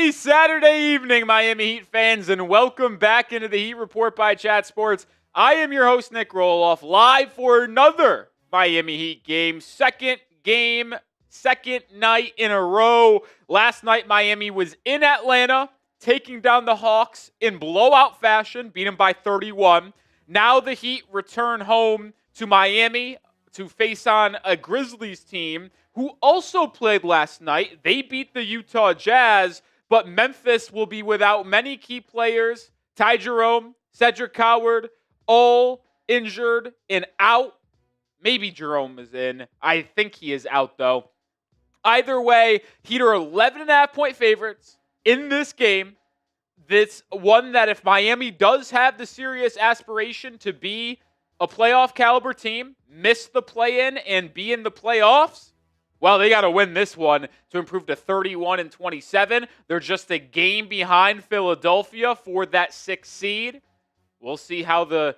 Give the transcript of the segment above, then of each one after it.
Happy Saturday evening, Miami Heat fans, and welcome back into the Heat Report by Chat Sports. I am your host, Nick Roloff, live for another Miami Heat game. Second night in a row. Last night, Miami was in Atlanta, taking down the Hawks in blowout fashion, beat them by 31. Now the Heat return home to Miami to face on a Grizzlies team who also played last night. They beat the Utah Jazz, but Memphis will be without many key players. Ty Jerome, Cedric Coward, all injured and out. Maybe Jerome is in. I think he is out, though. Either way, Heat are 11.5-point favorites in this game. This one that if Miami does have the serious aspiration to be a playoff caliber team, miss the play-in and be in the playoffs, well, they got to win this one to improve to 31-27. They're just a game behind Philadelphia for that 6th seed. We'll see how the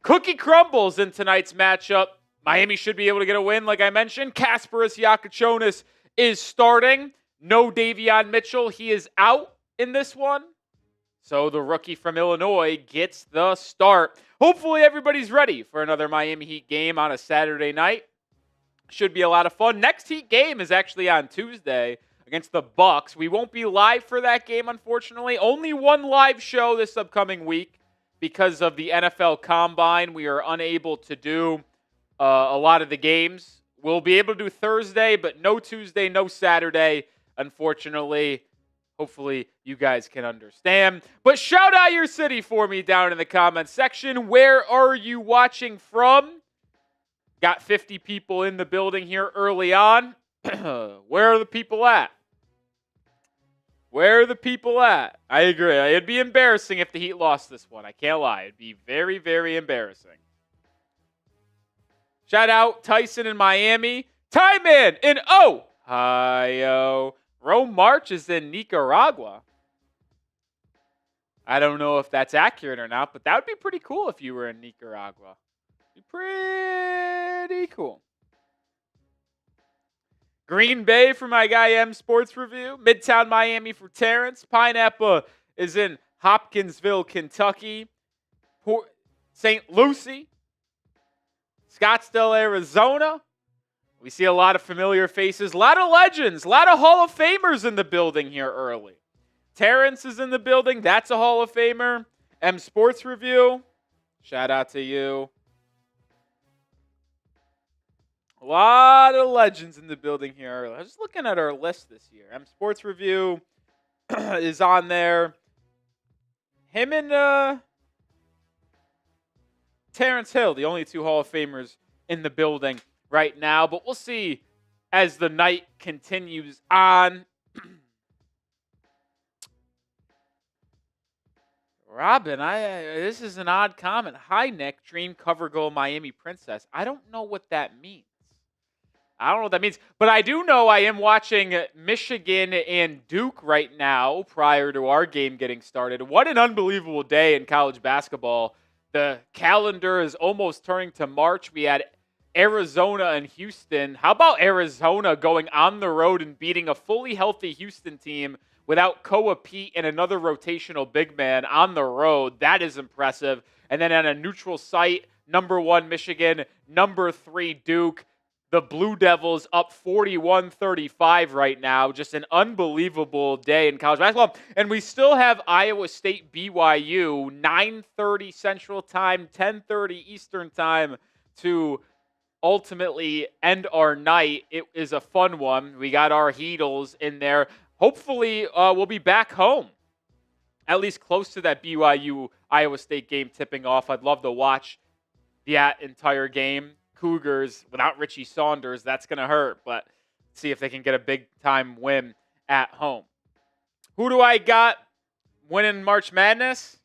cookie crumbles in tonight's matchup. Miami should be able to get a win, like I mentioned. Kasparas Jakucionis is starting. No Davion Mitchell. He is out in this one. So the rookie from Illinois gets the start. Hopefully everybody's ready for another Miami Heat game on a Saturday night. Should be a lot of fun. Next Heat game is actually on Tuesday against the Bucks. We won't be live for that game, unfortunately. Only one live show this upcoming week because of the NFL Combine. We are unable to do a lot of the games. We'll be able to do Thursday, but no Tuesday, no Saturday, unfortunately. Hopefully you guys can understand. But shout out your city for me down in the comments section. Where are you watching from? Got 50 people in the building here early on. Where are the people at? Where are the people at? I agree. It'd be embarrassing if the Heat lost this one. I can't lie. It'd be very, very embarrassing. Shout out Tyson in Miami. Tyman in Ohio. Rome March is in Nicaragua. I don't know if that's accurate or not, but that would be pretty cool if you were in Nicaragua. Pretty cool. Green Bay for my guy M Sports Review. Midtown Miami for Terrence. Pineapple is in Hopkinsville, Kentucky. St. Lucie. Scottsdale, Arizona. We see a lot of familiar faces. A lot of legends. A lot of Hall of Famers in the building here early. Terrence is in the building. That's a Hall of Famer. M Sports Review. Shout out to you. A lot of legends in the building here early. I was just looking at our list this year. M Sports Review is on there. Him and Terrence Hill, the only two Hall of Famers in the building right now. But we'll see as the night continues on. Robin, this is an odd comment. Hi, Nick. Dream cover goal Miami Princess. I don't know what that means. I don't know what that means. But I do know I am watching Michigan and Duke right now prior to our game getting started. What an unbelievable day in college basketball. The calendar is almost turning to March. We had Arizona and Houston. How about Arizona going on the road and beating a fully healthy Houston team without Koa Pete and another rotational big man on the road? That is impressive. And then on a neutral site, number 1 Michigan, number 3 Duke. The Blue Devils up 41-35 right now. Just an unbelievable day in college basketball. And we still have Iowa State BYU, 9:30 Central Time, 10:30 Eastern Time to ultimately end our night. It is a fun one. We got our Heatles in there. Hopefully, we'll be back home, at least close to that BYU-Iowa State game tipping off. I'd love to watch that entire game. Cougars without Richie Saunders, that's going to hurt, but see if they can get a big-time win at home. Who do I got winning March Madness?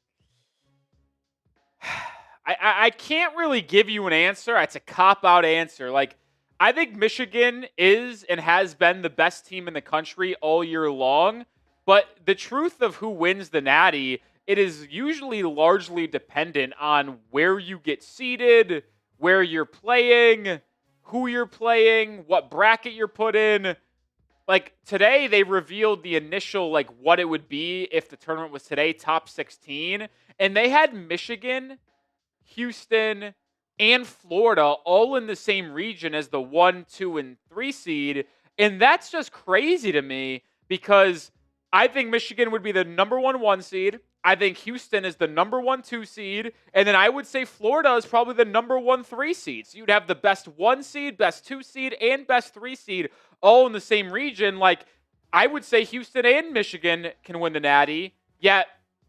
I can't really give you an answer. It's a cop-out answer. Like, I think Michigan is and has been the best team in the country all year long, but the truth of who wins the Natty, it is usually largely dependent on where you get seated, where you're playing, who you're playing, what bracket you're put in. like today they revealed the initial like what it would be if the tournament was today, top 16, and they had Michigan, Houston, and Florida all in the same region as the 1, 2, and 3 seed. And that's just crazy to me because I think Michigan would be the number 1 seed. I think Houston is the number 2 seed. And then I would say Florida is probably the number 3 seed. So you'd have the best 1 seed, best 2 seed, and best 3 seed all in the same region. Like, I would say Houston and Michigan can win the Natty, yet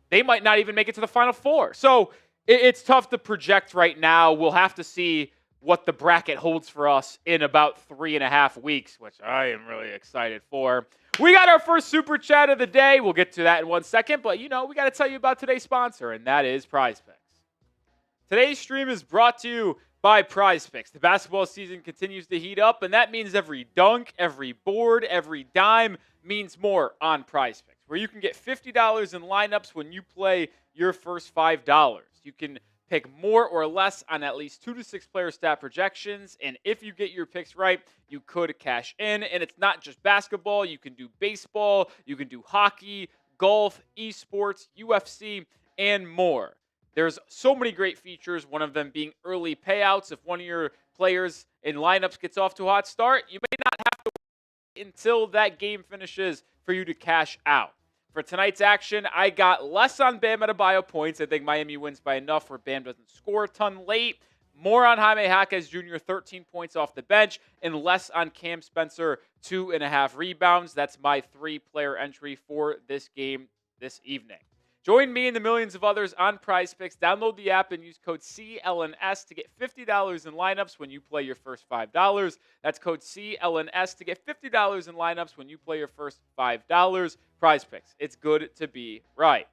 they might not even make it to the Final Four. So it's tough to project right now. We'll have to see what the bracket holds for us in about 3.5 weeks, which I am really excited for. We got our first super chat of the day. We'll get to that in 1 second, but we got to tell you about today's sponsor, and that is PrizePicks. Today's stream is brought to you by PrizePicks. The basketball season continues to heat up, and that means every dunk, every board, every dime means more on PrizePicks, where you can get $50 in lineups when you play your first $5. You can pick more or less on at least 2 to 6 player stat projections, and if you get your picks right, you could cash in. And it's not just basketball. You can do baseball, you can do hockey, golf, esports, UFC, and more. There's so many great features, one of them being early payouts. If one of your players in lineups gets off to a hot start, you may not have to wait until that game finishes for you to cash out. For tonight's action, I got less on Bam Adebayo points. I think Miami wins by enough where Bam doesn't score a ton late. More on Jaime Jaquez Jr., 13 points off the bench, and less on Cam Spencer, 2.5 rebounds. That's my 3-player entry for this game this evening. Join me and the millions of others on PrizePicks. Download the app and use code CLNS to get $50 in lineups when you play your first $5. That's code CLNS to get $50 in lineups when you play your first $5. PrizePicks. It's good to be right.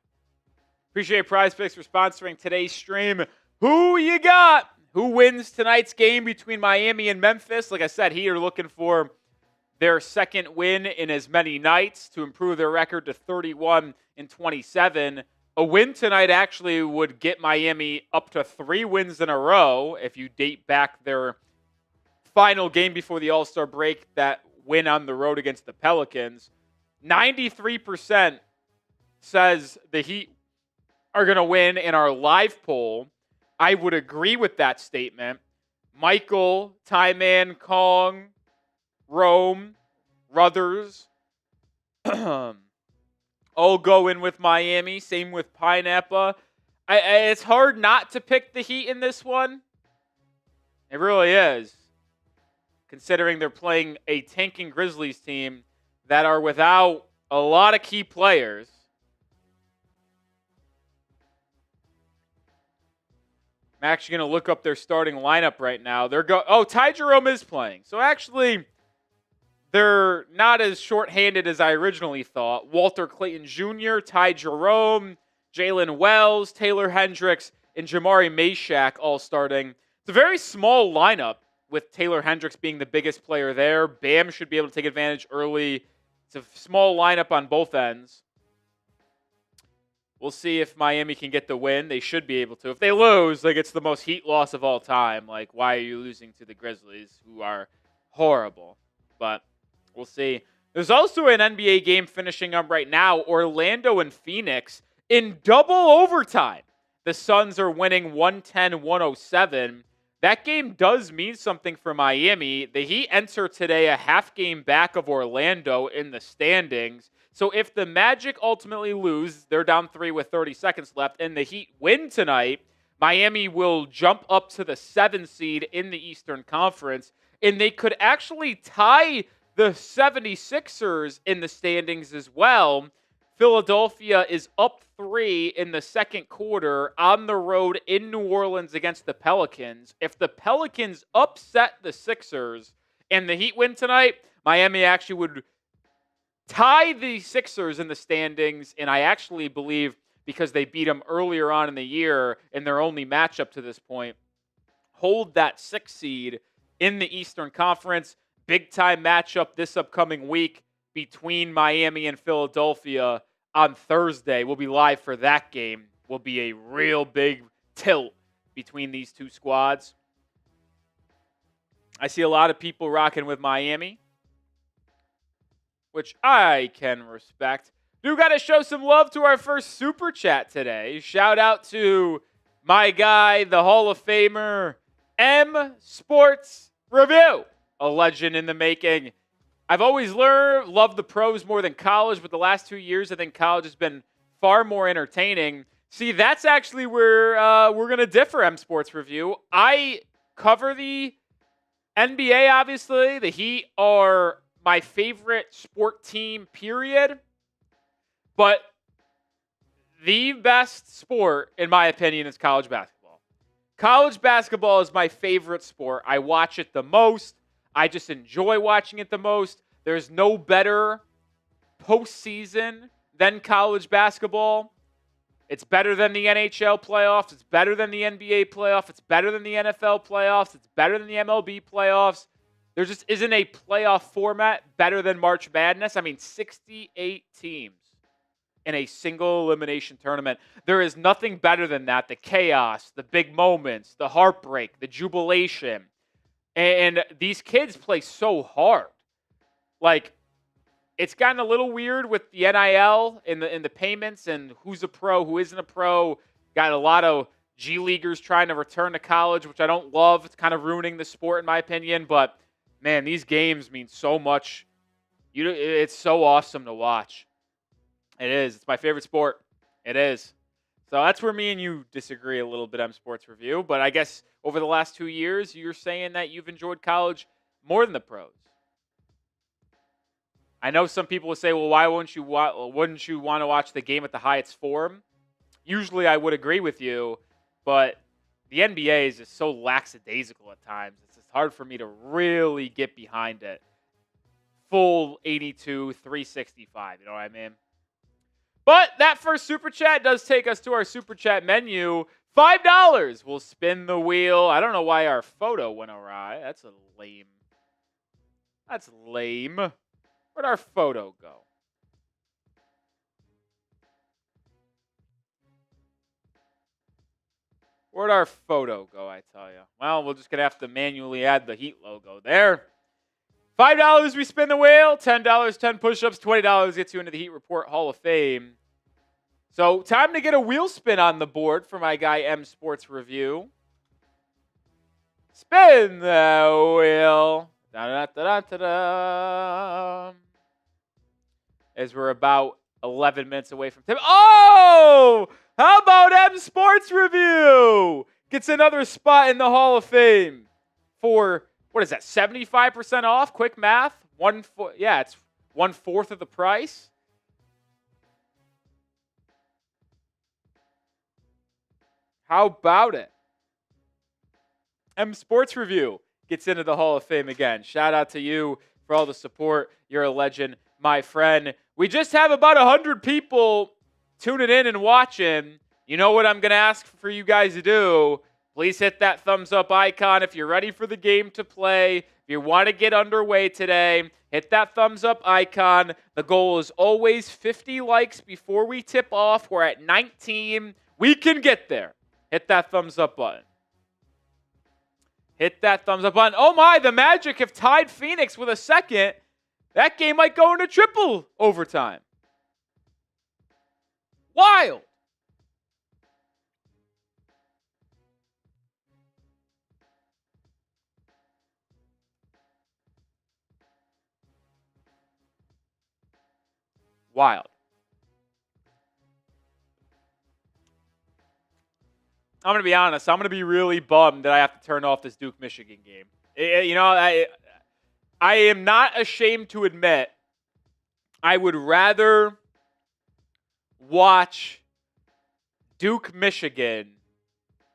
Appreciate PrizePicks for sponsoring today's stream. Who you got? Who wins tonight's game between Miami and Memphis? Like I said, Heat are looking for their second win in as many nights to improve their record to 31-27. A win tonight actually would get Miami up to 3 wins in a row if you date back their final game before the All-Star break, that win on the road against the Pelicans. 93% says the Heat are going to win in our live poll. I would agree with that statement. Michael, Tyman, Kong, Rome, Ruthers, all go in with Miami. Same with Pineapple. It's hard not to pick the Heat in this one. It really is. Considering they're playing a tanking Grizzlies team that are without a lot of key players. I'm actually going to look up their starting lineup right now. Ty Jerome is playing. So actually, they're not as shorthanded as I originally thought. Walter Clayton Jr., Ty Jerome, Jaylen Wells, Taylor Hendricks, and Jahmai Mashack all starting. It's a very small lineup with Taylor Hendricks being the biggest player there. Bam should be able to take advantage early. It's a small lineup on both ends. We'll see if Miami can get the win. They should be able to. If they lose, it's the most Heat loss of all time. Why are you losing to the Grizzlies, who are horrible? But we'll see. There's also an NBA game finishing up right now. Orlando and Phoenix in double overtime. The Suns are winning 110-107. That game does mean something for Miami. The Heat enter today a half game back of Orlando in the standings. So if the Magic ultimately lose, they're down 3 with 30 seconds left, and the Heat win tonight, Miami will jump up to the 7 seed in the Eastern Conference, and they could actually tie the 76ers in the standings as well. Philadelphia is up 3 in the second quarter on the road in New Orleans against the Pelicans. If the Pelicans upset the Sixers and the Heat win tonight, Miami actually would tie the Sixers in the standings, and I actually believe because they beat them earlier on in the year in their only matchup to this point, hold that 6th seed in the Eastern Conference. Big-time matchup this upcoming week between Miami and Philadelphia on Thursday. We'll be live for that game. Will be a real big tilt between these two squads. I see a lot of people rocking with Miami. which I can respect. Do got to show some love to our first super chat today. Shout out to my guy, the Hall of Famer, M Sports Review, a legend in the making. I've always loved the pros more than college, but the last 2 years, I think college has been far more entertaining. See, that's actually where we're going to differ, M Sports Review. I cover the NBA, obviously. The Heat are my favorite sport team, period. But the best sport, in my opinion, is college basketball. College basketball is my favorite sport. I watch it the most. I just enjoy watching it the most. There's no better postseason than college basketball. It's better than the NHL playoffs. It's better than the NBA playoff. It's better than the NFL playoffs. It's better than the MLB playoffs. There just isn't a playoff format better than March Madness. I mean, 68 teams in a single elimination tournament. There is nothing better than that. The chaos, the big moments, the heartbreak, the jubilation. And these kids play so hard. Like, it's gotten a little weird with the NIL in the payments and who's a pro, who isn't a pro. Got a lot of G Leaguers trying to return to college, which I don't love. It's kind of ruining the sport, in my opinion. But, man, these games mean so much. It's so awesome to watch. It is. It's my favorite sport. It is. So that's where me and you disagree a little bit on Sports Review. But I guess over the last 2 years, you're saying that you've enjoyed college more than the pros. I know some people will say, well, why wouldn't you want to watch the game at the highest form? Usually I would agree with you, but the NBA is just so lackadaisical at times. It's just hard for me to really get behind it. Full 82, 365, you know what I mean? But that first super chat does take us to our super chat menu. $5. We'll spin the wheel. I don't know why our photo went awry. That's lame. Where'd our photo go? Where'd our photo go, I tell you? Well, we're just going to have to manually add the Heat logo there. $5, we spin the wheel. $10, 10 push-ups. $20 gets you into the Heat Report Hall of Fame. So, time to get a wheel spin on the board for my guy M Sports Review. Spin the wheel. Da-da-da-da-da-da. As we're about 11 minutes away from tip. Oh! How about M Sports Review? Gets another spot in the Hall of Fame for, what is that, 75% off? Quick math. It's 1/4 of the price. How about it? M Sports Review gets into the Hall of Fame again. Shout out to you for all the support. You're a legend, my friend. We just have about 100 people tuning in and watching. You know what I'm going to ask for you guys to do? Please hit that thumbs up icon if you're ready for the game to play. If you want to get underway today, hit that thumbs up icon. The goal is always 50 likes before we tip off. We're at 19. We can get there. Hit that thumbs up button. Hit that thumbs up button. Oh my, the Magic have tied Phoenix with a second. That game might go into triple overtime. Wild. Wild. I'm going to be honest. I'm going to be really bummed that I have to turn off this Duke-Michigan game. I am not ashamed to admit I would rather watch Duke-Michigan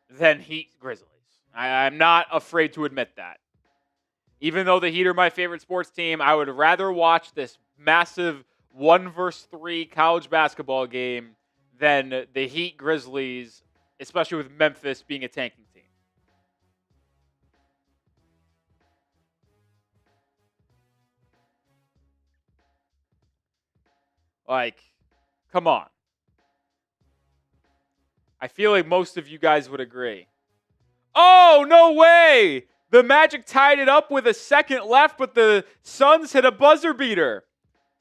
than Heat Grizzlies. I'm not afraid to admit that. Even though the Heat are my favorite sports team, I would rather watch this massive 1-versus-3 college basketball game than the Heat Grizzlies, especially with Memphis being a tanking team. Like, come on. I feel like most of you guys would agree. Oh, no way! The Magic tied it up with a second left, but the Suns hit a buzzer beater.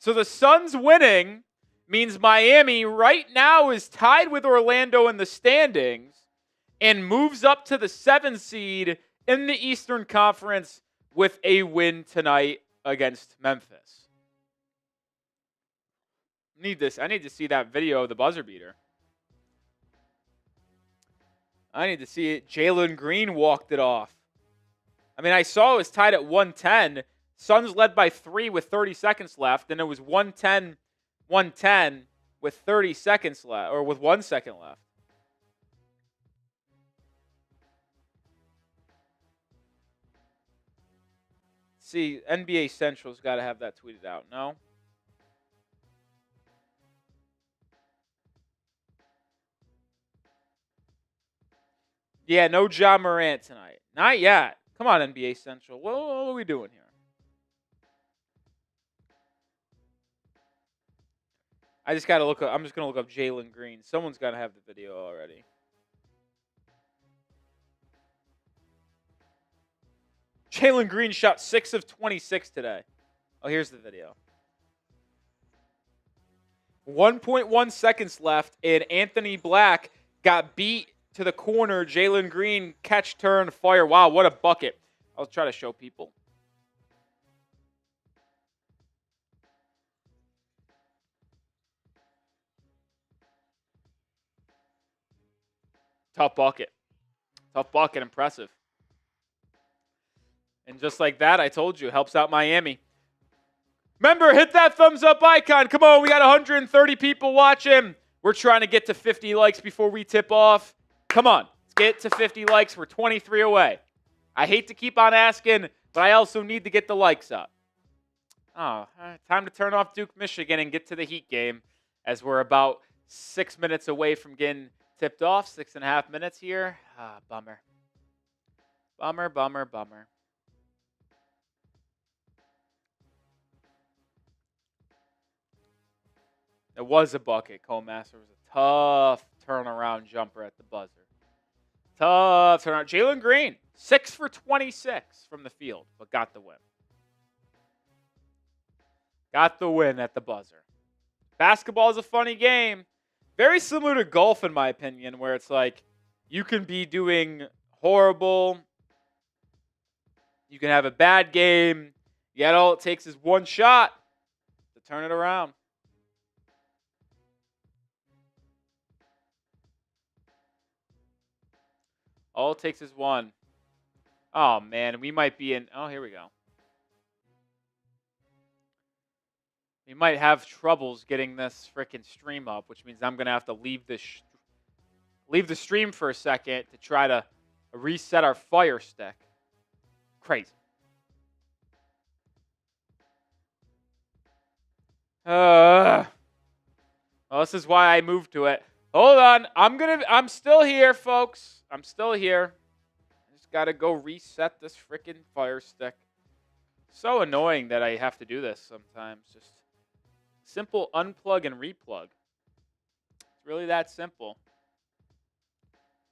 So the Suns winning means Miami right now is tied with Orlando in the standings and moves up to the 7th seed in the Eastern Conference with a win tonight against Memphis. I need to see that video of the buzzer beater. I need to see it. Jalen Green walked it off. I mean, I saw it was tied at 110. Suns led by 3 with 30 seconds left, and it was 110 with 30 seconds left, or with 1 second left. See, NBA Central's got to have that tweeted out, no? Yeah, no Ja Morant tonight. Not yet. Come on, NBA Central. What are we doing here? I just got to look up. I'm just going to look up Jalen Green. Someone's got to have the video already. Jalen Green shot 6 of 26 today. Oh, here's the video. 1.1 seconds left, and Anthony Black got beat to the corner. Jalen Green catch, turn, fire. Wow, what a bucket. I'll try to show people. Tough bucket. Tough bucket. Impressive. And just like that, I told you, helps out Miami. Remember, hit that thumbs up icon. Come on, we got 130 people watching. We're trying to get to 50 likes before we tip off. Come on, let's get to 50 likes. We're 23 away. I hate to keep on asking, but I also need to get the likes up. Oh, time to turn off Duke, Michigan and get to the Heat game as we're about 6 minutes away from getting tipped off. 6.5 minutes here. Bummer. Bummer, bummer, bummer. It was a bucket. Cole Master was a tough turnaround jumper at the buzzer. Tough turnaround. Jalen Green, 6 for 26 from the field, but got the win. Got the win at the buzzer. Basketball is a funny game. Very similar to golf, in my opinion, where it's like you can be doing horrible. You can have a bad game. Yet all it takes is one shot to turn it around. All it takes is one. Oh, man. We might be in... Oh, here we go. We might have troubles getting this freaking stream up, which means I'm going to have to leave the stream for a second to try to reset our Fire Stick. Crazy. Well, this is why I moved to it. Hold on. I'm still here, folks. I'm still here. I just got to go reset this freaking Fire Stick. So annoying that I have to do this sometimes. Just simple unplug and replug. It's really that simple.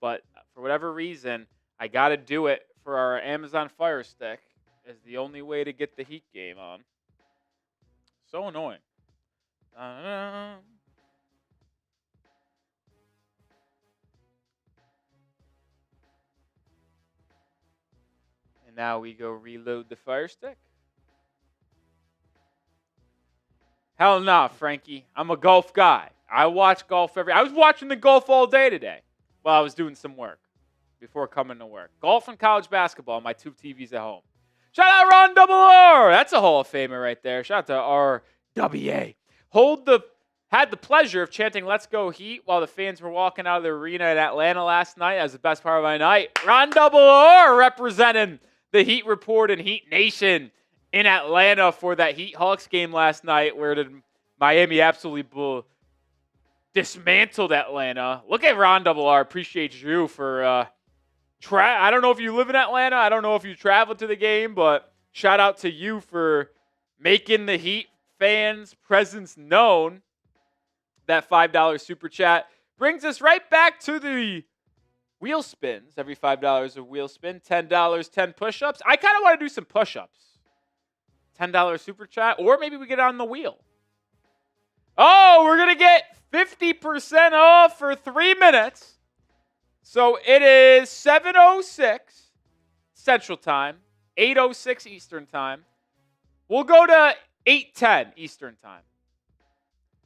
But for whatever reason, I got to do it for our Amazon Fire Stick as the only way to get the Heat game on. So annoying. And now we go reload the Fire Stick. Hell nah, Frankie. I'm a golf guy. I watch golf I was watching the golf all day today while I was doing some work before coming to work. Golf and college basketball on my 2 TVs at home. Shout out Ron Double R. That's a Hall of Famer right there. Shout out to RWA. Had the pleasure of chanting "Let's Go Heat" while the fans were walking out of the arena in Atlanta last night. That was the best part of my night. Ron Double R representing the Heat Report and Heat Nation in Atlanta for that Heat Hawks game last night, where Miami absolutely dismantled Atlanta. Look at Ron Double R. Appreciate you for I don't know if you live in Atlanta. I don't know if you traveled to the game, but shout out to you for making the Heat fans' presence known. That $5 super chat brings us right back to the wheel spins. Every $5 a wheel spin, $10, 10 push-ups. I kind of want to do some push-ups. $10 super chat, or maybe we get on the wheel. we're going to get 50% off for 3 minutes. So it is 7:06 Central Time, 8:06 Eastern Time. We'll go to 8:10 Eastern Time.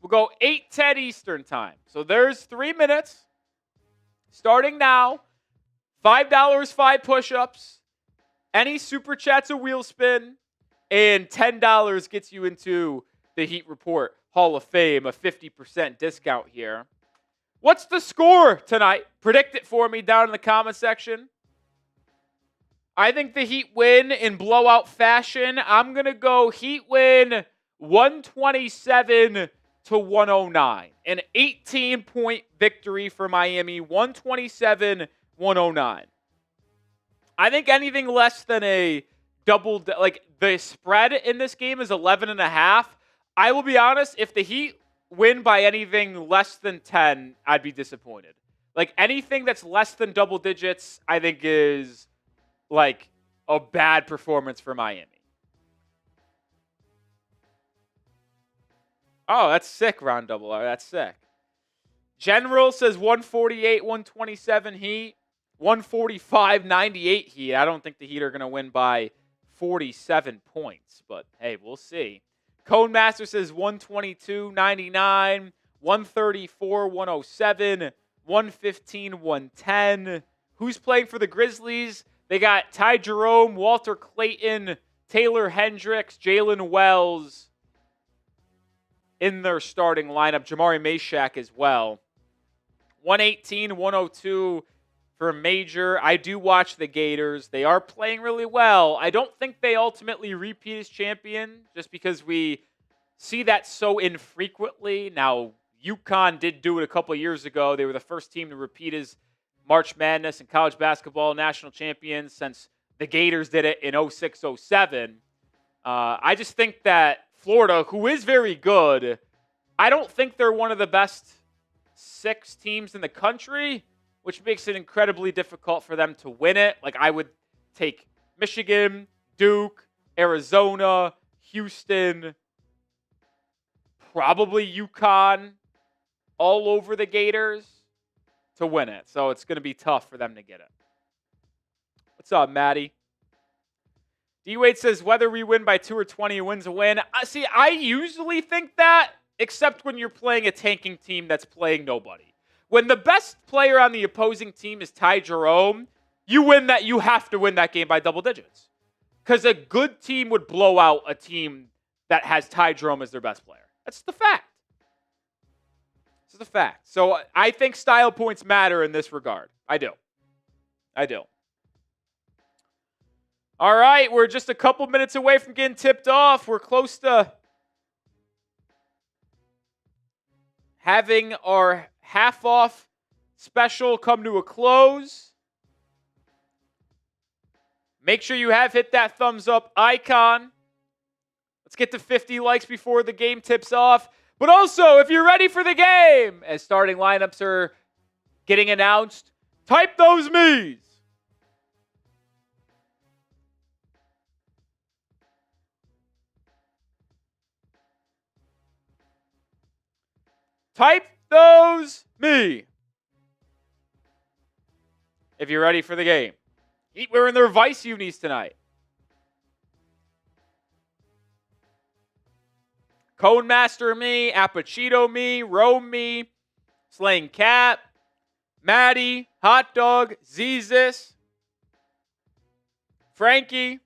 We'll go 8:10 Eastern Time. So there's 3 minutes. Starting now, $5, 5 push-ups. Any super chat's a wheel spin. And $10 gets you into the Heat Report Hall of Fame, a 50% discount here. What's the score tonight? Predict it for me down in the comment section. I think the Heat win in blowout fashion. I'm going to go Heat win 127-109. An 18-point victory for Miami, 127-109. I think anything less than a double, like the spread in this game is 11.5. I will be honest, if the Heat win by anything less than 10, I'd be disappointed. Like anything that's less than double digits, I think is like a bad performance for Miami. Oh, that's sick, Ron Double R. That's sick. General says 148, 127 Heat, 145-98 Heat. I don't think the Heat are going to win by 47 points, but hey, we'll see. Cone Master says 122-99, 134-107, 115-110. Who's playing for the Grizzlies? They got Ty Jerome, Walter Clayton, Taylor Hendricks, Jaylen Wells in their starting lineup. Jahmai Mashack as well. 118-102 for Major. I do watch the Gators. They are playing really well. I don't think they ultimately repeat as champion just because we see that so infrequently. Now, UConn did do it a couple years ago. They were the first team to repeat as March Madness and college basketball national champions since the Gators did it in 06-07. I just think that Florida, who is very good, I don't think they're one of the best 6 teams in the country, which makes it incredibly difficult for them to win it. Like, I would take Michigan, Duke, Arizona, Houston, probably UConn, all over the Gators to win it. So it's going to be tough for them to get it. What's up, Maddie? D-Wade says, whether we win by 2 or 20, a win's a win. See, I usually think that, except when you're playing a tanking team that's playing nobody. When the best player on the opposing team is Ty Jerome, you have to win that game by double digits. Because a good team would blow out a team that has Ty Jerome as their best player. That's the fact. This is the fact. So I think style points matter in this regard. I do. All right, we're just a couple minutes away from getting tipped off. We're close to having our half-off special come to a close. Make sure you have hit that thumbs up icon. Let's get to 50 likes before the game tips off. But also, if you're ready for the game, as starting lineups are getting announced, type those me's. Type those me. If you're ready for the game. Heat wearing their Vice unis tonight. Cone Master me, Apachito me, Rome me, Slaying Cat, Maddie, Hot Dog, Zezus, Frankie,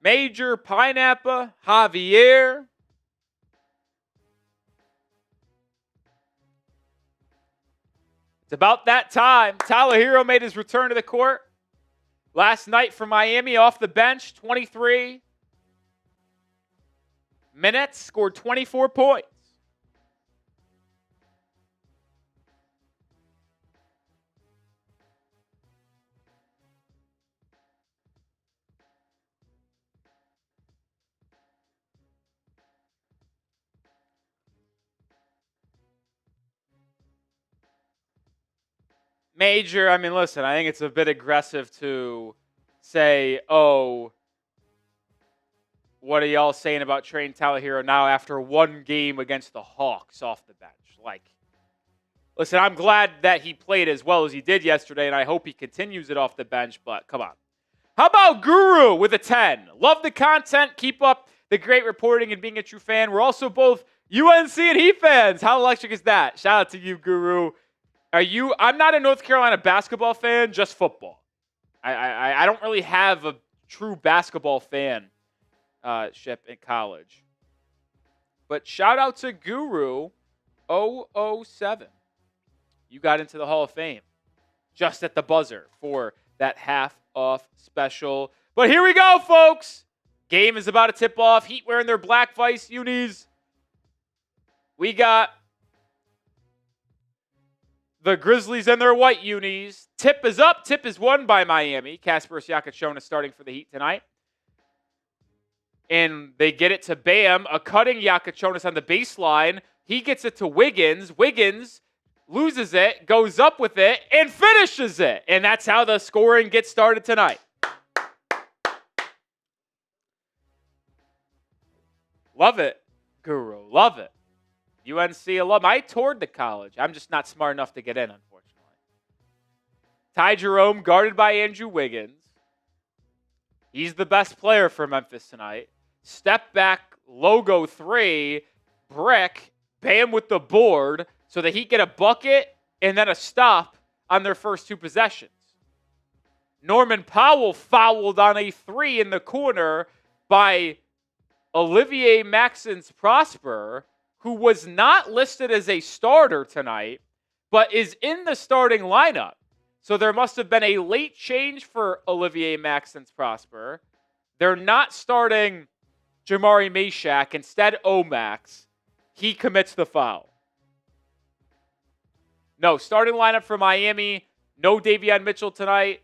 Major, Pineapple, Javier, it's about that time. Tyler Herro made his return to the court last night for Miami off the bench, 23 minutes, scored 24 points. Major, I mean, listen, I think it's a bit aggressive to say, oh, what are y'all saying about Train Tyler Herro now after one game against the Hawks off the bench? Like, listen, I'm glad that he played as well as he did yesterday, and I hope he continues it off the bench, but come on. How about Guru with a 10? Love the content. Keep up the great reporting and being a true fan. We're also both UNC and Heat fans. How electric is that? Shout out to you, Guru. I'm not a North Carolina basketball fan, just football. I don't really have a true basketball fan ship in college. But shout out to Guru 007. You got into the Hall of Fame just at the buzzer for that half-off special. But here we go, folks. Game is about to tip off. Heat wearing their black Vice unis. We got the Grizzlies and their white unis. Tip is up. Tip is won by Miami. Kasparas Jakucionis starting for the Heat tonight. And they get it to Bam. A cutting Jakucionis on the baseline. He gets it to Wiggins. Wiggins loses it, goes up with it, and finishes it. And that's how the scoring gets started tonight. Love it, Guru. Love it. UNC alum. I toured the college. I'm just not smart enough to get in, unfortunately. Ty Jerome guarded by Andrew Wiggins. He's the best player for Memphis tonight. Step back, logo 3, brick, Bam with the board, so that he get a bucket and then a stop on their first 2 possessions. Norman Powell fouled on a 3 in the corner by Olivier Maxence Prosper, who was not listed as a starter tonight, but is in the starting lineup. So there must have been a late change for Olivier Maxence Prosper. They're not starting Jahmai Mashack. Instead, Omax. He commits the foul. No, starting lineup for Miami. No Davion Mitchell tonight.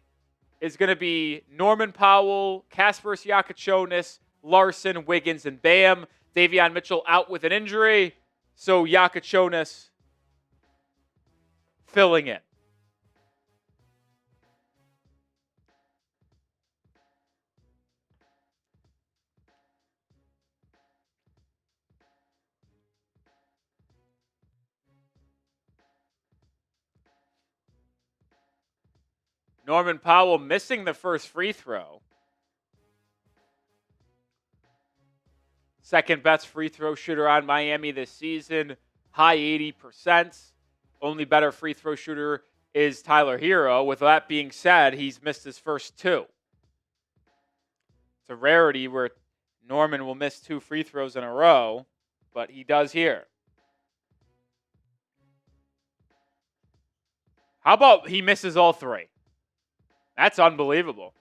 Is going to be Norman Powell, Kasparas Jakucionis, Larsson, Wiggins, and Bam. Davion Mitchell out with an injury. So Jakucionis filling in. Norman Powell missing the first free throw. Second best free throw shooter on Miami this season. High 80%. Only better free throw shooter is Tyler Herro. With that being said, he's missed his first 2. It's a rarity where Norman will miss 2 free throws in a row, but he does here. How about he misses all 3? That's unbelievable.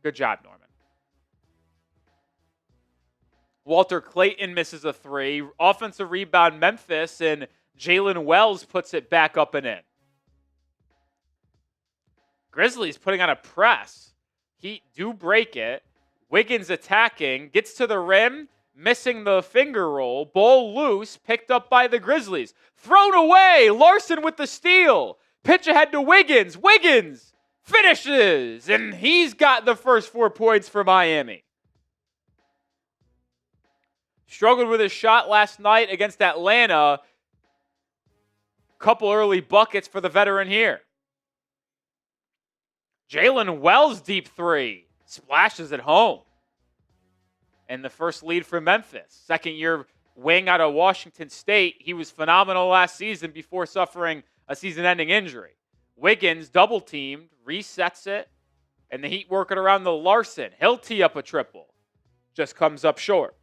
Good job, Norman. Walter Clayton misses a 3. Offensive rebound, Memphis, and Jaylen Wells puts it back up and in. Grizzlies putting on a press. Heat do break it. Wiggins attacking, gets to the rim, missing the finger roll. Ball loose, picked up by the Grizzlies. Thrown away. Larsson with the steal. Pitch ahead to Wiggins. Wiggins finishes, and he's got the first 4 points for Miami. Struggled with his shot last night against Atlanta. Couple early buckets for the veteran here. Jaylen Wells deep 3. Splashes at home. And the first lead for Memphis. Second-year wing out of Washington State. He was phenomenal last season before suffering a season-ending injury. Wiggins double-teamed, resets it, and the Heat working around the Larsson. He'll tee up a triple. Just comes up short.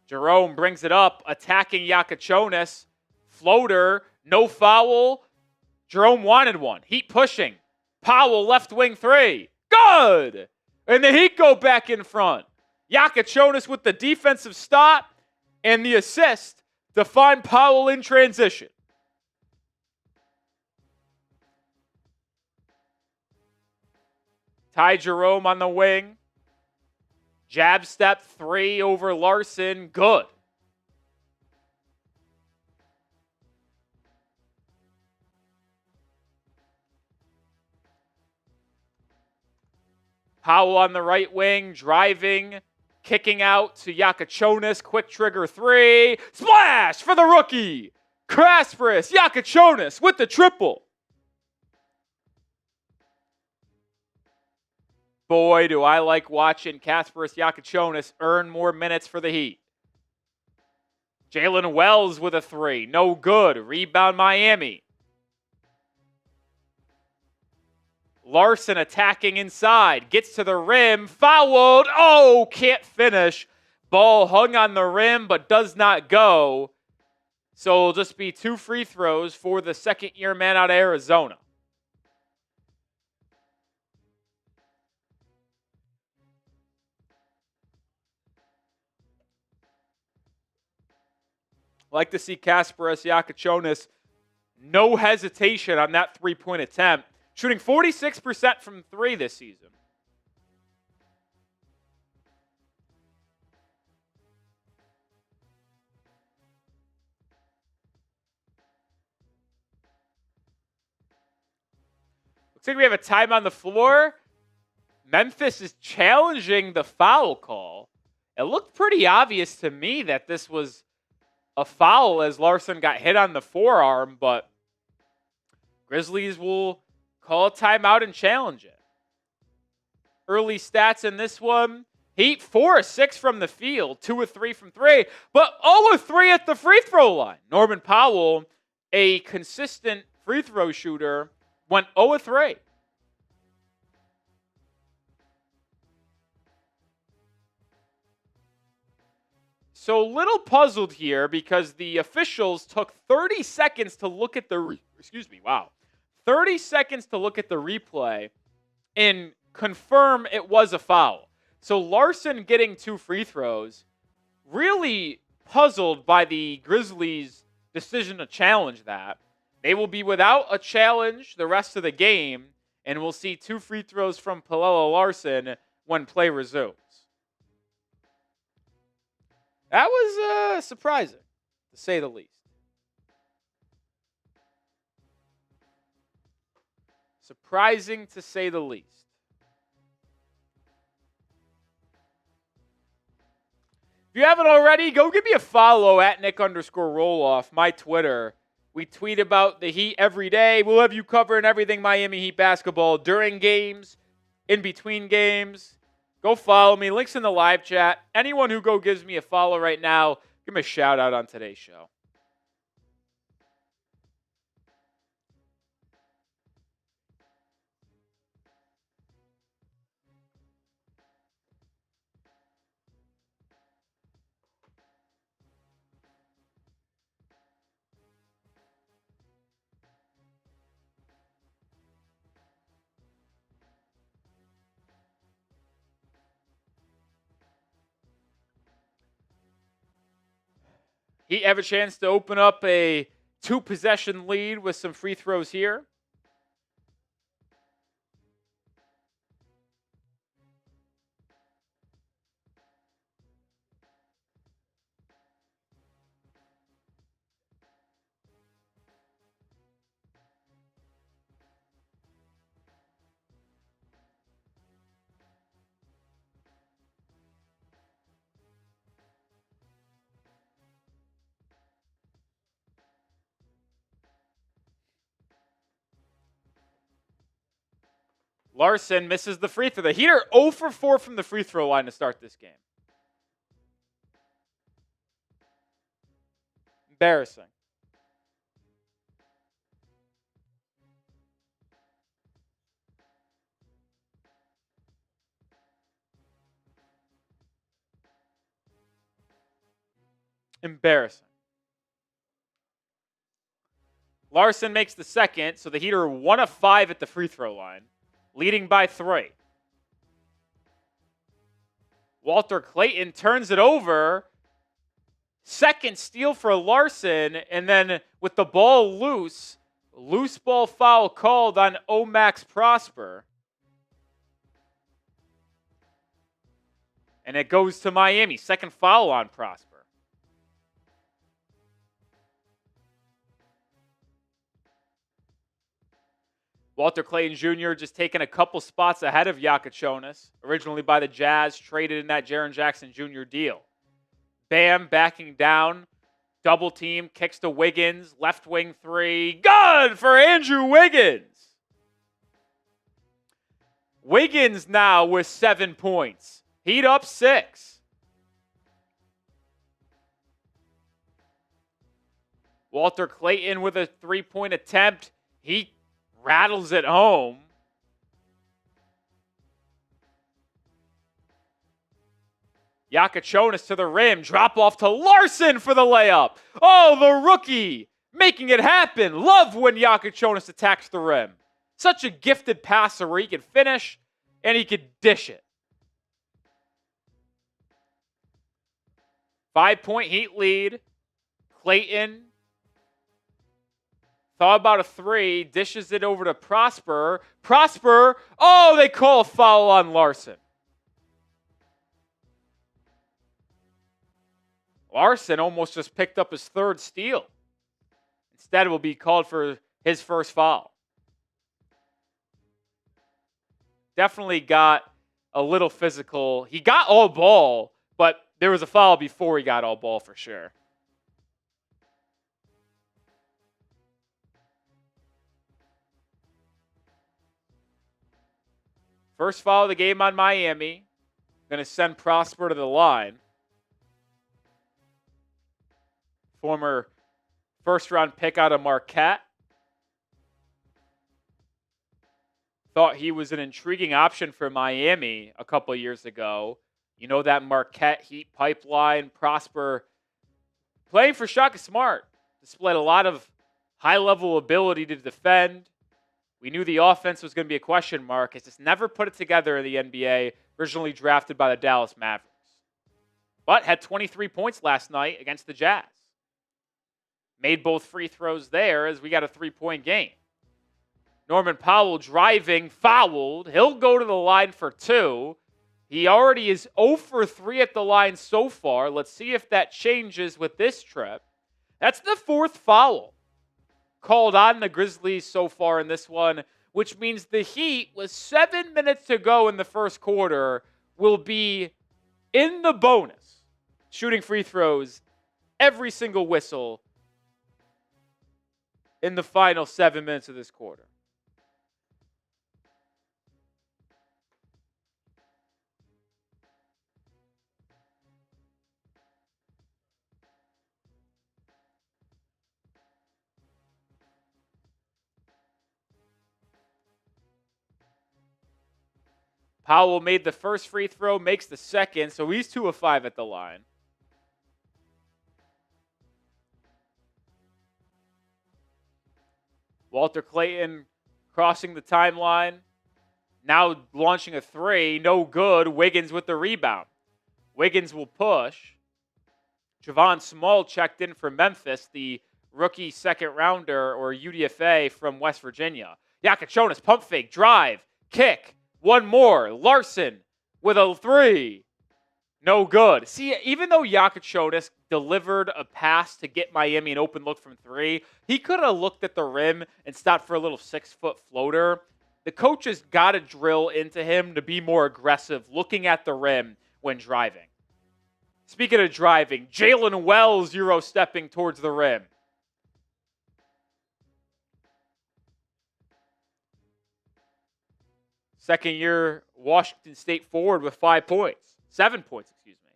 Jerome brings it up, attacking Jakucionis. Floater, no foul. Jerome wanted one. Heat pushing. Powell left wing 3. Good! And the Heat go back in front. Jakucionis with the defensive stop and the assist to find Powell in transition. Ty Jerome on the wing. Jab step 3 over Larsson. Good. Powell on the right wing, driving, kicking out to Jakucionis. Quick trigger three. Splash for the rookie. Kasparas Jakucionis with the triple. Boy, do I like watching Kasparas Jakucionis earn more minutes for the Heat. Jaylen Wells with a three. No good. Rebound Miami. Larsson attacking inside. Gets to the rim. Fouled. Oh, can't finish. Ball hung on the rim but does not go. So it'll just be 2 free throws for the second-year man out of Arizona. Like to see Kasparas Jakucionis, no hesitation on that three-point attempt. Shooting 46% from 3 this season. Looks like we have a time on the floor. Memphis is challenging the foul call. It looked pretty obvious to me that this was a foul as Larsson got hit on the forearm, but Grizzlies will call a timeout and challenge it. Early stats in this one. Heat 4 of 6 from the field, 2 of 3 from 3, but 0 of 3 at the free throw line. Norman Powell, a consistent free throw shooter, went 0 of 3. So a little puzzled here because the officials took 30 seconds to look at the 30 seconds to look at the replay and confirm it was a foul. So Larsson getting 2 free throws, really puzzled by the Grizzlies' decision to challenge that. They will be without a challenge the rest of the game, and we'll see 2 free throws from Pelle Larsson when play resumes. That was surprising, to say the least. Surprising, to say the least. If you haven't already, go give me a follow at Nick_Roloff, my Twitter. We tweet about the Heat every day. We'll have you covering everything Miami Heat basketball during games, in between games. Go follow me. Links in the live chat. Anyone who gives me a follow right now, give me a shout out on today's show. Heat have a chance to open up a 2-possession lead with some free throws here. Larsson misses the free throw. The Heat are 0 for 4 from the free throw line to start this game. Embarrassing. Embarrassing. Larsson makes the second, so the Heat are 1 of 5 at the free throw line, leading by 3. Walter Clayton turns it over. Second steal for Larsson, and then with the ball loose ball foul called on Omax Prosper. And it goes to Miami. Second foul on Prosper. Walter Clayton Jr. just taking a couple spots ahead of Jakucionis, originally by the Jazz, traded in that Jaren Jackson Jr. deal. Bam backing down, double team, kicks to Wiggins, left wing three. Good for Andrew Wiggins. Wiggins now with 7 points. Heat up 6. Walter Clayton with a 3-point attempt. He rattles it home. Jakucionis to the rim. Drop off to Larsson for the layup. Oh, the rookie making it happen. Love when Jakucionis attacks the rim. Such a gifted passer where he can finish and he can dish it. 5-point Heat lead. Clayton thought about a 3, dishes it over to Prosper. Prosper, oh, they call a foul on Larsson. Larsson almost just picked up his 3rd steal. Instead, it will be called for his first foul. Definitely got a little physical. He got all ball, but there was a foul before he got all ball for sure. First foul of the game on Miami. Going to send Prosper to the line. Former first-round pick out of Marquette. Thought he was an intriguing option for Miami a couple years ago. You know that Marquette Heat pipeline. Prosper playing for Shaka Smart. Displayed a lot of high-level ability to defend. We knew the offense was going to be a question mark. Has just never put it together in the NBA, originally drafted by the Dallas Mavericks. But had 23 points last night against the Jazz. Made both free throws there as we got a 3-point game. Norman Powell driving, fouled. He'll go to the line for 2. He already is 0 for 3 at the line so far. Let's see if that changes with this trip. That's the 4th foul called on the Grizzlies so far in this one, which means the Heat, with 7 minutes to go in the first quarter, will be in the bonus, shooting free throws every single whistle in the final 7 minutes of this quarter. Powell made the first free throw, makes the second, so he's 2 of 5 at the line. Walter Clayton crossing the timeline, now launching a 3, no good. Wiggins with the rebound. Wiggins will push. Javon Small checked in for Memphis, the rookie second rounder or UDFA from West Virginia. Jakucionis, pump fake, drive, kick. One more. Larsson with a 3. No good. See, even though Jakucionis delivered a pass to get Miami an open look from 3, he could have looked at the rim and stopped for a little 6-foot floater. The coach has got to drill into him to be more aggressive, looking at the rim when driving. Speaking of driving, Jaylen Wells Euro-stepping towards the rim. Second-year Washington State forward with 5 points. 7 points, excuse me.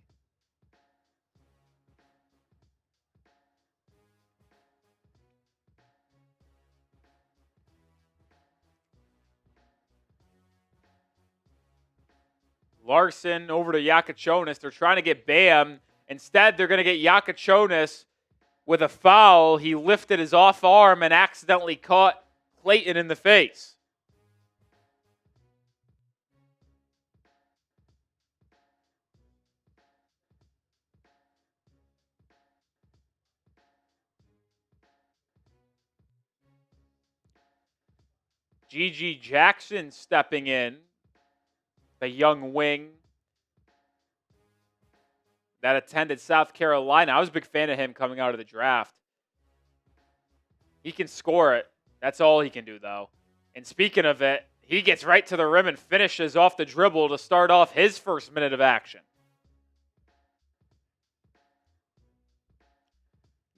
Larsson over to Jakucionis. They're trying to get Bam. Instead, they're going to get Jakucionis with a foul. He lifted his off arm and accidentally caught Clayton in the face. G.G. Jackson stepping in, the young wing that attended South Carolina. I was a big fan of him coming out of the draft. He can score it. That's all he can do, though. And speaking of it, he gets right to the rim and finishes off the dribble to start off his first minute of action.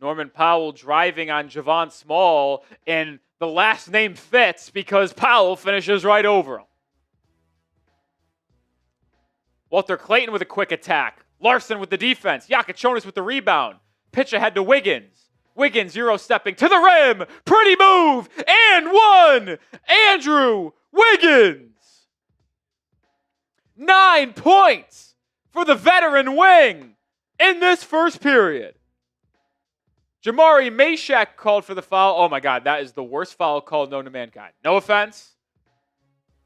Norman Powell driving on Javon Small, and the last name fits because Powell finishes right over him. Walter Clayton with a quick attack. Larsson with the defense. Jakucionis with the rebound. Pitch ahead to Wiggins. Wiggins Euro-stepping to the rim. Pretty move. And one. Andrew Wiggins. 9 points for the veteran wing in this first period. Jahmai Mashack called for the foul. Oh my God, that is the worst foul call known to mankind. No offense.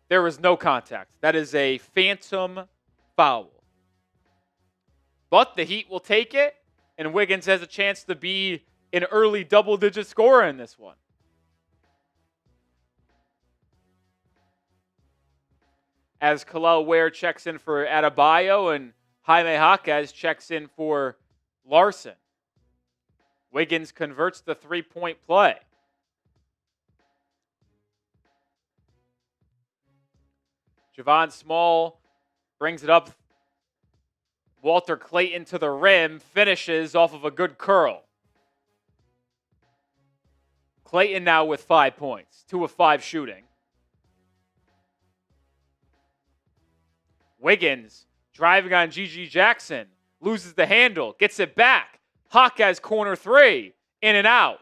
There was no contact. That is a phantom foul. But the Heat will take it, and Wiggins has a chance to be an early double-digit scorer in this one. As Kel'el Ware checks in for Adebayo and Jaime Jaquez checks in for Larsson. Wiggins converts the three-point play. Javon Small brings it up. Walter Clayton to the rim, finishes off of a good curl. Clayton now with 5 points, 2 of 5 shooting. Wiggins driving on G.G. Jackson, loses the handle, gets it back. Jaquez corner three, in and out.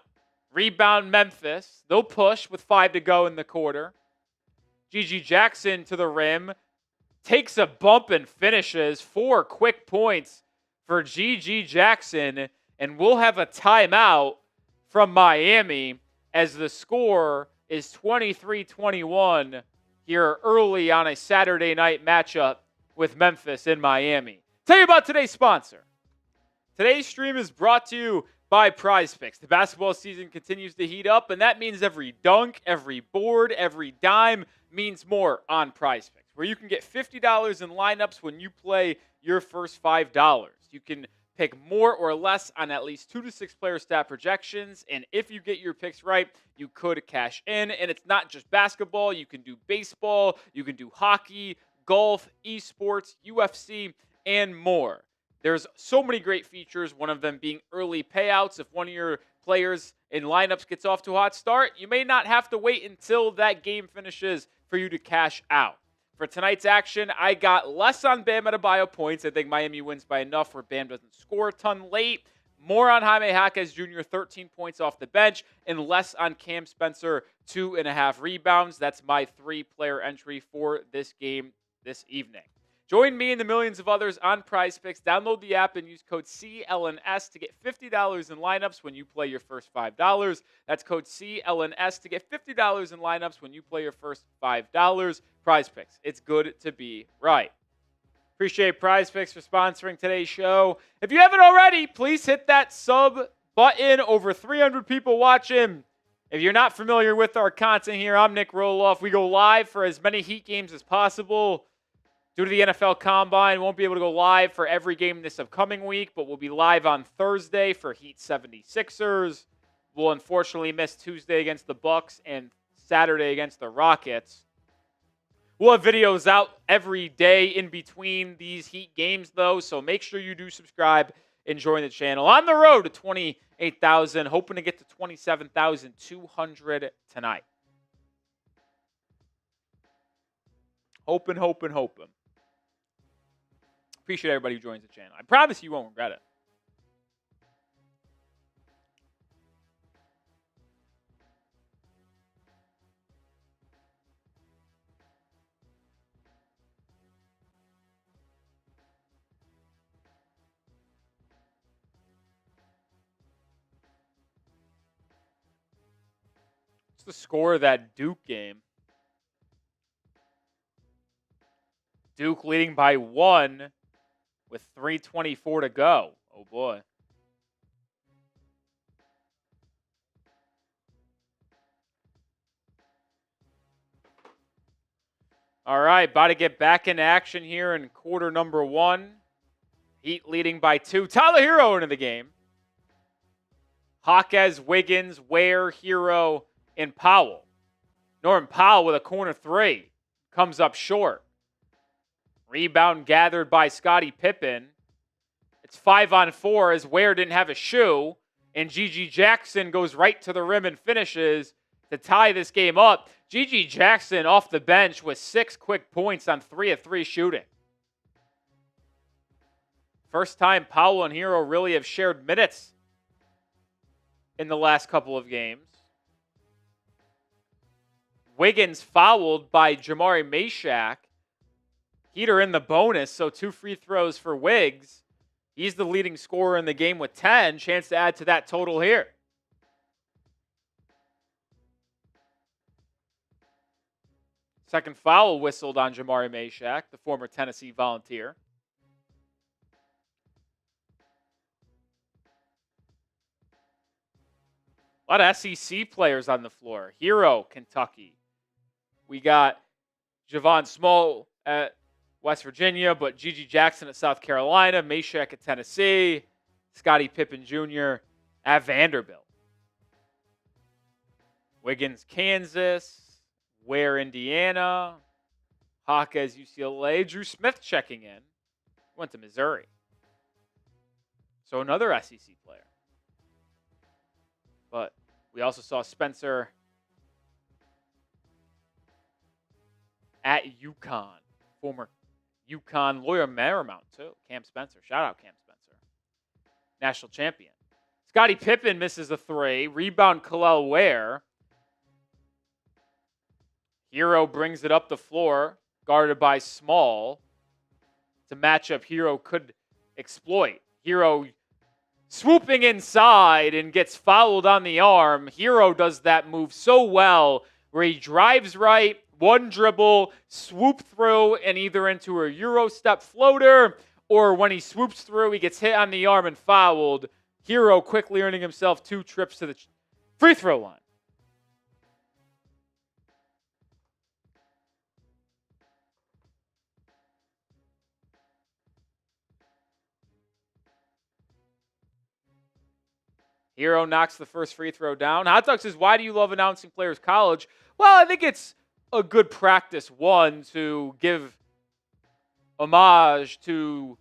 Rebound Memphis. They'll push with 5 to go in the quarter. G.G. Jackson to the rim. Takes a bump and finishes. 4 quick points for G.G. Jackson. And we'll have a timeout from Miami as the score is 23-21 here early on a Saturday night matchup with Memphis in Miami. Tell you about today's sponsor. Today's stream is brought to you by PrizePicks. The basketball season continues to heat up, and that means every dunk, every board, every dime means more on PrizePicks, where you can get $50 in lineups when you play your first $5. You can pick more or less on at least 2 to 6 player stat projections, and if you get your picks right, you could cash in. And it's not just basketball. You can do baseball, you can do hockey, golf, esports, UFC, and more. There's so many great features, one of them being early payouts. If one of your players in lineups gets off to a hot start, you may not have to wait until that game finishes for you to cash out. For tonight's action, I got less on Bam Adebayo points. I think Miami wins by enough where Bam doesn't score a ton late. More on Jaime Jaquez Jr., 13 points off the bench, and less on Cam Spencer, 2.5 rebounds. That's my 3-player entry for this game this evening. Join me and the millions of others on PrizePicks. Download the app and use code CLNS to get $50 in lineups when you play your first $5. That's code CLNS to get $50 in lineups when you play your first $5. PrizePicks. It's good to be right. Appreciate PrizePicks for sponsoring today's show. If you haven't already, please hit that sub button. Over 300 people watching. If you're not familiar with our content here, I'm Nick Roloff. We go live for as many Heat games as possible. Due to the NFL Combine, won't be able to go live for every game this upcoming week, but we'll be live on Thursday for Heat 76ers. We'll unfortunately miss Tuesday against the Bucks and Saturday against the Rockets. We'll have videos out every day in between these Heat games, though, so make sure you do subscribe and join the channel. On the road to 28,000, hoping to get to 27,200 tonight. Hoping. Appreciate everybody who joins the channel. I promise you won't regret it. What's the score of that Duke game? Duke leading by 1 with 3:24 to go. Oh, boy. All right, about to get back in action here in quarter number 1. Heat leading by 2. Tyler Herro into the game. Jaquez, Wiggins, Ware, Herro, and Powell. Norman Powell with a corner three. Comes up short. Rebound gathered by Scottie Pippen. It's 5-on-4 as Ware didn't have a shoe. And GG Jackson goes right to the rim and finishes to tie this game up. GG Jackson off the bench with 6 quick points on 3 of 3 shooting. First time Powell and Herro really have shared minutes in the last couple of games. Wiggins fouled by Jahmai Mashack. Heater in the bonus, so 2 free throws for Wiggs. He's the leading scorer in the game with 10. Chance to add to that total here. Second foul whistled on Jahmai Mashack, the former Tennessee Volunteer. A lot of SEC players on the floor. Herro, Kentucky. We got Javon Small at West Virginia, but GG Jackson at South Carolina, Mashack at Tennessee, Scottie Pippen Jr. at Vanderbilt. Wiggins, Kansas, Ware, Indiana, Jaquez, UCLA, Dru Smith checking in. Went to Missouri. So another SEC player. But we also saw Spencer at UConn, former UConn Lawyer Marymount, too. Cam Spencer. Shout out Cam Spencer. National champion. Scottie Pippen misses a 3. Rebound Kel'el Ware. Herro brings it up the floor, guarded by Small. It's a matchup Herro could exploit. Herro swooping inside and gets fouled on the arm. Herro does that move so well where he drives right, one dribble, swoop through, and either into a Euro step floater, or when he swoops through, he gets hit on the arm and fouled. Herro quickly earning himself 2 trips to the free throw line. Herro knocks the first free throw down. Hot Dog says, why do you love announcing players college? Well, I think it's a good practice, one, to give homage to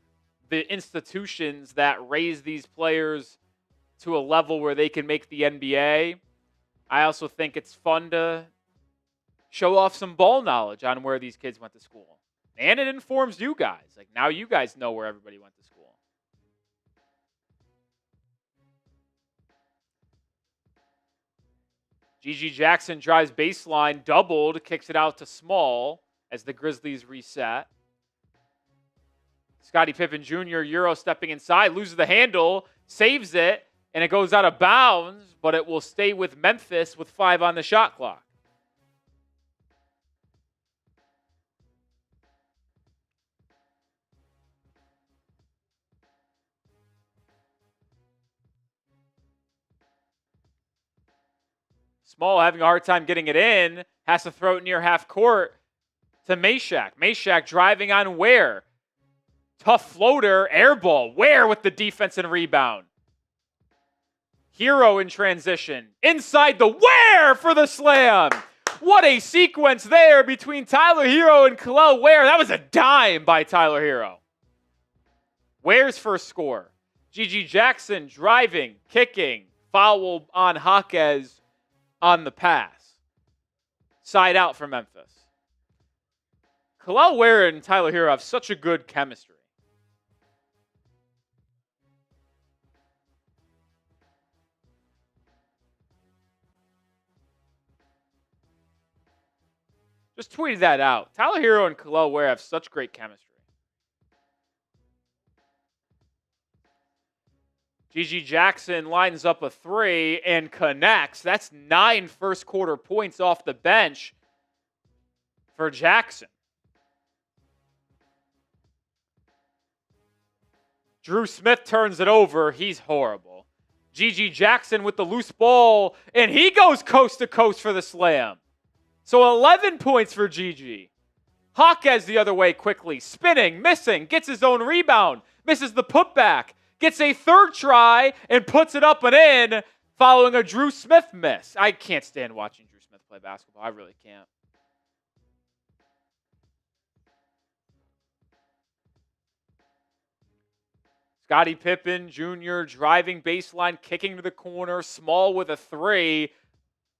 the institutions that raise these players to a level where they can make the NBA. I also think it's fun to show off some ball knowledge on where these kids went to school. And it informs you guys. Like, now you guys know where everybody went to school. GG Jackson drives baseline, doubled, kicks it out to Small as the Grizzlies reset. Scottie Pippen Jr., Euro stepping inside, loses the handle, saves it, and it goes out of bounds, but it will stay with Memphis with 5 on the shot clock. Small having a hard time getting it in. Has to throw it near half court to Mashack. Mashack driving on Ware. Tough floater. Air ball. Ware with the defense and rebound. Herro in transition. Inside the Ware for the slam. What a sequence there between Tyler Herro and Kel'el Ware. That was a dime by Tyler Herro. Ware's first score. GG Jackson driving, kicking. Foul on Jaquez on the pass. Side out for Memphis. Kel'el Ware and Tyler Herro have such a good chemistry. Just tweeted that out. Tyler Herro and Kel'el Ware have such great chemistry. GG Jackson lines up a 3 and connects. That's 9 first quarter points off the bench for Jackson. Dru Smith turns it over. He's horrible. GG Jackson with the loose ball, and he goes coast to coast for the slam. So 11 points for GG. Jaquez the other way quickly, spinning, missing, gets his own rebound, misses the putback, gets a third try, and puts it up and in following a Dru Smith miss. I can't stand watching Dru Smith play play basketball. I really can't. Scottie Pippen Jr. driving baseline, kicking to the corner. Small with a 3.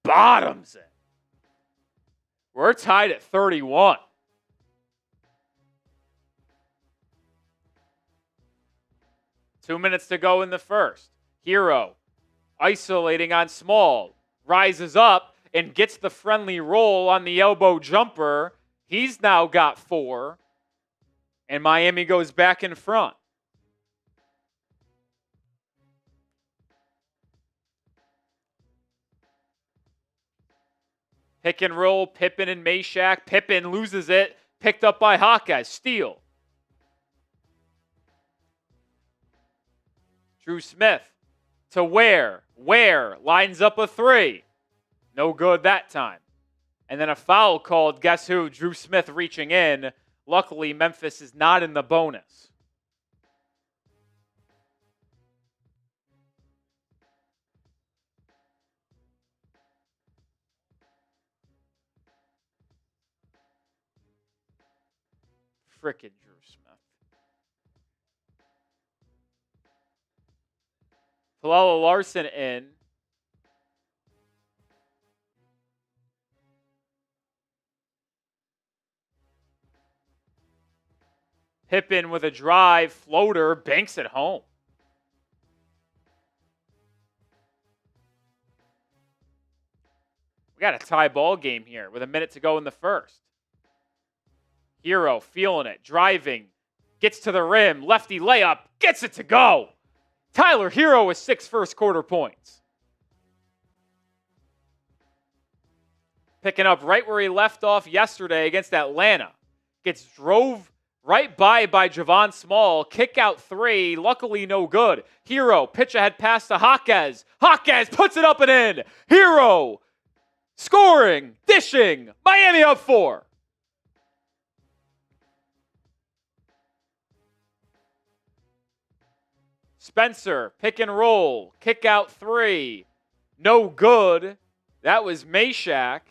Bottoms it. We're tied at 31. Two minutes to go in the first. Herro isolating on Small. Rises up and gets the friendly roll on the elbow jumper. He's now got 4. And Miami goes back in front. Pick and roll, Pippen and Mashack. Pippen loses it. Picked up by Jaquez. Steal. Dru Smith to Ware. Ware lines up a 3. No good that time. And then a foul called. Guess who? Dru Smith reaching in. Luckily, Memphis is not in the bonus. Frickin' Dru Smith. Pelle Larsson in. Pippen with a drive, floater, banks it home. We got a tie ball game here with a minute to go in the first. Herro feeling it, driving, gets to the rim, lefty layup, gets it to go. Tyler Herro with 6 first quarter points. Picking up right where he left off yesterday against Atlanta. Gets drove right by Javon Small. Kick out 3. Luckily, no good. Herro, pitch ahead pass to Jaquez. Jaquez puts it up and in. Herro scoring, dishing. Miami up 4. Spencer, pick and roll. Kick out 3. No good. That was Mashack.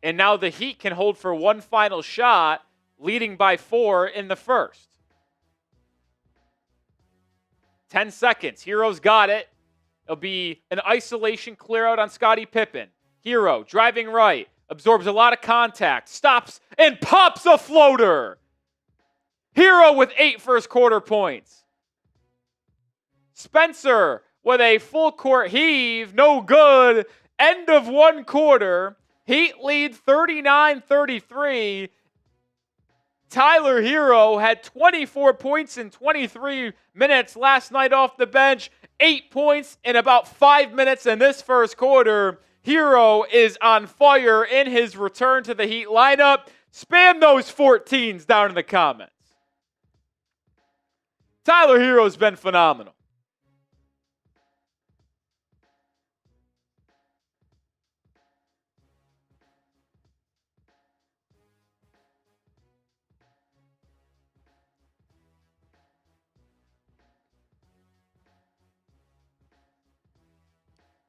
And now the Heat can hold for one final shot, leading by 4 in the first. 10 seconds. Herro's got it. It'll be an isolation clear out on Scottie Pippen. Herro driving right. Absorbs a lot of contact. Stops and pops a floater. Herro with 8 first quarter points. Spencer with a full court heave. No good. End of one quarter. Heat lead 39-33. Tyler Herro had 24 points in 23 minutes last night off the bench. 8 points in about 5 minutes in this first quarter. Herro is on fire in his return to the Heat lineup. Spam those 14s down in the comments. Tyler Herro's been phenomenal.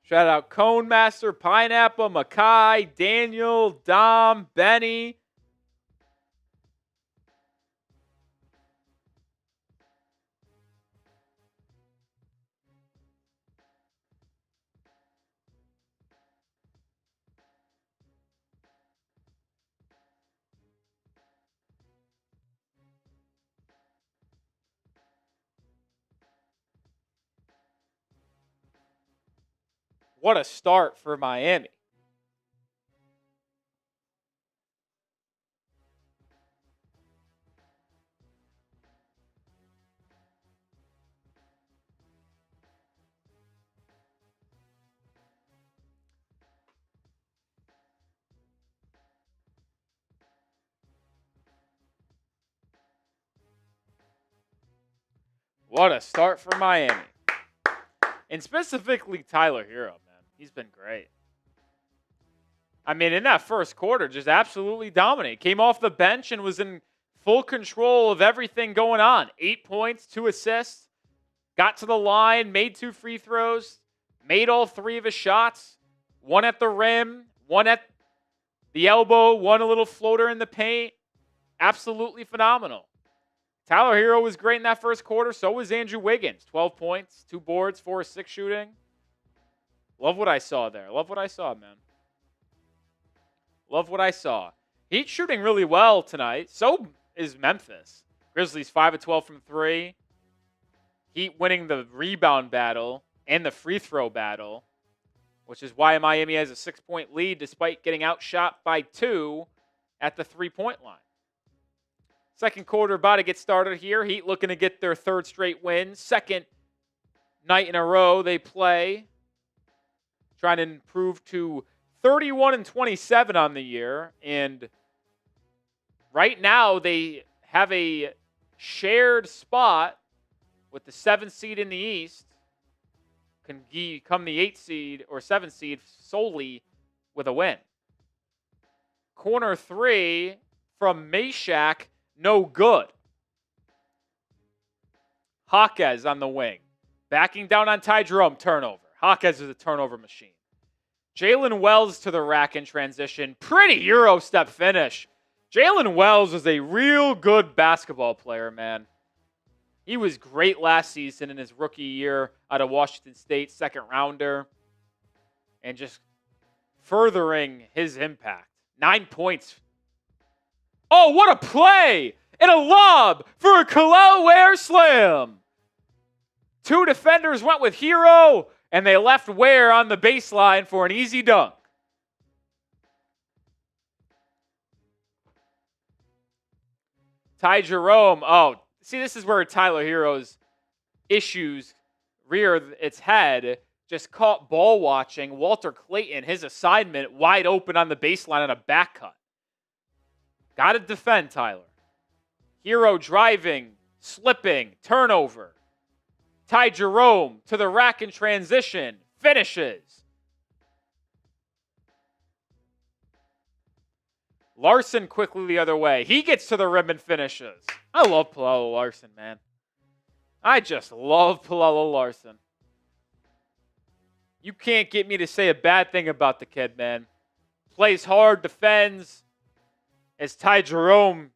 Shout out Cone Master, Pineapple, Makai, Daniel, Dom, Benny. What a start for Miami. What a start for Miami. And specifically Tyler Herro, man. He's been great. I mean, in that first quarter, just absolutely dominated. Came off the bench and was in full control of everything going on. 8 points, 2 assists. Got to the line, made 2 free throws. Made all 3 of his shots. One at the rim, one at The elbow, won a little floater in the paint. Absolutely phenomenal. Tyler Herro was great in that first quarter. So was Andrew Wiggins. 12 points, 2 boards, 4 or 6 shooting. Love what I saw there. Love what I saw, man. Love what I saw. Heat shooting really well tonight. So is Memphis. Grizzlies 5 of 12 from 3. Heat winning the rebound battle and the free throw battle, which is why Miami has a 6-point lead despite getting outshot by 2 at the 3-point line. Second quarter about to get started here. Heat looking to get their 3rd straight win. Second night in a row they play. Trying to improve to 31-27 on the year. And right now they have a shared spot with the 7th seed in the East. Can become the 8th seed or 7th seed solely with a win. Corner 3 from Mashack, no good. Jaquez on the wing. Backing down on Ty Jerome, turnover. Jaquez is a turnover machine. Jaylen Wells to the rack in transition. Pretty Euro step finish. Jaylen Wells is a real good basketball player, man. He was great last season in his rookie year out of Washington State, 2nd rounder. And just furthering his impact. 9 points. Oh, what a play! And a lob for a Kel'el Ware slam. 2 defenders went with Herro, and they left Ware on the baseline for an easy dunk. Ty Jerome. Oh, see, this is where Tyler Herro's issues rear its head. Just caught ball watching. Walter Clayton, his assignment, wide open on the baseline on a back cut. Got to defend, Tyler. Herro driving, slipping, turnover. Ty Jerome to the rack in transition, finishes. Larsson quickly the other way. He gets to the rim and finishes. I love Pelle Larsson, man. I just love Pelle Larsson. You can't get me to say a bad thing about the kid, man. Plays hard, defends. As Ty Jerome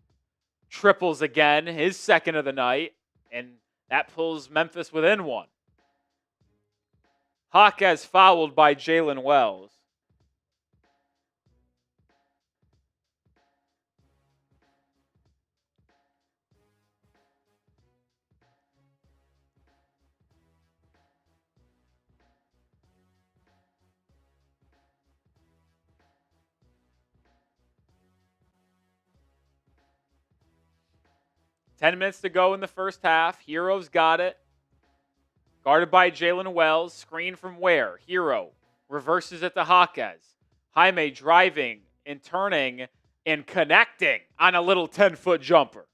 triples again, his 2nd of the night. And that pulls Memphis within 1. Jaquez fouled by Jaylen Wells. Ten minutes to go in the first half. Herro's got it. Guarded by Jaylen Wells. Screen from Ware. Herro reverses it to Jaquez. Jaime driving and turning and connecting on a little 10-foot jumper.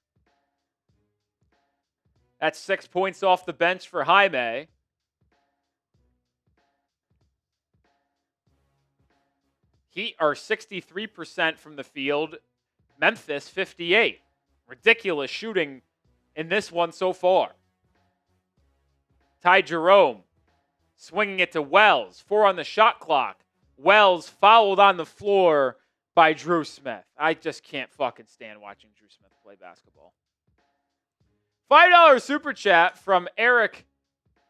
That's 6 points off the bench for Jaime. Heat are 63% from the field. Memphis, 58%. Ridiculous shooting in this one so far. Ty Jerome swinging it to Wells. 4 on the shot clock. Wells fouled on the floor by Dru Smith. I just can't fucking stand watching Dru Smith play basketball. $5 super chat from Eric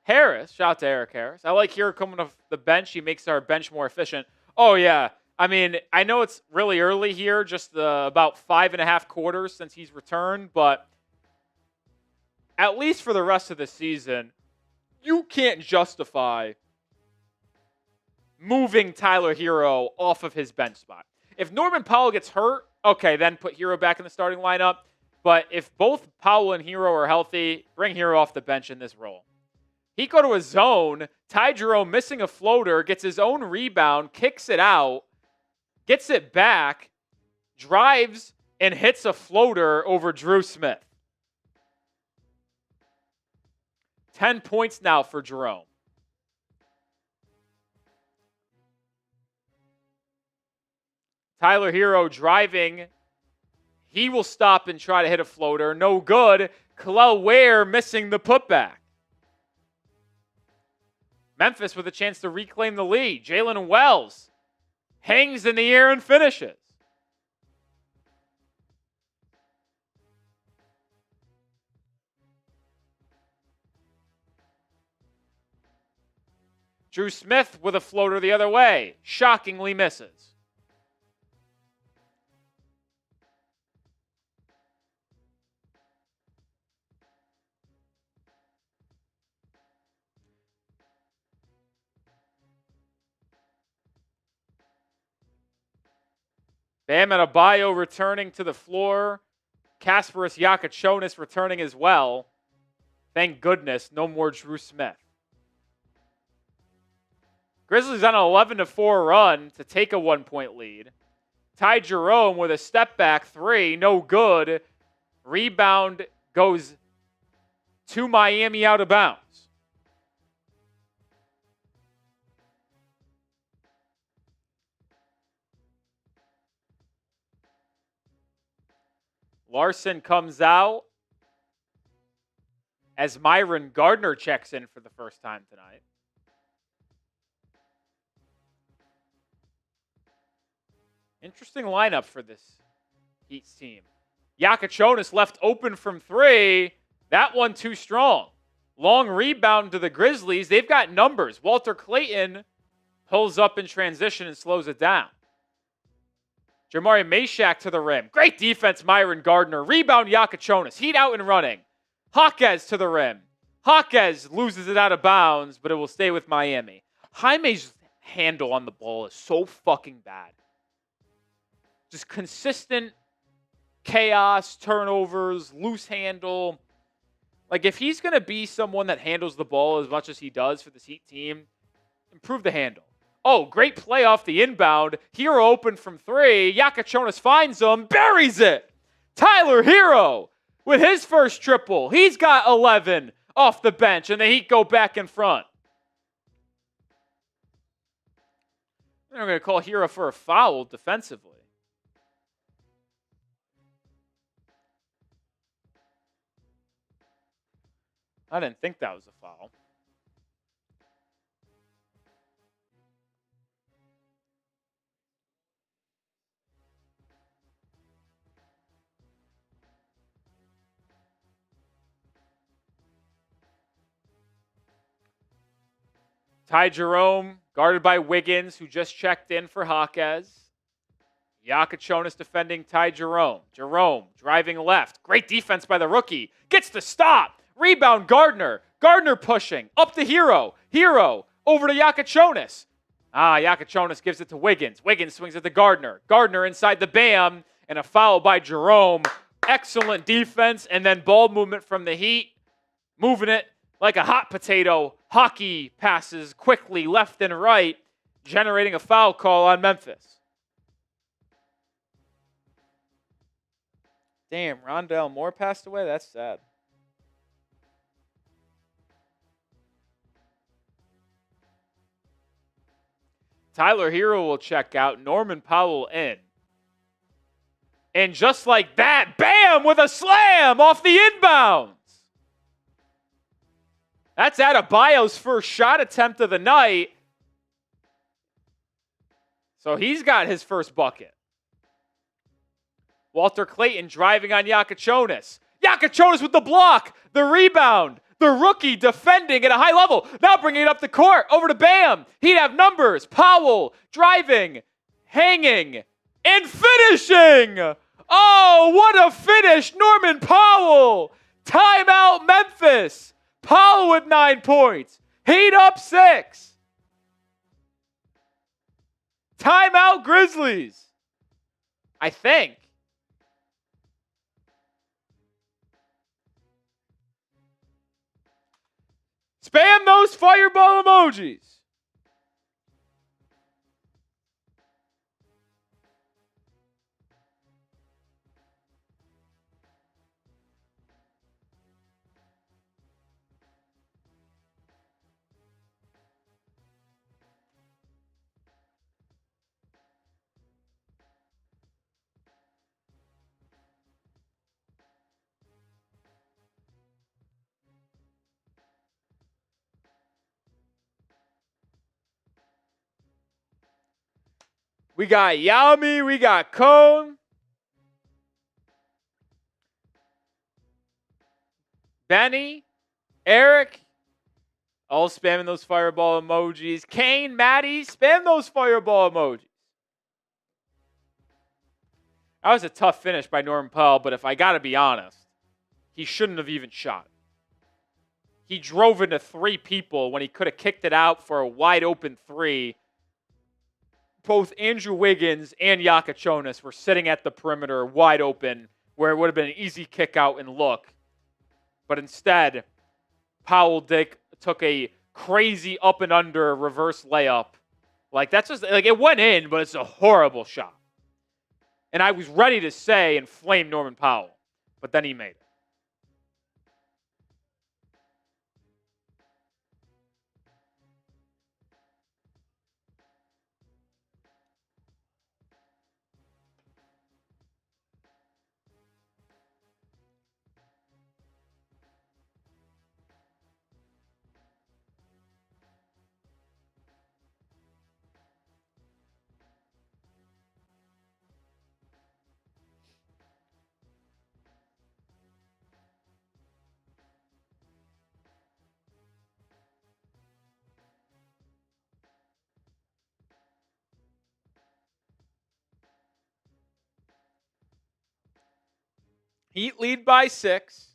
Harris. Shout out to Eric Harris. I like Herro coming off the bench. He makes our bench more efficient. Oh, yeah. I mean, I know it's really early here, just about 5.5 quarters since he's returned, but at least for the rest of the season, you can't justify moving Tyler Herro off of his bench spot. If Norman Powell gets hurt, okay, then put Herro back in the starting lineup. But if both Powell and Herro are healthy, bring Herro off the bench in this role. He go to a zone, Ty Jerome missing a floater, gets his own rebound, kicks it out, gets it back, drives, and hits a floater over Dru Smith. 10 points now for Jerome. Tyler Herro driving. He will stop and try to hit a floater. No good. Kel'el Ware missing the putback. Memphis with a chance to reclaim the lead. Jaylen Wells hangs in the air and finishes. Dru Smith with a floater the other way. Shockingly misses. Bam Adebayo returning to the floor. Kasparas Jakucionis returning as well. Thank goodness, no more Dru Smith. Grizzlies on an 11-4 run to take a 1-point lead. Ty Jerome with a step back three, no good. Rebound goes to Miami out of bounds. Larsson comes out as Myron Gardner checks in for the first time tonight. Interesting lineup for this Heat team. Jakucionis left open from three. That one too strong. Long rebound to the Grizzlies. They've got numbers. Walter Clayton pulls up in transition and slows it down. Jahmai Mashack to the rim. Great defense, Myron Gardner. Rebound, Jakucionis. Heat out and running. Jaquez to the rim. Jaquez loses it out of bounds, but it will stay with Miami. Jaime's handle on the ball is so fucking bad. Just consistent chaos, turnovers, loose handle. Like, if he's going to be someone that handles the ball as much as he does for this Heat team, improve the handle. Oh, great play off the inbound. Herro open from three. Jakucionis finds him, buries it. Tyler Herro with his first triple. He's got 11 off the bench, and the Heat go back in front. They're going to call Herro for a foul defensively. I didn't think that was a foul. Ty Jerome, guarded by Wiggins, who just checked in for Jaquez. Jakucionis defending Ty Jerome. Jerome driving left. Great defense by the rookie. Gets the stop. Rebound, Gardner. Gardner pushing. Up to Herro. Herro over to Jakucionis. Jakucionis gives it to Wiggins. Wiggins swings it to Gardner. Gardner inside the Bam. And a foul by Jerome. Excellent defense. And then ball movement from the Heat. Moving it like a hot potato. Hockey passes quickly left and right. Generating a foul call on Memphis. Damn, Rondell Moore passed away? That's sad. Tyler Herro will check out. Norman Powell in. And just like that, bam, with a slam off the inbounds. That's Adebayo's first shot attempt of the night. So he's got his first bucket. Walter Clayton driving on Jakucionis. Jakucionis with the block, the rebound. The rookie defending at a high level. Now bringing it up the court. Over to Bam. He'd have numbers. Powell driving, hanging, and finishing. Oh, what a finish. Norman Powell. Timeout Memphis. Powell with 9 points. Heat up 6. Timeout Grizzlies. I think. Spam those fireball emojis. We got Yami, we got Cone. Benny, Eric. All spamming those fireball emojis. Kane, Maddie, spam those fireball emojis. That was a tough finish by Norman Powell, but if I got to be honest, he shouldn't have even shot. He drove into 3 people when he could have kicked it out for a wide open 3. Both Andrew Wiggins and Jakucionis were sitting at the perimeter wide open where it would have been an easy kick out and look. But instead, Powell took a crazy up and under reverse layup. Like, that's just, like, it went in, but it's a horrible shot. And I was ready to say and flame Norman Powell, but then he made it. Heat lead by 6.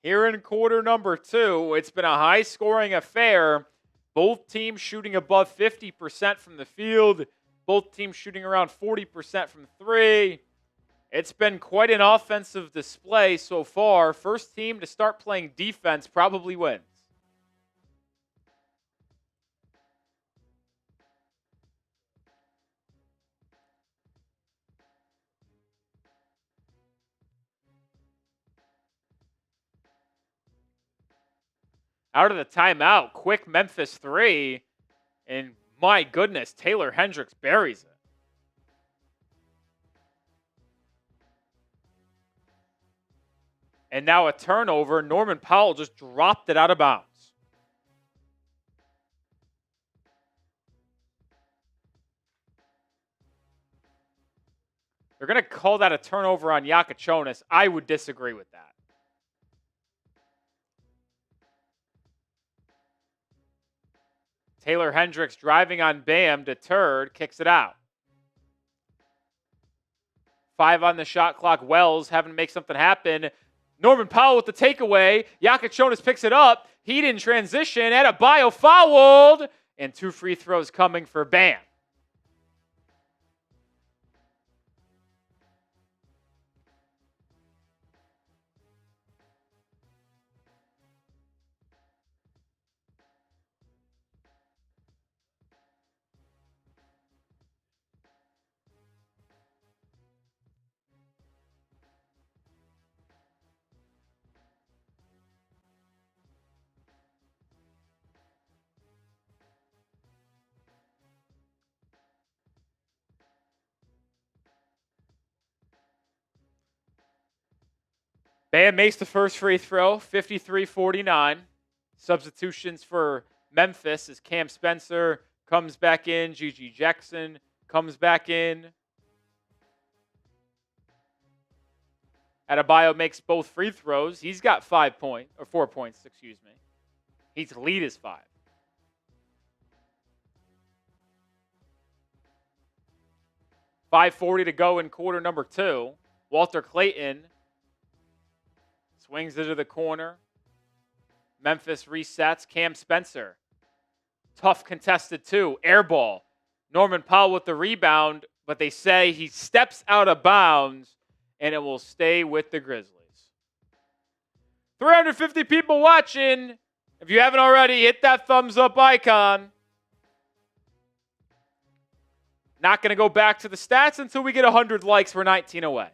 Here in quarter number 2, it's been a high-scoring affair. Both teams shooting above 50% from the field. Both teams shooting around 40% from 3. It's been quite an offensive display so far. First team to start playing defense probably wins. Out of the timeout, quick Memphis 3, and my goodness, Taylor Hendricks buries it. And now a turnover. Norman Powell just dropped it out of bounds. They're going to call that a turnover on Jakucionis. I would disagree with that. Taylor Hendricks driving on Bam, deterred, kicks it out. 5 on the shot clock. Wells having to make something happen. Norman Powell with the takeaway. Jakucionis picks it up. Heat in transition. Adebayo fouled. And 2 free throws coming for Bam. Bam makes the first free throw, 53-49. Substitutions for Memphis as Cam Spencer comes back in. Gigi Jackson comes back in. Adebayo makes both free throws. He's got 4 points, excuse me. He's lead is 5. .540 to go in quarter number 2. Walter Clayton swings into the corner. Memphis resets. Cam Spencer. Tough contested 2. Air ball. Norman Powell with the rebound, but they say he steps out of bounds and it will stay with the Grizzlies. 350 people watching. If you haven't already, hit that thumbs up icon. Not going to go back to the stats until we get 100 likes. We're 19 away.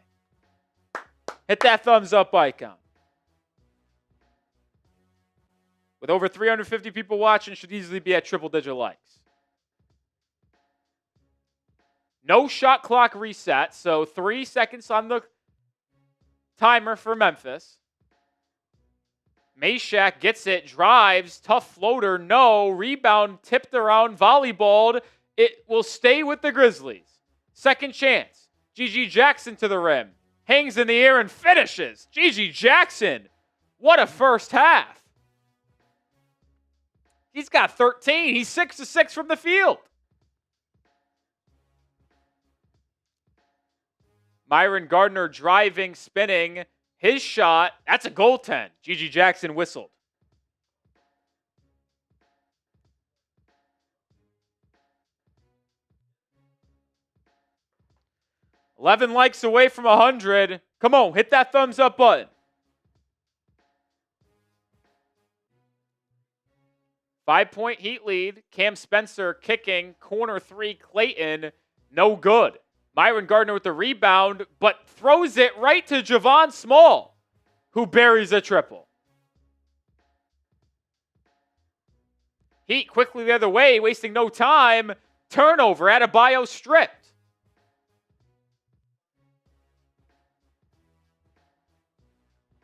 Hit that thumbs up icon. With over 350 people watching, should easily be at triple-digit likes. No shot clock reset, so 3 seconds on the timer for Memphis. Mashack gets it, drives, tough floater, no. Rebound, tipped around, volleyballed. It will stay with the Grizzlies. Second chance. Gigi Jackson to the rim. Hangs in the air and finishes. Gigi Jackson. What a first half. He's got 13. He's 6 of 6 from the field. Myron Gardner driving, spinning. His shot, that's a goaltend. GG Jackson whistled. $11 likes away from 100. Come on, hit that thumbs up button. 5-point Heat lead. Cam Spencer kicking. Corner 3, Clayton. No good. Myron Gardner with the rebound, but throws it right to Javon Small, who buries a triple. Heat quickly the other way, wasting no time. Turnover. Adebayo stripped.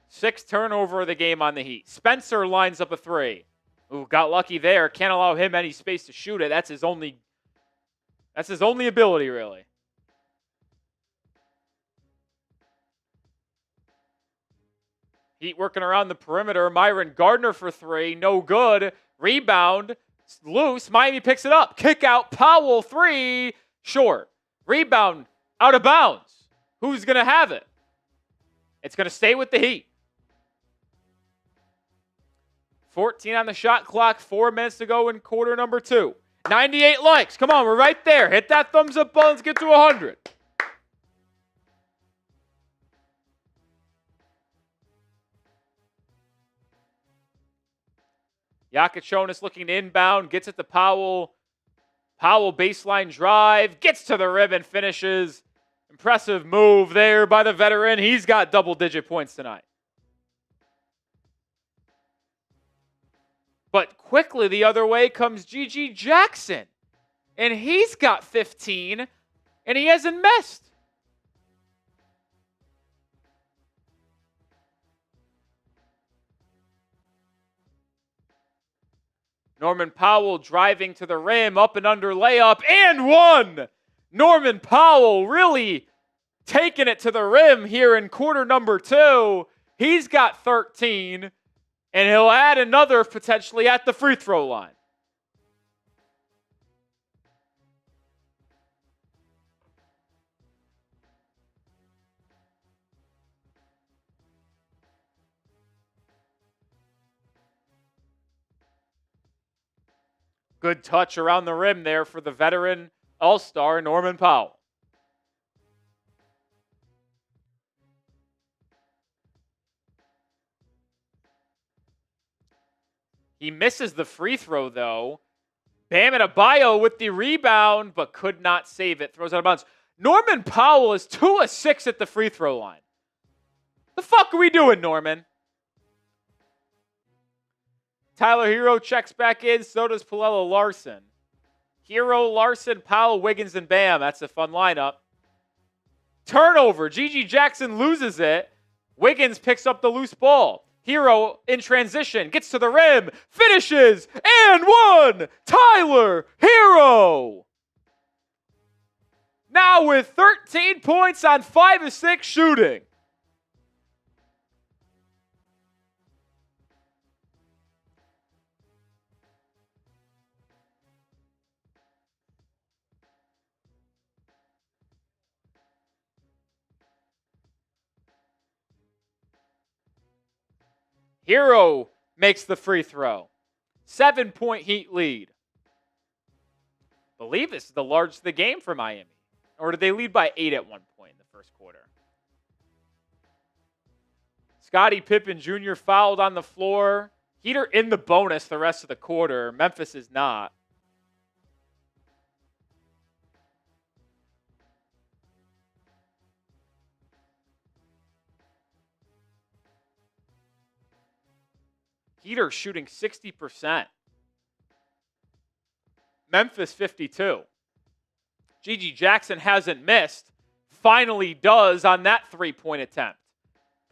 Sixth turnover of the game on the Heat. Spencer lines up a 3. Ooh, got lucky there. Can't allow him any space to shoot it. That's his only ability, really. Heat working around the perimeter. Myron Gardner for 3. No good. Rebound. Loose. Miami picks it up. Kick out. Powell 3. Short. Rebound. Out of bounds. Who's going to have it? It's going to stay with the Heat. 14 on the shot clock. 4 minutes to go in quarter number 2. 98 likes. Come on, we're right there. Hit that thumbs up button. Let's get to 100. Jakucionis looking to inbound. Gets it to Powell. Powell baseline drive. Gets to the rim and finishes. Impressive move there by the veteran. He's got double-digit points tonight. But quickly the other way comes GG Jackson. And he's got 15, and he hasn't missed. Norman Powell driving to the rim, up and under layup, and one! Norman Powell really taking it to the rim here in quarter number 2. He's got 13, and he'll add another potentially at the free throw line. Good touch around the rim there for the veteran all-star Norman Powell. He misses the free throw, though. Bam Adebayo with the rebound, but could not save it. Throws out of bounds. Norman Powell is 2 of 6 at the free throw line. The fuck are we doing, Norman? Tyler Herro checks back in. So does Pelle Larsson. Herro, Larsson, Powell, Wiggins, and Bam. That's a fun lineup. Turnover. GG Jackson loses it. Wiggins picks up the loose ball. Herro in transition. Gets to the rim. Finishes. And one. Tyler Herro. Now with 13 points on 5 of 6 shooting. Herro makes the free throw. 7-point Heat lead. Believe this is the largest of the game for Miami. Or did they lead by 8 at one point in the first quarter? Scottie Pippen Jr. fouled on the floor. Heat are in the bonus the rest of the quarter. Memphis is not. Heat are shooting 60%. Memphis 52. GG Jackson hasn't missed. Finally does on that 3-point attempt.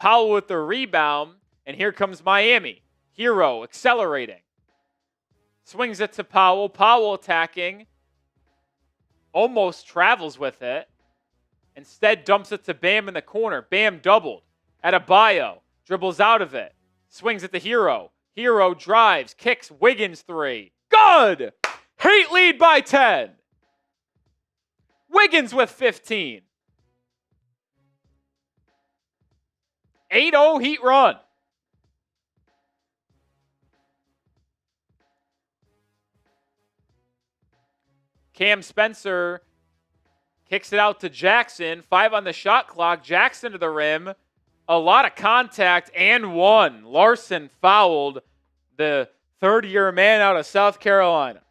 Powell with the rebound. And here comes Miami. Herro accelerating. Swings it to Powell. Powell attacking. Almost travels with it. Instead dumps it to Bam in the corner. Bam doubled. Adebayo dribbles out of it. Swings it to Herro. Herro drives, kicks, Wiggins 3. Good! Heat lead by 10. Wiggins with 15. 8-0 Heat run. Cam Spencer kicks it out to Jackson. 5 on the shot clock. Jackson to the rim. A lot of contact and one. Larsson fouled the third-year man out of South Carolina.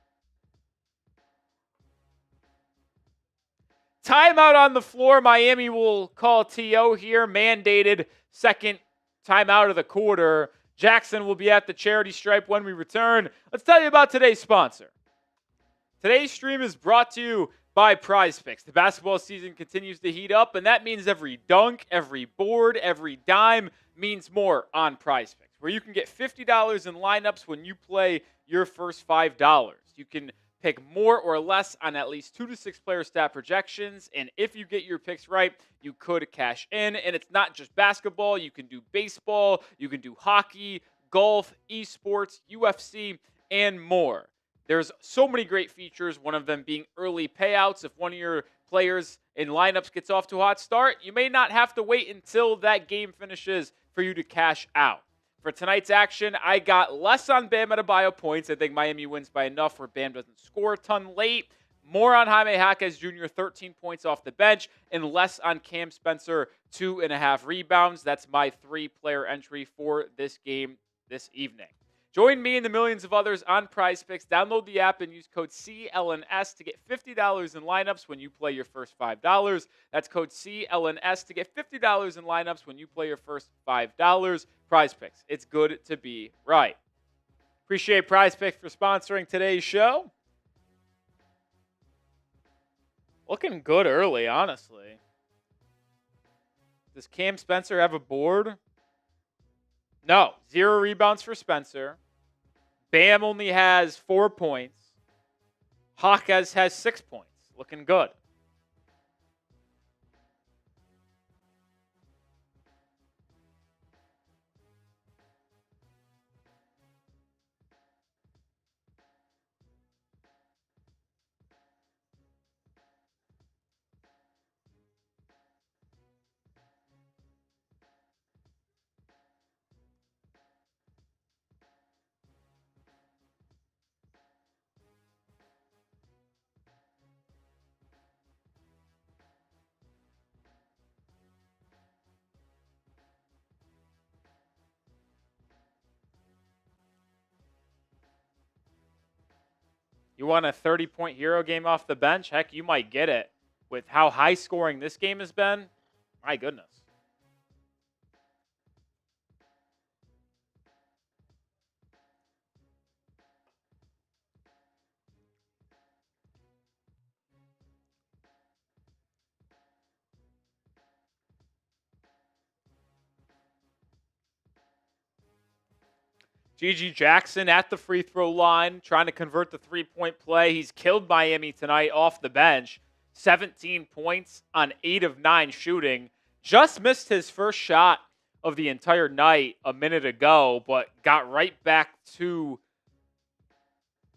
Timeout on the floor. Miami will call TO here. Mandated second timeout of the quarter. Jackson will be at the charity stripe when we return. Let's tell you about today's sponsor. Today's stream is brought to you by PrizePicks. The basketball season continues to heat up, and that means every dunk, every board, every dime means more on PrizePicks, where you can get $50 in lineups when you play your first $5. You can pick more or less on at least 2 to 6 player stat projections, and if you get your picks right, you could cash in. And it's not just basketball. You can do baseball, you can do hockey, golf, esports, UFC, and more. There's so many great features, one of them being early payouts. If one of your players in lineups gets off to a hot start, you may not have to wait until that game finishes for you to cash out. For tonight's action, I got less on Bam Adebayo points. I think Miami wins by enough where Bam doesn't score a ton late. More on Jaime Jaquez Jr., 13 points off the bench, and less on Cam Spencer, 2.5 rebounds. That's my 3-player entry for this game this evening. Join me and the millions of others on PrizePicks. Download the app and use code CLNS to get $50 in lineups when you play your first $5. That's code CLNS to get $50 in lineups when you play your first $5. PrizePicks. It's good to be right. Appreciate PrizePicks for sponsoring today's show. Looking good early, honestly. Does Cam Spencer have a board? No. 0 rebounds for Spencer. Bam only has 4 points. Jaquez has 6 points. Looking good. You want a 30-point Herro game off the bench? Heck, you might get it. With how high-scoring this game has been, my goodness. G.G. Jackson at the free throw line, trying to convert the three-point play. He's killed Miami tonight off the bench. 17 points on 8 of 9 shooting. Just missed his first shot of the entire night a minute ago, but got right back to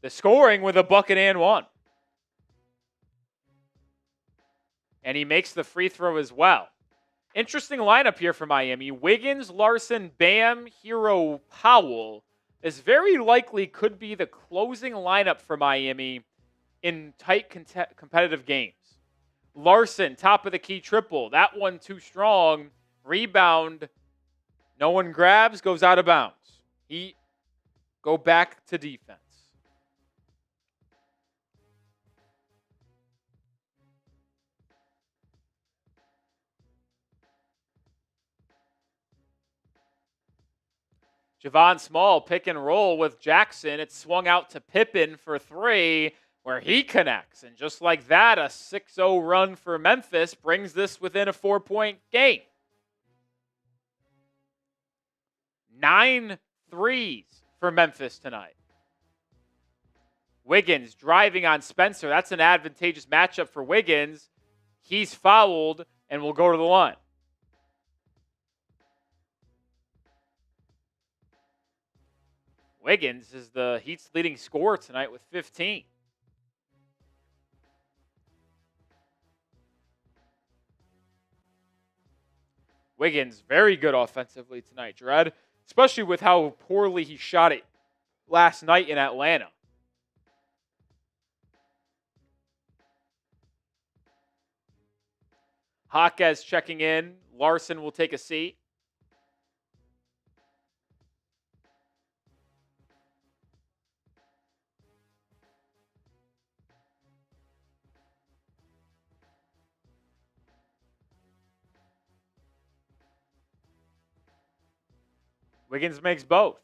the scoring with a bucket and one. And he makes the free throw as well. Interesting lineup here for Miami. Wiggins, Larsson, Bam, Herro, Powell. This very likely could be the closing lineup for Miami in tight competitive games. Larsson, top of the key triple. That one too strong. Rebound. No one grabs, goes out of bounds. He go back to defense. Javon Small pick and roll with Jackson. It's swung out to Pippen for 3, where he connects. And just like that, a 6-0 run for Memphis brings this within a 4-point game. 9 threes for Memphis tonight. Wiggins driving on Spencer. That's an advantageous matchup for Wiggins. He's fouled and will go to the line. Wiggins is the Heat's leading scorer tonight with 15. Wiggins, very good offensively tonight, Dredd, especially with how poorly he shot it last night in Atlanta. Jaquez checking in. Larsson will take a seat. Wiggins makes both.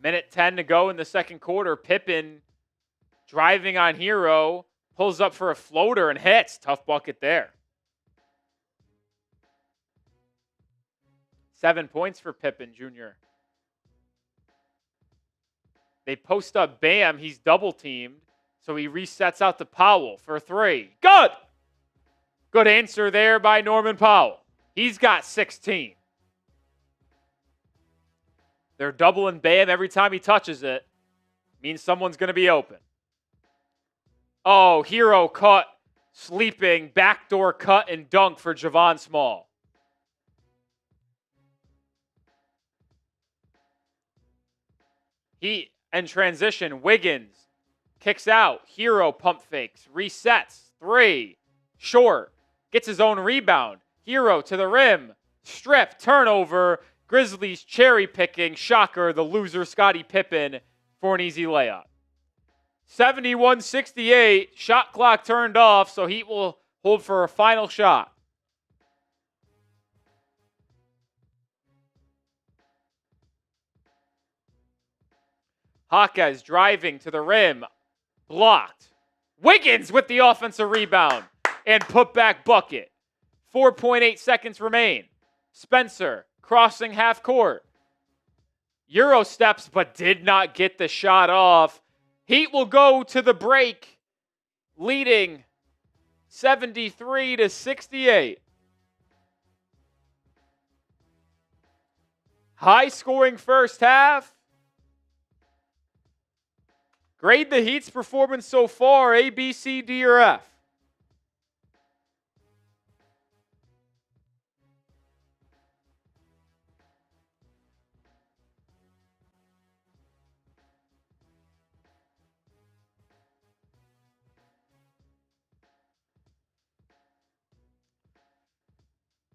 Minute 10 to go in the second quarter. Pippen driving on Herro, pulls up for a floater and hits. Tough bucket there. 7 points for Pippen Jr. They post up Bam. He's double teamed. So he resets out to Powell for 3. Good! Good answer there by Norman Powell. He's got 16. They're doubling Bam every time he touches it. Means someone's going to be open. Oh, Herro cut, sleeping, backdoor cut and dunk for Javon Small. He, in transition, Wiggins kicks out. Herro pump fakes, resets. 3. Short. Gets his own rebound. Herro to the rim. Strip. Turnover. Grizzlies cherry picking. Shocker. The loser Scottie Pippen for an easy layup. 71-68. Shot clock turned off, so Heat will hold for a final shot. Jaquez driving to the rim. Blocked. Wiggins with the offensive rebound and putback bucket. 4.8 seconds remain. Spencer crossing half court. Euro steps but did not get the shot off. Heat will go to the break, leading 73-68. High scoring first half. Grade the Heat's performance so far, A, B, C, D, or F.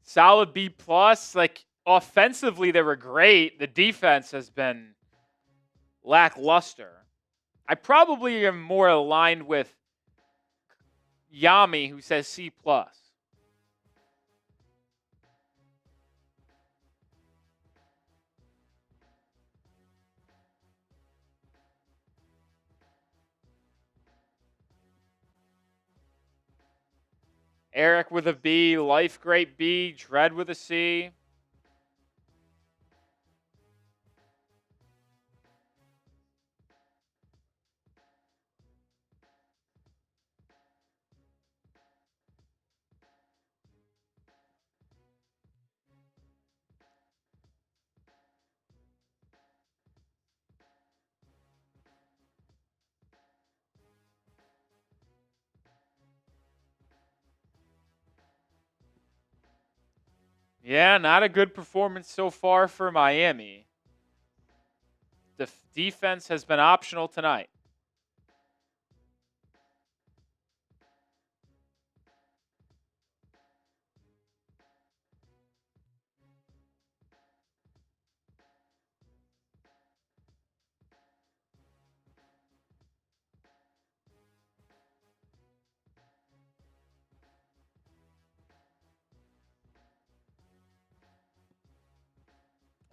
Solid B+. Like, offensively, they were great. The defense has been lackluster. I probably am more aligned with Yami, who says C+. Eric with a B, Life Great B, Dread with a C. Yeah, not a good performance so far for Miami. The defense has been optional tonight.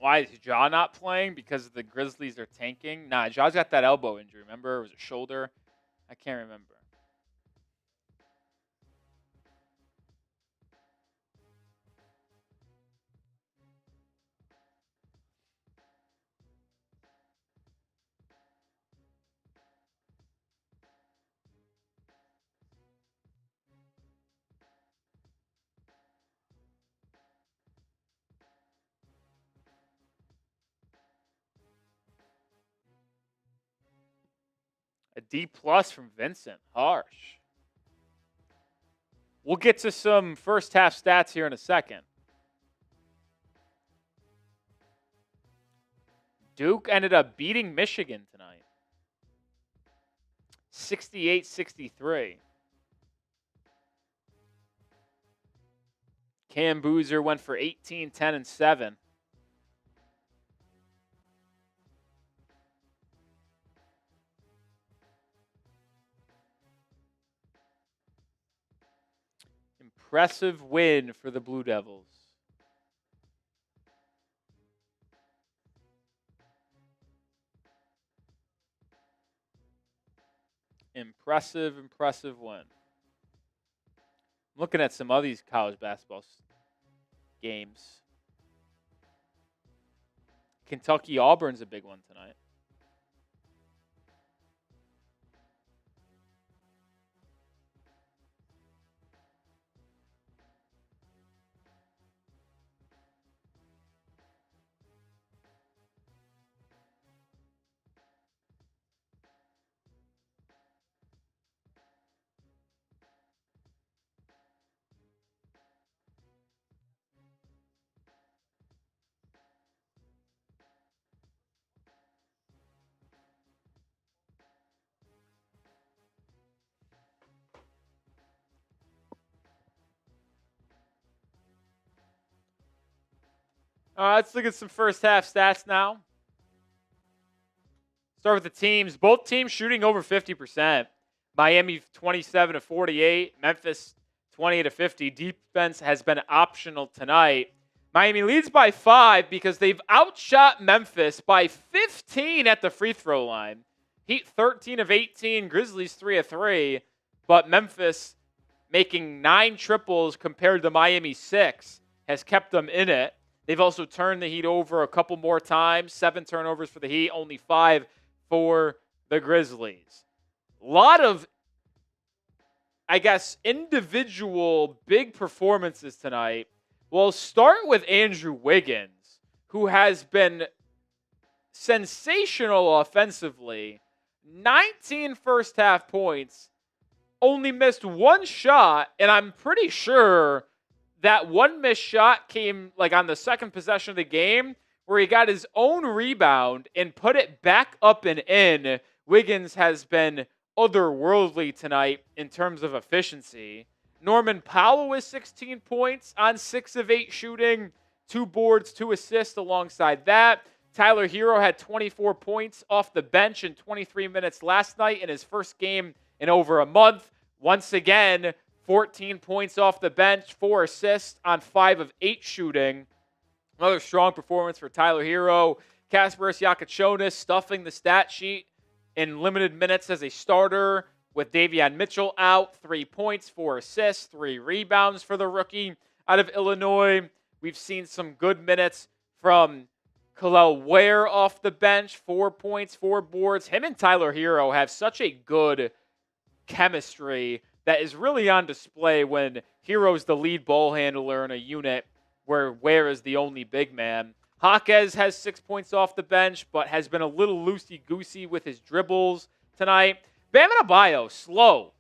Why is Ja not playing? Because the Grizzlies are tanking? Nah, Ja's got that elbow injury. Remember? It was a shoulder. I can't remember. D+ from Vincent. Harsh. We'll get to some first half stats here in a second. Duke ended up beating Michigan tonight. 68-63. Cam Boozer went for 18, 10, and 7. Impressive win for the Blue Devils. Impressive win. I'm looking at some of these college basketball games. Kentucky-Auburn's a big one tonight. Let's look at some first half stats now. Start with the teams. Both teams shooting over 50%. Miami 27-48. Memphis 20-50. Defense has been optional tonight. Miami leads by 5 because they've outshot Memphis by 15 at the free throw line. Heat 13 of 18. Grizzlies 3 of 3. But Memphis making 9 triples compared to Miami 6 has kept them in it. They've also turned the Heat over a couple more times. 7 turnovers for the Heat, only 5 for the Grizzlies. A lot of, I guess, individual big performances tonight. We'll start with Andrew Wiggins, who has been sensational offensively. 19 first half points, only missed 1 shot, and I'm pretty sure that 1 missed shot came like on the second possession of the game where he got his own rebound and put it back up and in. Wiggins has been otherworldly tonight in terms of efficiency. Norman Powell with 16 points on 6 of 8 shooting, 2 boards, 2 assists alongside that. Tyler Herro had 24 points off the bench in 23 minutes last night in his first game in over a month. Once again, 14 points off the bench, 4 assists on 5 of 8 shooting. Another strong performance for Tyler Herro. Kasparas Jakucionis stuffing the stat sheet in limited minutes as a starter with Davion Mitchell out. 3 points, 4 assists, 3 rebounds for the rookie out of Illinois. We've seen some good minutes from Kel'el Ware off the bench. 4 points, 4 boards. Him and Tyler Herro have such a good chemistry that is really on display when Herro's the lead ball handler in a unit where Ware is the only big man. Jaquez has 6 points off the bench, but has been a little loosey-goosey with his dribbles tonight. Bam Adebayo, slow.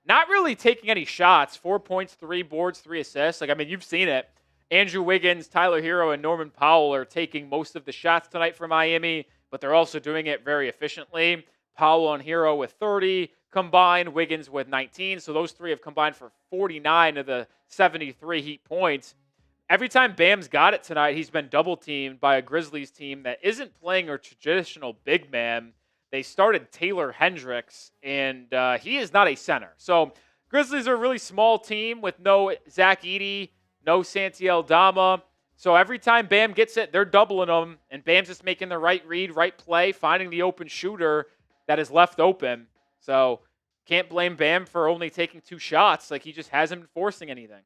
Not really taking any shots. 4 points, 3 boards, 3 assists. You've seen it. Andrew Wiggins, Tyler Herro, and Norman Powell are taking most of the shots tonight for Miami, but they're also doing it very efficiently. Powell and Herro with 30 combined, Wiggins with 19. So those 3 have combined for 49 of the 73 Heat points. Every time Bam's got it tonight, he's been double-teamed by a Grizzlies team that isn't playing a traditional big man. They started Taylor Hendricks, and he is not a center. So Grizzlies are a really small team with no Zach Edey, no Santi Aldama. So every time Bam gets it, they're doubling him, and Bam's just making the right read, right play, finding the open shooter that is left open. So can't blame Bam for only taking 2 shots. He just hasn't been forcing anything.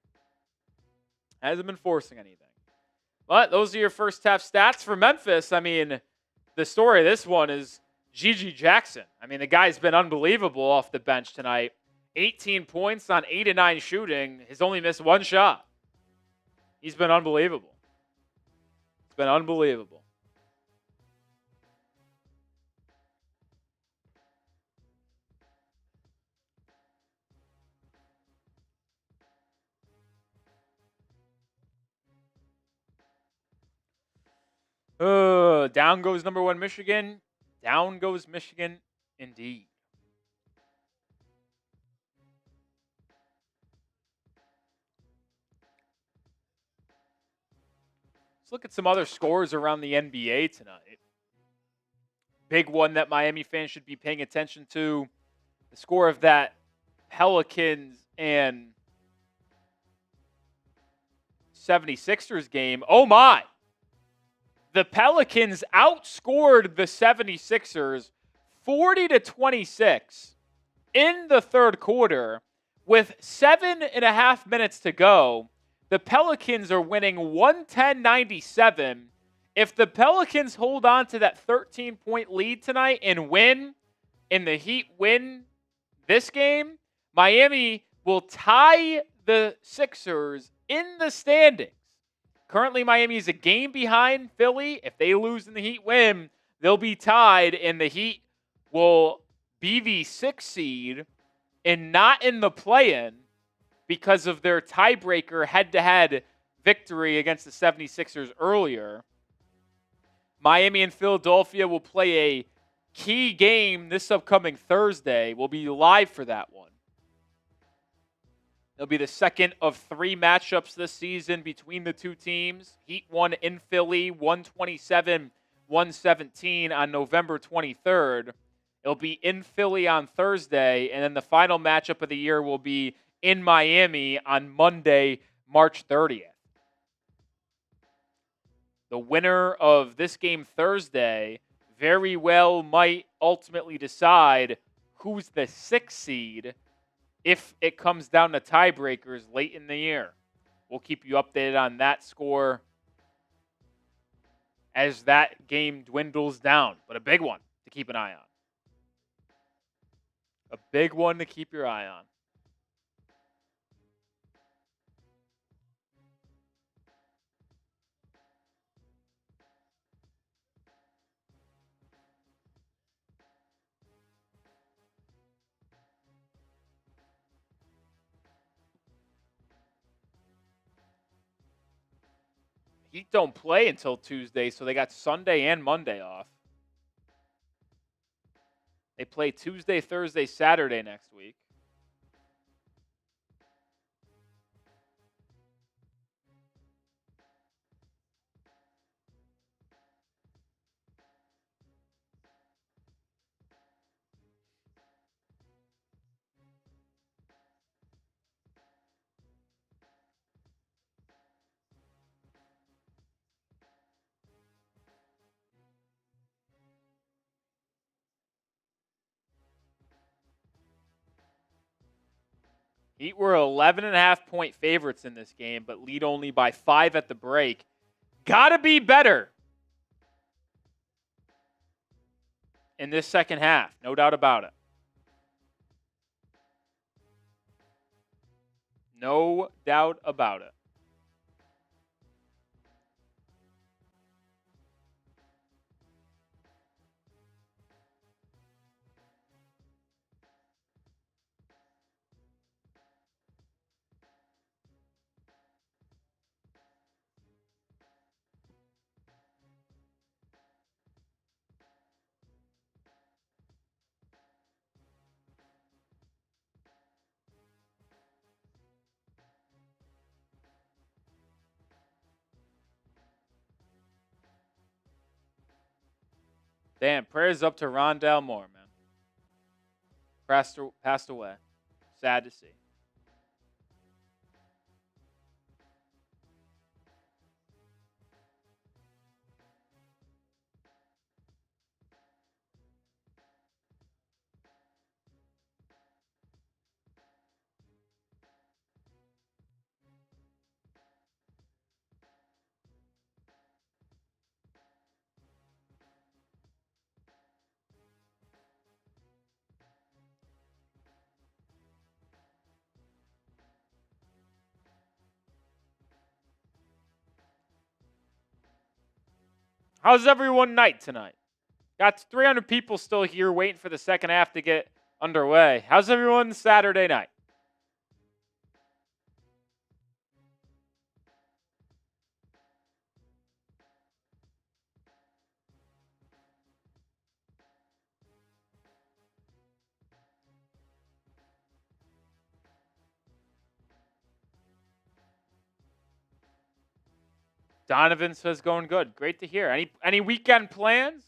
But those are your first half stats for Memphis. The story of this one is Gigi Jackson. The guy's been unbelievable off the bench tonight. 18 points on 8 of 9 shooting. He's only missed 1 shot. He's been unbelievable. It's been unbelievable. Down goes number 1 Michigan. Down goes Michigan indeed. Let's look at some other scores around the NBA tonight. Big one that Miami fans should be paying attention to. The score of that Pelicans and 76ers game. Oh my! The Pelicans outscored the 76ers 40-26 in the third quarter with 7.5 minutes to go. The Pelicans are winning 110-97. If the Pelicans hold on to that 13-point lead tonight and win, and the Heat win this game, Miami will tie the Sixers in the standings. Currently, Miami is a game behind Philly. If they lose and the Heat win, they'll be tied, and the Heat will be the 6th seed and not in the play-in because of their tiebreaker head-to-head victory against the 76ers earlier. Miami and Philadelphia will play a key game this upcoming Thursday. We'll be live for that one. It'll be the second of 3 matchups this season between the two teams. Heat won in Philly, 127-117 on November 23rd. It'll be in Philly on Thursday, and then the final matchup of the year will be in Miami on Monday, March 30th. The winner of this game Thursday very well might ultimately decide who's the 6th seed if it comes down to tiebreakers late in the year. We'll keep you updated on that score as that game dwindles down. But a big one to keep an eye on. A big one to keep your eye on. Heat don't play until Tuesday, so they got Sunday and Monday off. They play Tuesday, Thursday, Saturday next week. Heat were 11.5-point favorites in this game, but lead only by 5 at the break. Gotta be better in this second half. No doubt about it. No doubt about it. Damn, prayers up to Rondell Moore, man. Passed away. Sad to see. How's everyone night tonight? Got 300 people still here waiting for the second half to get underway. How's everyone Saturday night? Donovan says going good. Great to hear. Any weekend plans?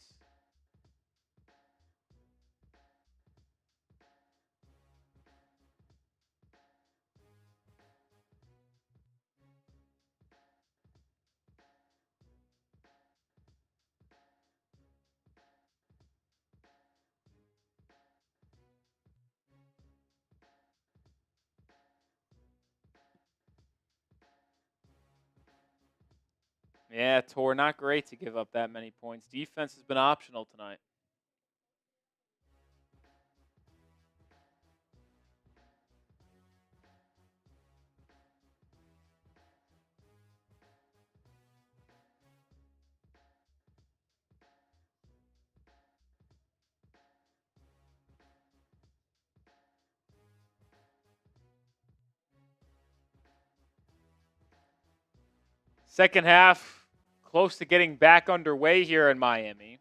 Yeah, Tor, not great to give up that many points. Defense has been optional tonight. Second half, close to getting back underway here in Miami.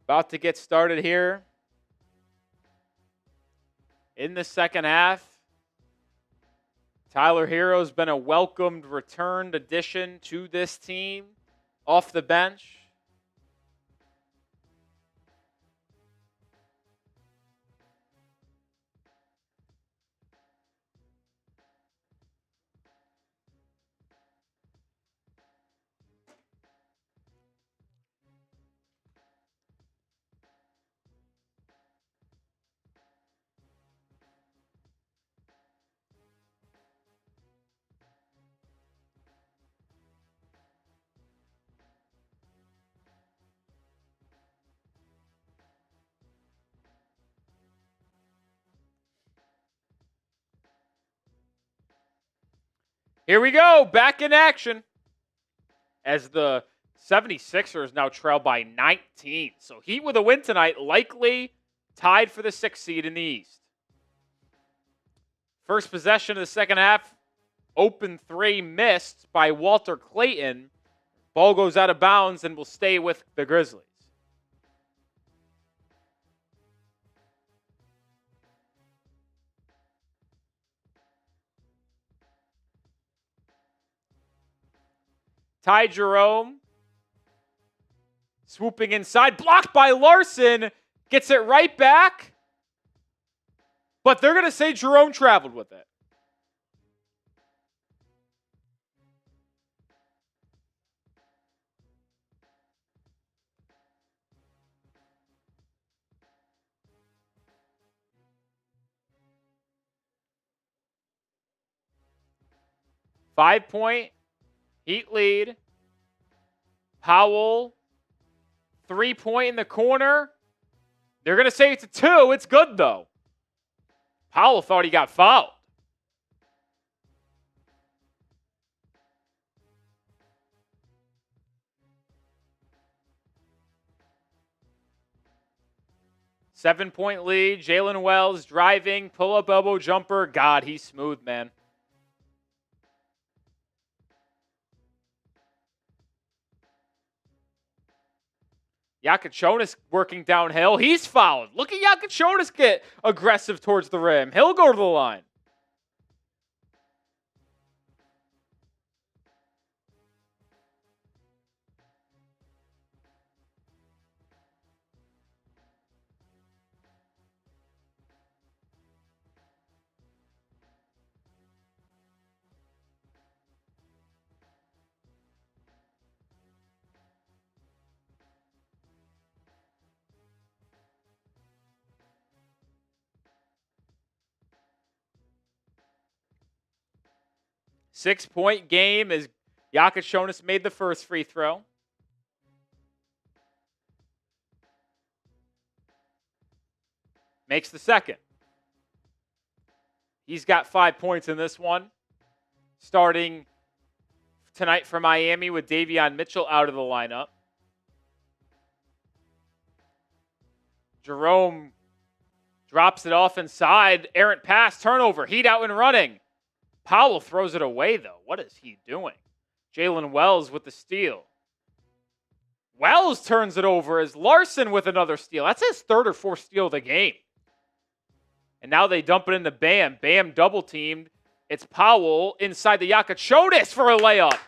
About to get started here in the second half. Tyler Herro's been a welcomed returned addition to this team off the bench. Here we go, back in action as the 76ers now trail by 19. So Heat with a win tonight, likely tied for the 6th seed in the East. First possession of the second half, open three missed by Walter Clayton. Ball goes out of bounds and will stay with the Grizzlies. Ty Jerome, swooping inside, blocked by Larsson, gets it right back, but they're going to say Jerome traveled with it. Five-point Heat lead. Powell, 3-point in the corner. They're going to say it's a 2. It's good, though. Powell thought he got fouled. Seven-point lead. Jaylen Wells driving, pull-up elbow jumper. God, he's smooth, man. Jakucionis working downhill. He's fouled. Look at Jakucionis get aggressive towards the rim. He'll go to the line. Six-point game as Jakucionis made the first free throw. Makes the second. He's got 5 points in this one. Starting tonight for Miami with Davion Mitchell out of the lineup. Jerome Drops it off inside. Errant pass, turnover. Heat out and running. Powell throws it away, though. What is he doing? Jaylen Wells with the steal. Wells turns it over as Larsson with another steal. That's his third or fourth steal of the game. And now they dump it into Bam. Bam double teamed. It's Powell inside the Jakucionis for a layup.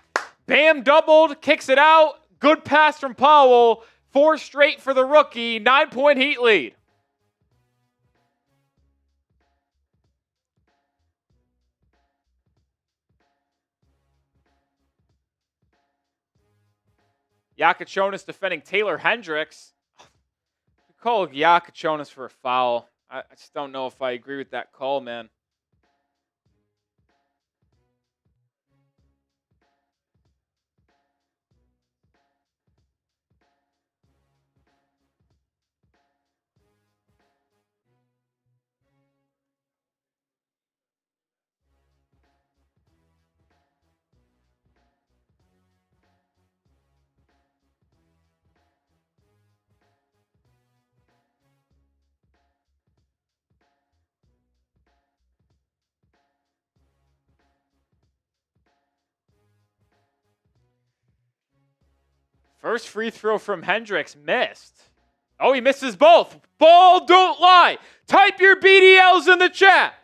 Bam doubled, kicks it out. Good pass from Powell. 4 straight for the rookie. 9-point Heat lead. Jakucionis defending Taylor Hendricks. Call Jakucionis for a foul. I just don't know if I agree with that call, man. First free throw from Hendricks missed. Oh, he misses both. Ball don't lie. Type your BDLs in the chat.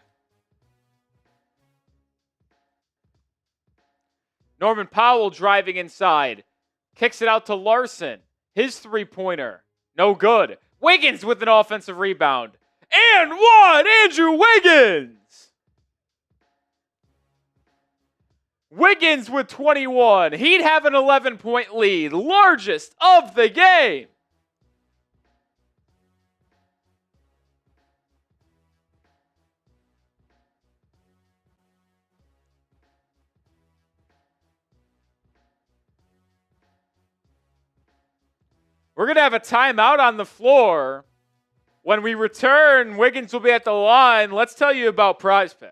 Norman Powell driving inside. Kicks it out to Larsson. His three-pointer. No good. Wiggins with an offensive rebound. And one, Andrew Wiggins. Wiggins with 21. He'd have an 11-point lead. Largest of the game. We're going to have a timeout on the floor. When we return, Wiggins will be at the line. Let's tell you about PrizePicks.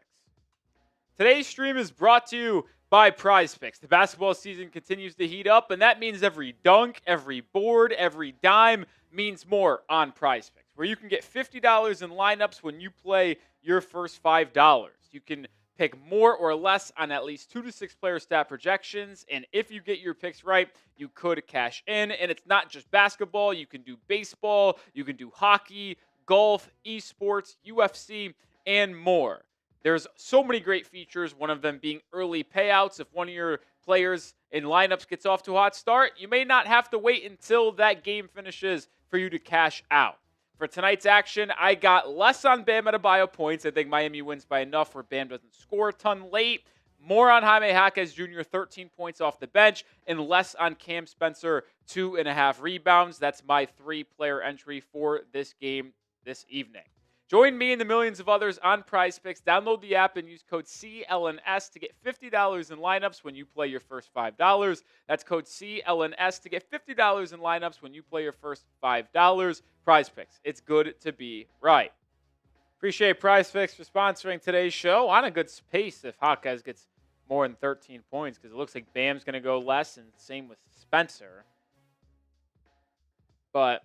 Today's stream is brought to you by PrizePicks. The basketball season continues to heat up, and that means every dunk, every board, every dime means more on PrizePicks, where you can get $50 in lineups when you play your first $5. You can pick more or less on at least 2 to 6 player stat projections, and if you get your picks right, you could cash in. And it's not just basketball. You can do baseball, you can do hockey, golf, esports, UFC, and more. There's so many great features, one of them being early payouts. If one of your players in lineups gets off to a hot start, you may not have to wait until that game finishes for you to cash out. For tonight's action, I got less on Bam Adebayo points. I think Miami wins by enough where Bam doesn't score a ton late. More on Jaime Jaquez Jr., 13 points off the bench, and less on Cam Spencer, 2.5 rebounds. That's my 3-player entry for this game this evening. Join me and the millions of others on PrizePicks. Download the app and use code CLNS to get $50 in lineups when you play your first $5. That's code CLNS to get $50 in lineups when you play your first $5. PrizePicks. It's good to be right. Appreciate PrizePicks for sponsoring today's show. On a good pace if Jaquez gets more than 13 points, because it looks like Bam's going to go less, and same with Spencer. But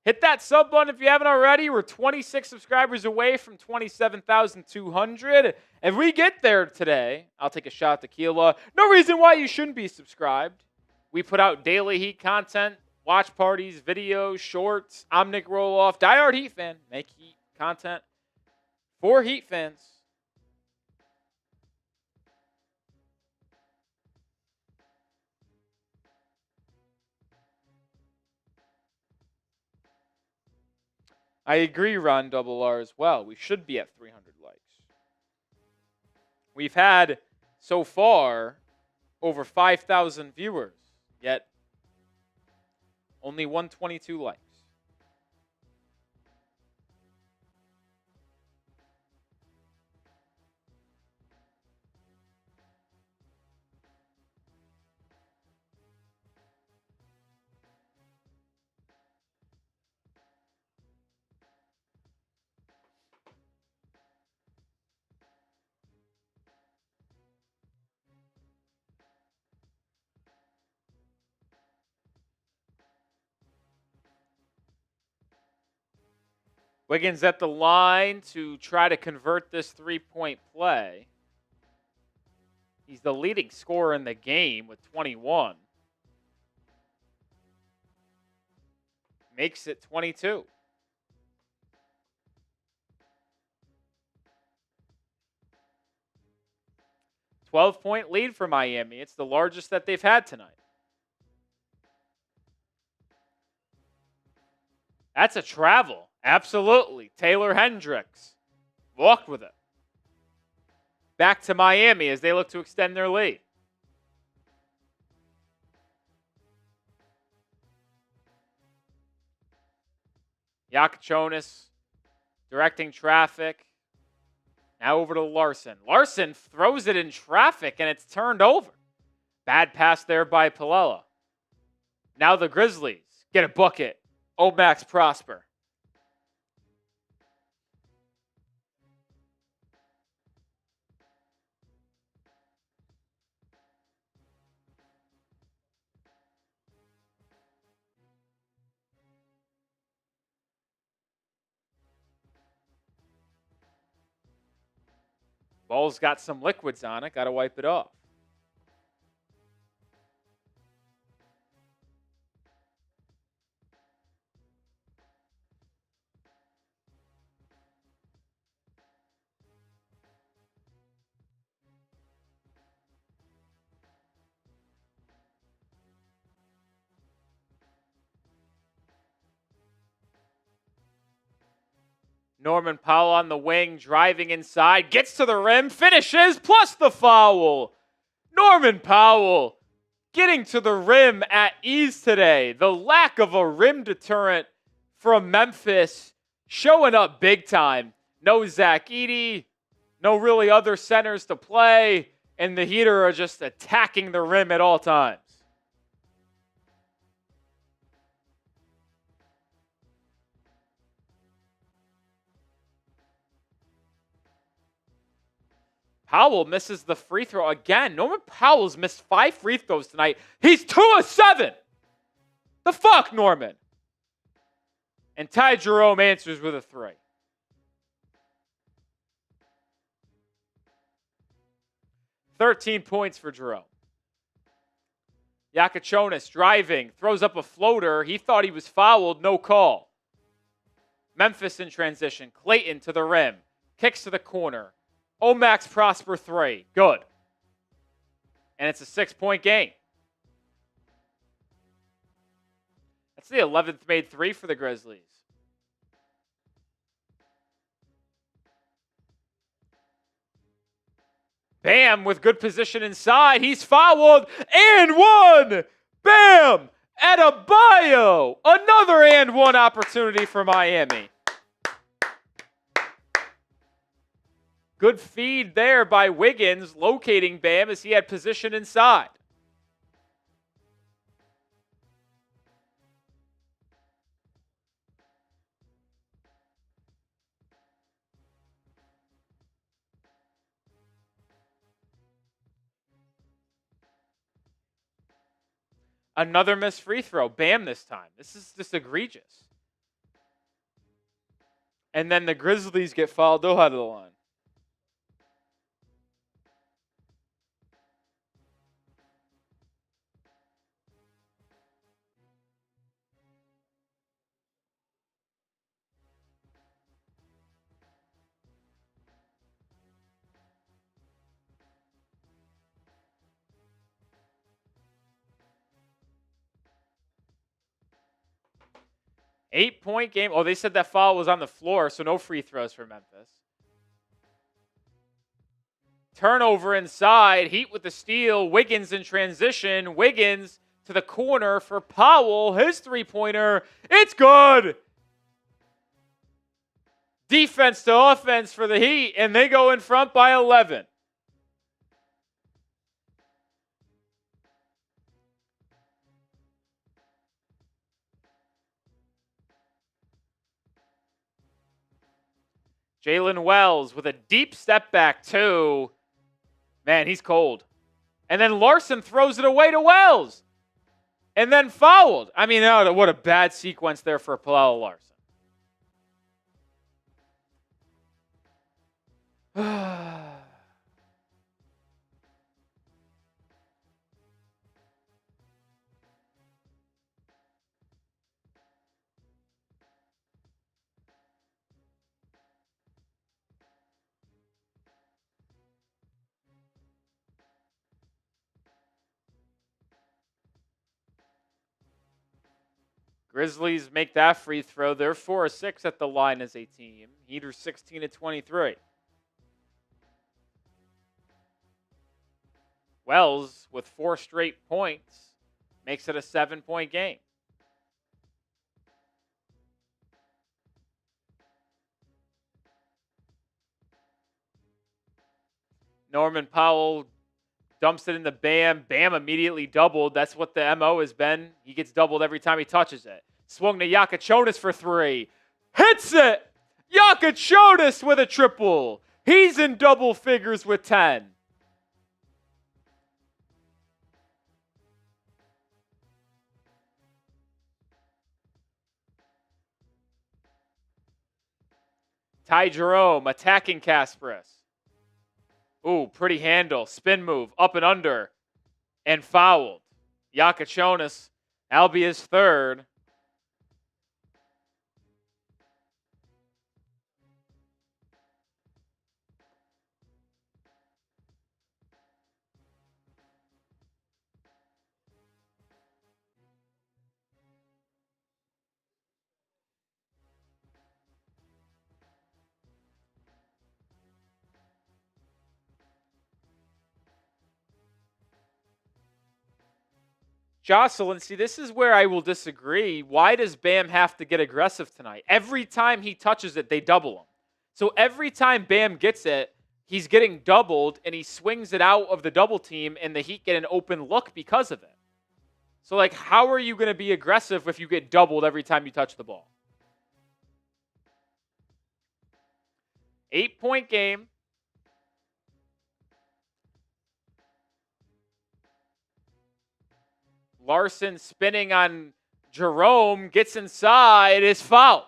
hit that sub button if you haven't already. We're 26 subscribers away from 27,200. If we get there today, I'll take a shot at tequila. No reason why you shouldn't be subscribed. We put out daily Heat content, watch parties, videos, shorts. I'm Nick Roloff, diehard Heat fan. Make Heat content for Heat fans. I agree, Ron Double R as well. We should be at 300 likes. We've had, so far, over 5,000 viewers, yet only 122 likes. Wiggins at the line to try to convert this three-point play. He's the leading scorer in the game with 21. Makes it 22. $12-point lead for Miami. It's the largest that they've had tonight. That's a travel. Absolutely. Taylor Hendricks walked with it. Back to Miami as they look to extend their lead. Jakucionis directing traffic. Now over to Larsson. Larsson throws it in traffic and it's turned over. Bad pass there by Pelle. Now the Grizzlies get a bucket. Max Prosper. Ball's got some liquids on it. Got to wipe it off. Norman Powell on the wing, driving inside, gets to the rim, finishes, plus the foul. Norman Powell getting to the rim at ease today. The lack of a rim deterrent from Memphis showing up big time. No Zach Edey, no really other centers to play, and the Heater are just attacking the rim at all times. Powell misses the free throw again. Norman Powell's missed 5 free throws tonight. He's 2 of 7. The fuck, Norman? And Ty Jerome answers with a 3. $13 for Jerome. Jakucionis driving, throws up a floater. He thought he was fouled, no call. Memphis in transition. Clayton to the rim. Kicks to the corner. Max Prosper 3. Good. And it's a 6-point game. That's the 11th made 3 for the Grizzlies. Bam with good position inside. He's fouled and one. Bam! Adebayo. Another and one opportunity for Miami. Good feed there by Wiggins, locating Bam as he had position inside. Another missed free throw. Bam this time. This is just egregious. And then the Grizzlies get fouled out of the line. Eight-point game. Oh, they said that foul was on the floor, so no free throws for Memphis. Turnover inside. Heat with the steal. Wiggins in transition. Wiggins to the corner for Powell. His three-pointer. It's good. Defense to offense for the Heat, and they go in front by 11. Jaylen Wells with a deep step back, too. Man, he's cold. And then Larsson throws it away to Wells. And then fouled. I mean, what a bad sequence there for Pelle Larsson. Grizzlies make that free throw. They're 4-6 at the line as a team. Heat are 16-23. Wells, with 4 straight points, makes it a 7-point game. Norman Powell dumps it into Bam. Bam immediately doubled. That's what the MO has been. He gets doubled every time he touches it. Swung to Jakucionis for 3. Hits it! Jakucionis with a triple. He's in double figures with 10. Ty Jerome attacking Kasparas. Ooh, pretty handle. Spin move. Up and under. And fouled. Jakucionis, that'll be his third. Jocelyn, see, this is where I will disagree. Why does Bam have to get aggressive tonight? Every time he touches it, they double him. So every time Bam gets it, he's getting doubled, and he swings it out of the double team, and the Heat get an open look because of it. So, like, how are you going to be aggressive if you get doubled every time you touch the ball? 8-point game. Larsson spinning on Jerome, gets inside, is fouled.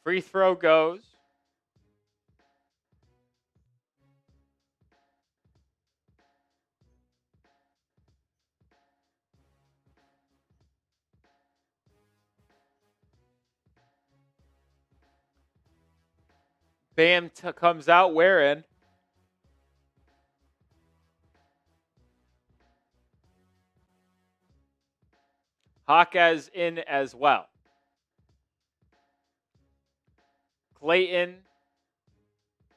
Free throw goes. Bam comes out wearing. Jaquez in as well. Clayton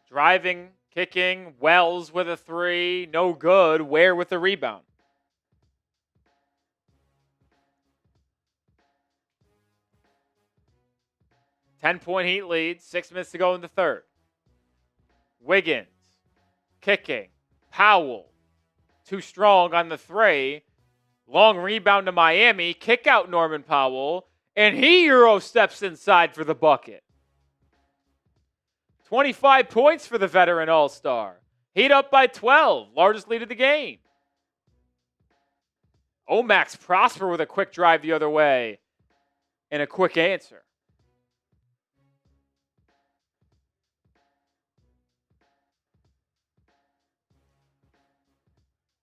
driving, kicking. Wells with a 3. No good. Ware with the rebound. Ten-point Heat lead. 6 minutes to go in the third. Wiggins kicking. Powell too strong on the 3. Long rebound to Miami. Kick out Norman Powell. And he Euro steps inside for the bucket. 25 points for the veteran All-Star. Heat up by 12. Largest lead of the game. Omax Prosper with a quick drive the other way. And a quick answer.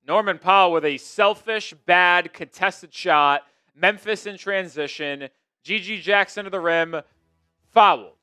Norman Powell with a selfish, bad, contested shot. Memphis in transition. G.G. Jackson to the rim. Fouled.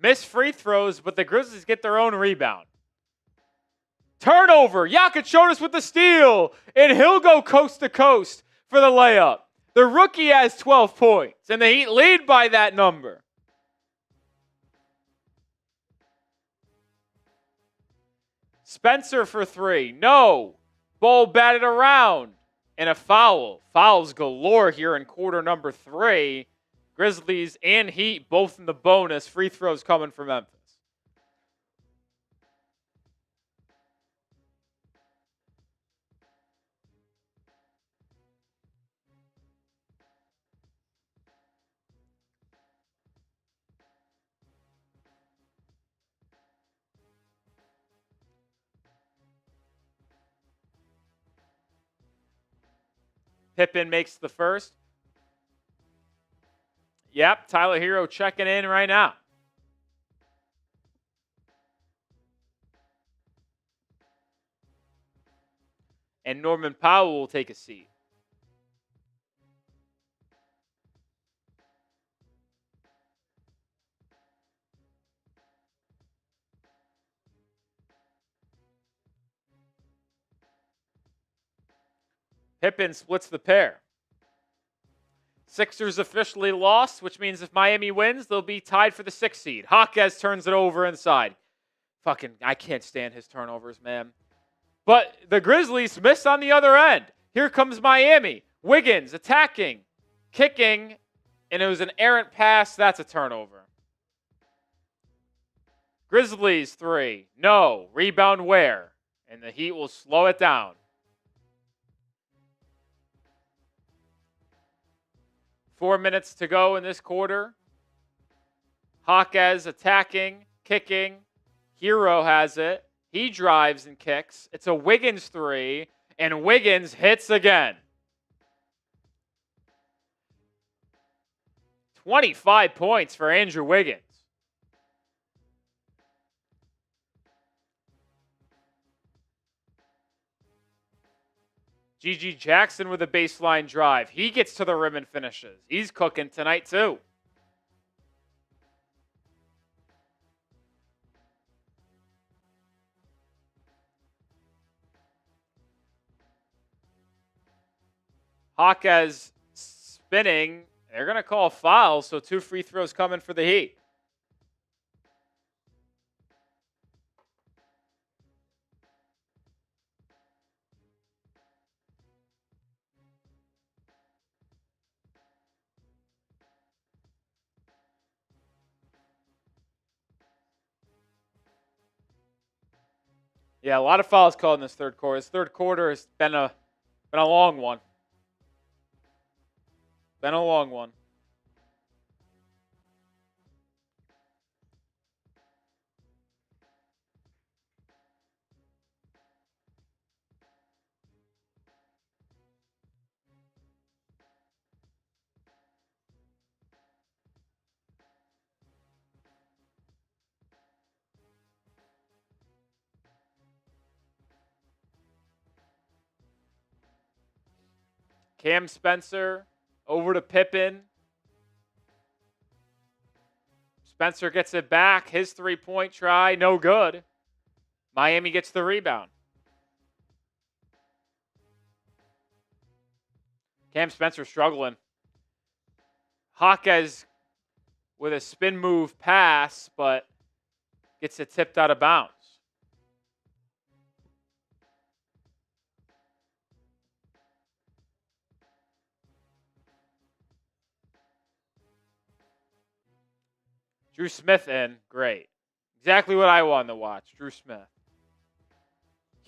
Missed free throws, but the Grizzlies get their own rebound. Turnover. Jakucionis with the steal. And he'll go coast to coast for the layup. The rookie has 12 points, and the Heat lead by that number. Spencer for three. No. Ball batted around. And a foul. Fouls galore here in quarter number 3. Grizzlies and Heat both in the bonus. Free throws coming for Memphis. Pippen makes the first. Yep, Tyler Herro checking in right now. And Norman Powell will take a seat. Pippen splits the pair. Sixers officially lost, which means if Miami wins, they'll be tied for the 6th seed. Jaquez turns it over inside. I can't stand his turnovers, man. But the Grizzlies miss on the other end. Here comes Miami. Wiggins attacking, kicking, and it was an errant pass. That's a turnover. Grizzlies 3. No. Rebound Ware. And the Heat will slow it down. 4 minutes to go in this quarter. Jaquez attacking, kicking. Herro has it. He drives and kicks. It's a Wiggins 3, and Wiggins hits again. 25 points for Andrew Wiggins. G.G. Jackson with a baseline drive. He gets to the rim and finishes. He's cooking tonight too. Jaquez spinning. They're going to call a foul, so 2 free throws coming for the Heat. Yeah, a lot of fouls called in this third quarter. This third quarter has been a long one. Been a long one. Cam Spencer over to Pippen. Spencer gets it back. His 3-point try, no good. Miami gets the rebound. Cam Spencer struggling. Jaquez with a spin move pass, but gets it tipped out of bounds. Dru Smith in. Great. Exactly what I wanted to watch. Dru Smith.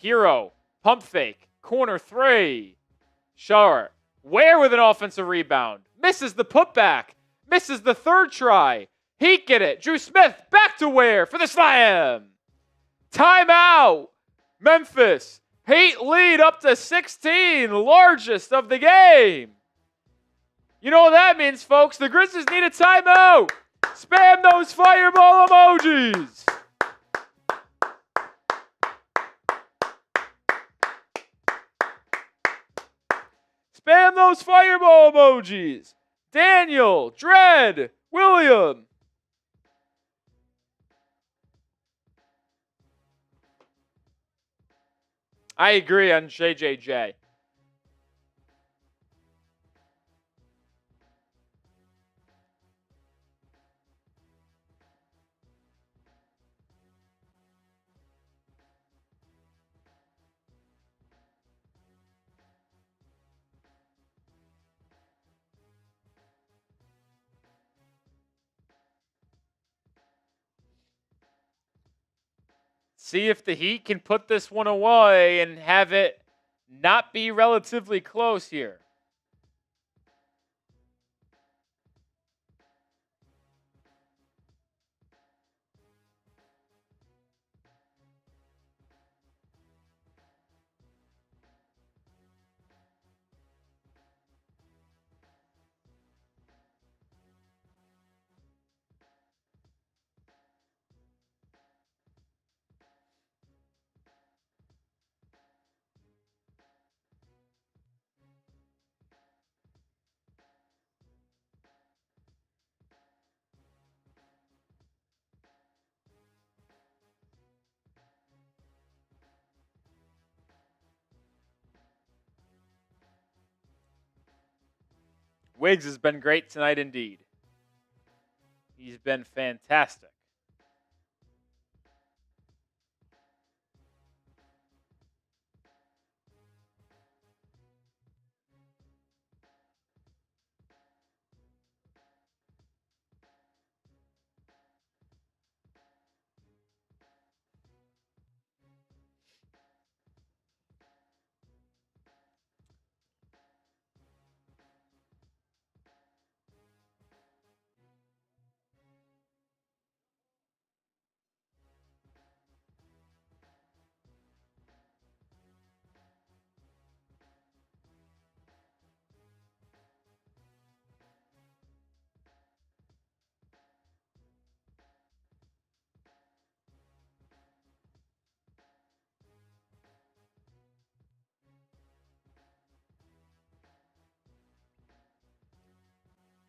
Herro. Pump fake. Corner 3. Short. Ware with an offensive rebound. Misses the putback. Misses the third try. Heat get it. Dru Smith back to Ware for the slam. Timeout. Memphis. Heat lead up to 16. Largest of the game. You know what that means, folks. The Grizzlies need a timeout. Spam those fireball emojis. Spam those fireball emojis. Daniel, Dredd, William. I agree on JJJ. See if the Heat can put this one away and have it not be relatively close here. Wiggs has been great tonight indeed. He's been fantastic.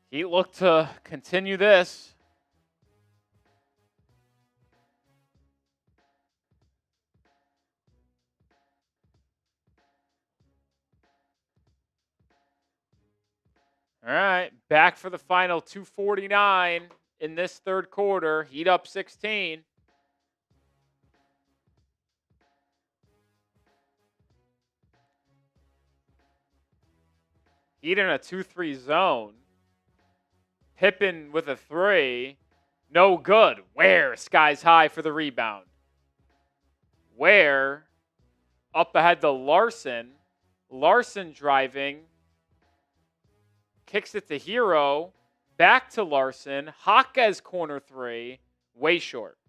Heat look to continue this. All right, back for the final 2:49 in this third quarter. Heat up 16. Heat in a 2-3 zone. Pippen with a 3. No good. Ware skies high for the rebound. Ware up ahead to Larsson. Larsson driving. Kicks it to Herro. Back to Larsson. Jaquez corner 3. Way short.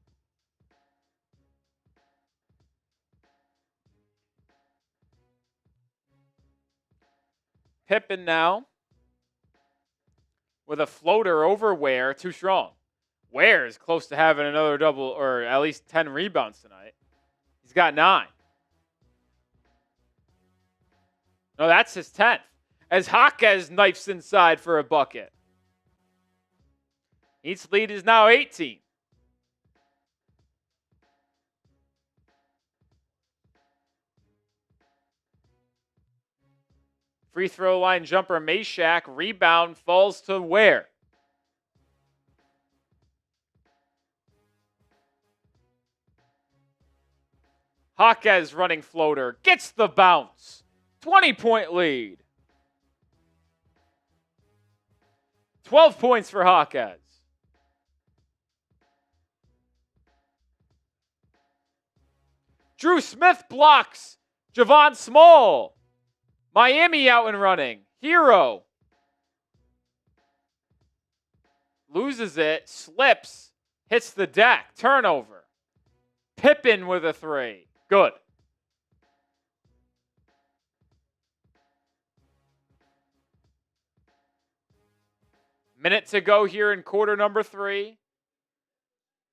Pippen now with a floater over Ware. Too strong. Ware is close to having another double or at least 10 rebounds tonight. He's got 9. No, that's his 10th. As Jaquez knifes inside for a bucket. Heat's lead is now 18. Free throw line jumper Mashack. Rebound falls to Ware. Jaquez running floater. Gets the bounce. 20-point lead. 12 points for Jaquez. Dru Smith blocks Javon Small. Miami out and running. Herro. Loses it. Slips. Hits the deck. Turnover. Pippen with a 3. Good. Minute to go here in quarter number 3.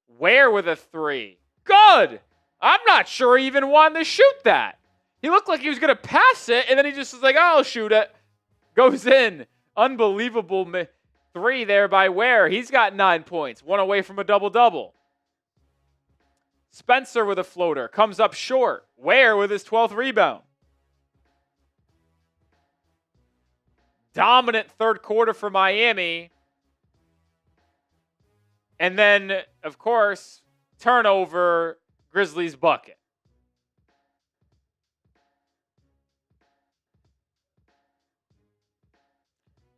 Ware with a 3. Good. I'm not sure he even wanted to shoot that. He looked like he was going to pass it, and then he just was like, oh, I'll shoot it. Goes in. Unbelievable 3 there by Ware. He's got 9 points. 1 away from a double-double. Spencer with a floater. Comes up short. Ware with his 12th rebound. Dominant third quarter for Miami. And then, of course, turnover, Grizzlies bucket.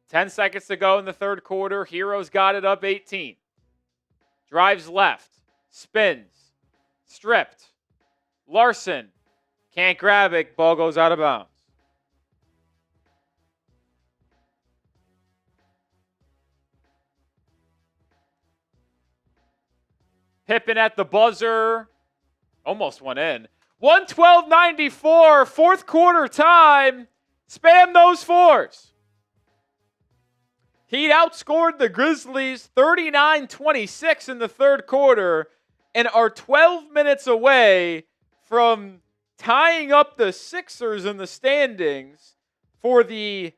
Ten seconds to go in the third quarter. Herro's got it up 18. Drives left. Spins. Stripped. Larsson. Can't grab it. Ball goes out of bounds. Pippen at the buzzer. Almost went in. 112.94. Fourth quarter time. Spam those fours. Heat outscored the Grizzlies 39-26 in the third quarter and are 12 minutes away from tying up the Sixers in the standings for the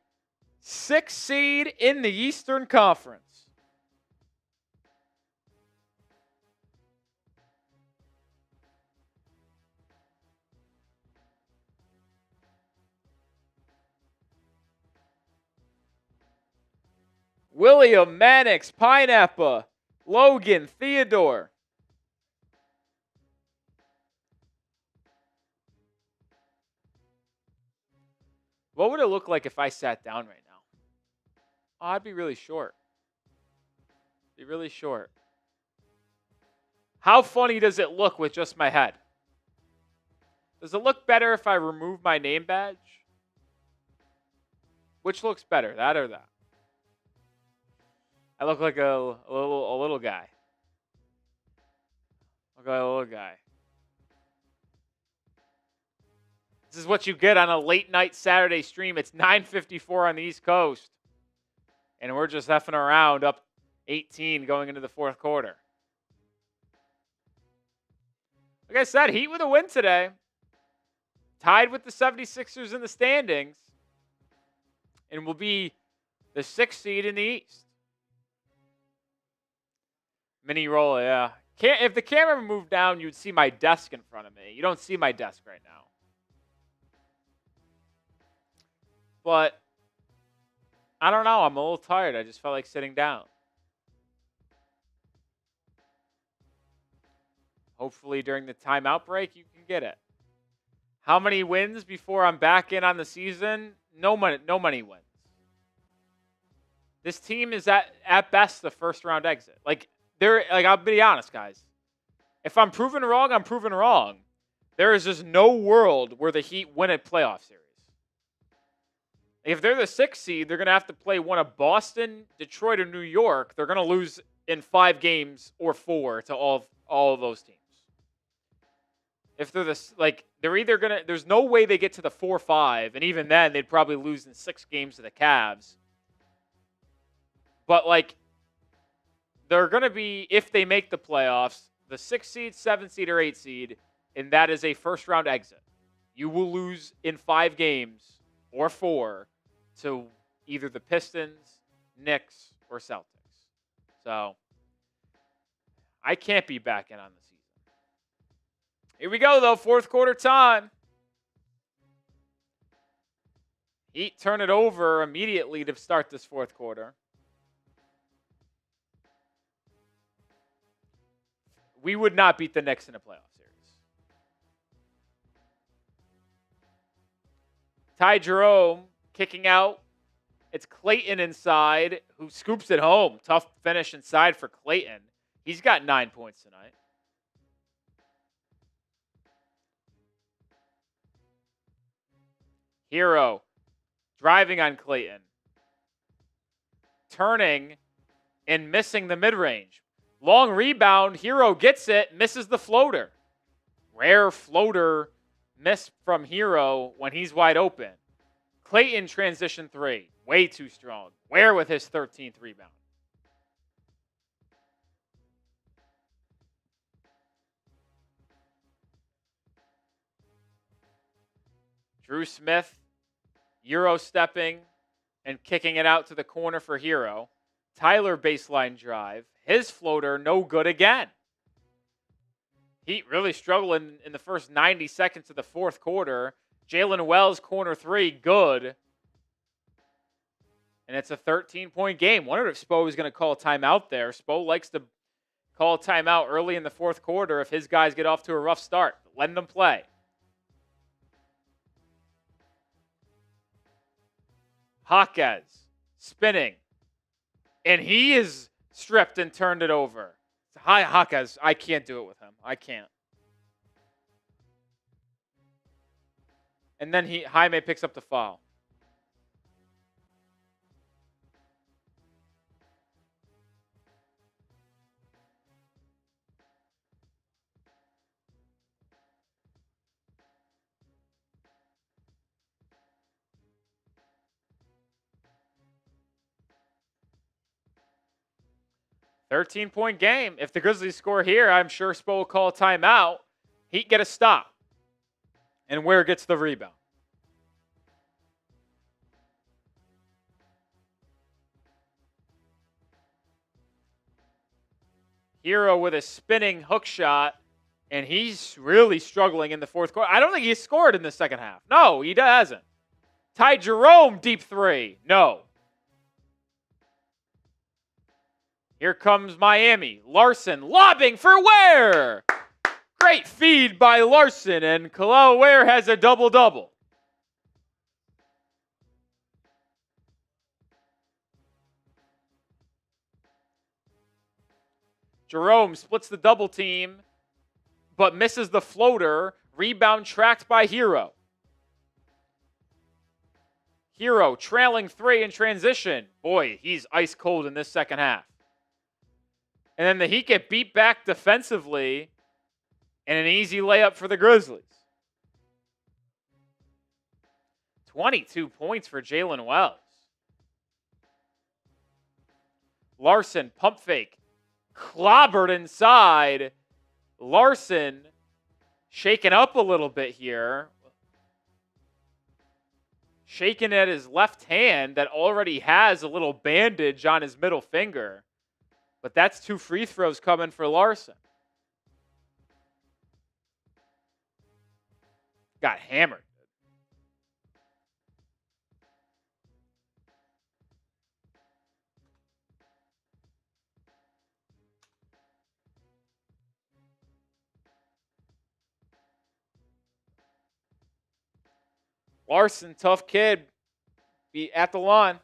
6th seed in the Eastern Conference. William, Mannix, Pineapple, Logan, Theodore. What would it look like if I sat down right now? Oh, I'd be really short. Be really short. How funny does it look with just my head? Does it look better if I remove my name badge? Which looks better, that or that? I look like a little guy. Look like a little guy. This is what you get on a late night Saturday stream. It's 9:54 on the East Coast. And we're just effing around up 18 going into the fourth quarter. Like I said, Heat with a win today. Tied with the 76ers in the standings. And will be the 6th seed in the East. Mini roll, yeah. If the camera moved down, you'd see my desk in front of me. You don't see my desk right now. But I don't know. I'm a little tired. I just felt like sitting down. Hopefully during the timeout break, you can get it. How many wins before I'm back in on the season? No many wins. This team is at best the first round exit. I'll be honest, guys. If I'm proven wrong, I'm proven wrong. There is just no world where the Heat win a playoff series. If they're the 6th seed, they're going to have to play one of Boston, Detroit, or New York. They're going to lose in 5 games or 4 to all of those teams. If they're they're either going to, there's no way they get to the 4-5, and even then, they'd probably lose in 6 games to the Cavs. But, they're going to be, if they make the playoffs, the 6th seed, 7th seed, or 8th seed, and that is a first-round exit. You will lose in 5 games or 4 to either the Pistons, Knicks, or Celtics. So, I can't be back in on the season. Here we go, though. Fourth quarter time. Heat turn it over immediately to start this fourth quarter. We would not beat the Knicks in a playoff series. Ty Jerome kicking out. It's Clayton inside who scoops it home. Tough finish inside for Clayton. He's got 9 points tonight. Herro driving on Clayton. Turning and missing the mid-range. Long rebound. Herro gets it. Misses the floater. Rare floater miss from Herro when he's wide open. Clayton transition 3. Way too strong. Ware with his 13th rebound. Dru Smith, Euro stepping and kicking it out to the corner for Herro. Tyler baseline drive. His floater, no good again. Heat really struggling in the first 90 seconds of the fourth quarter. Jaylen Wells, corner three, good. And it's a 13-point game. Wondered if Spo was going to call a timeout there. Spo likes to call a timeout early in the fourth quarter if his guys get off to a rough start. Letting them play. Jaquez spinning. And he is stripped and turned it over. Hi, Jaquez. I can't do it with him. I can't. And then Jaime picks up the foul. $13-point game. If the Grizzlies score here, I'm sure Spo will call a timeout. Heat get a stop. And Ware gets the rebound. Herro with a spinning hook shot. And he's really struggling in the fourth quarter. I don't think he scored in the second half. No, he hasn't. Ty Jerome, deep three. No. Here comes Miami. Larsson lobbing for Ware. Great feed by Larsson, and Kel'el Ware has a double-double. Jerome splits the double team, but misses the floater. Rebound tracked by Herro. Herro trailing three in transition. Boy, he's ice cold in this second half. And then the Heat get beat back defensively, and an easy layup for the Grizzlies. 22 points for Jaylen Wells. Larsson, pump fake. Clobbered inside. Larsson shaken up a little bit here. Shaking at his left hand that already has a little bandage on his middle finger. But that's 2 free throws coming for Larsson. Got hammered. Larsson, tough kid. Be at the line.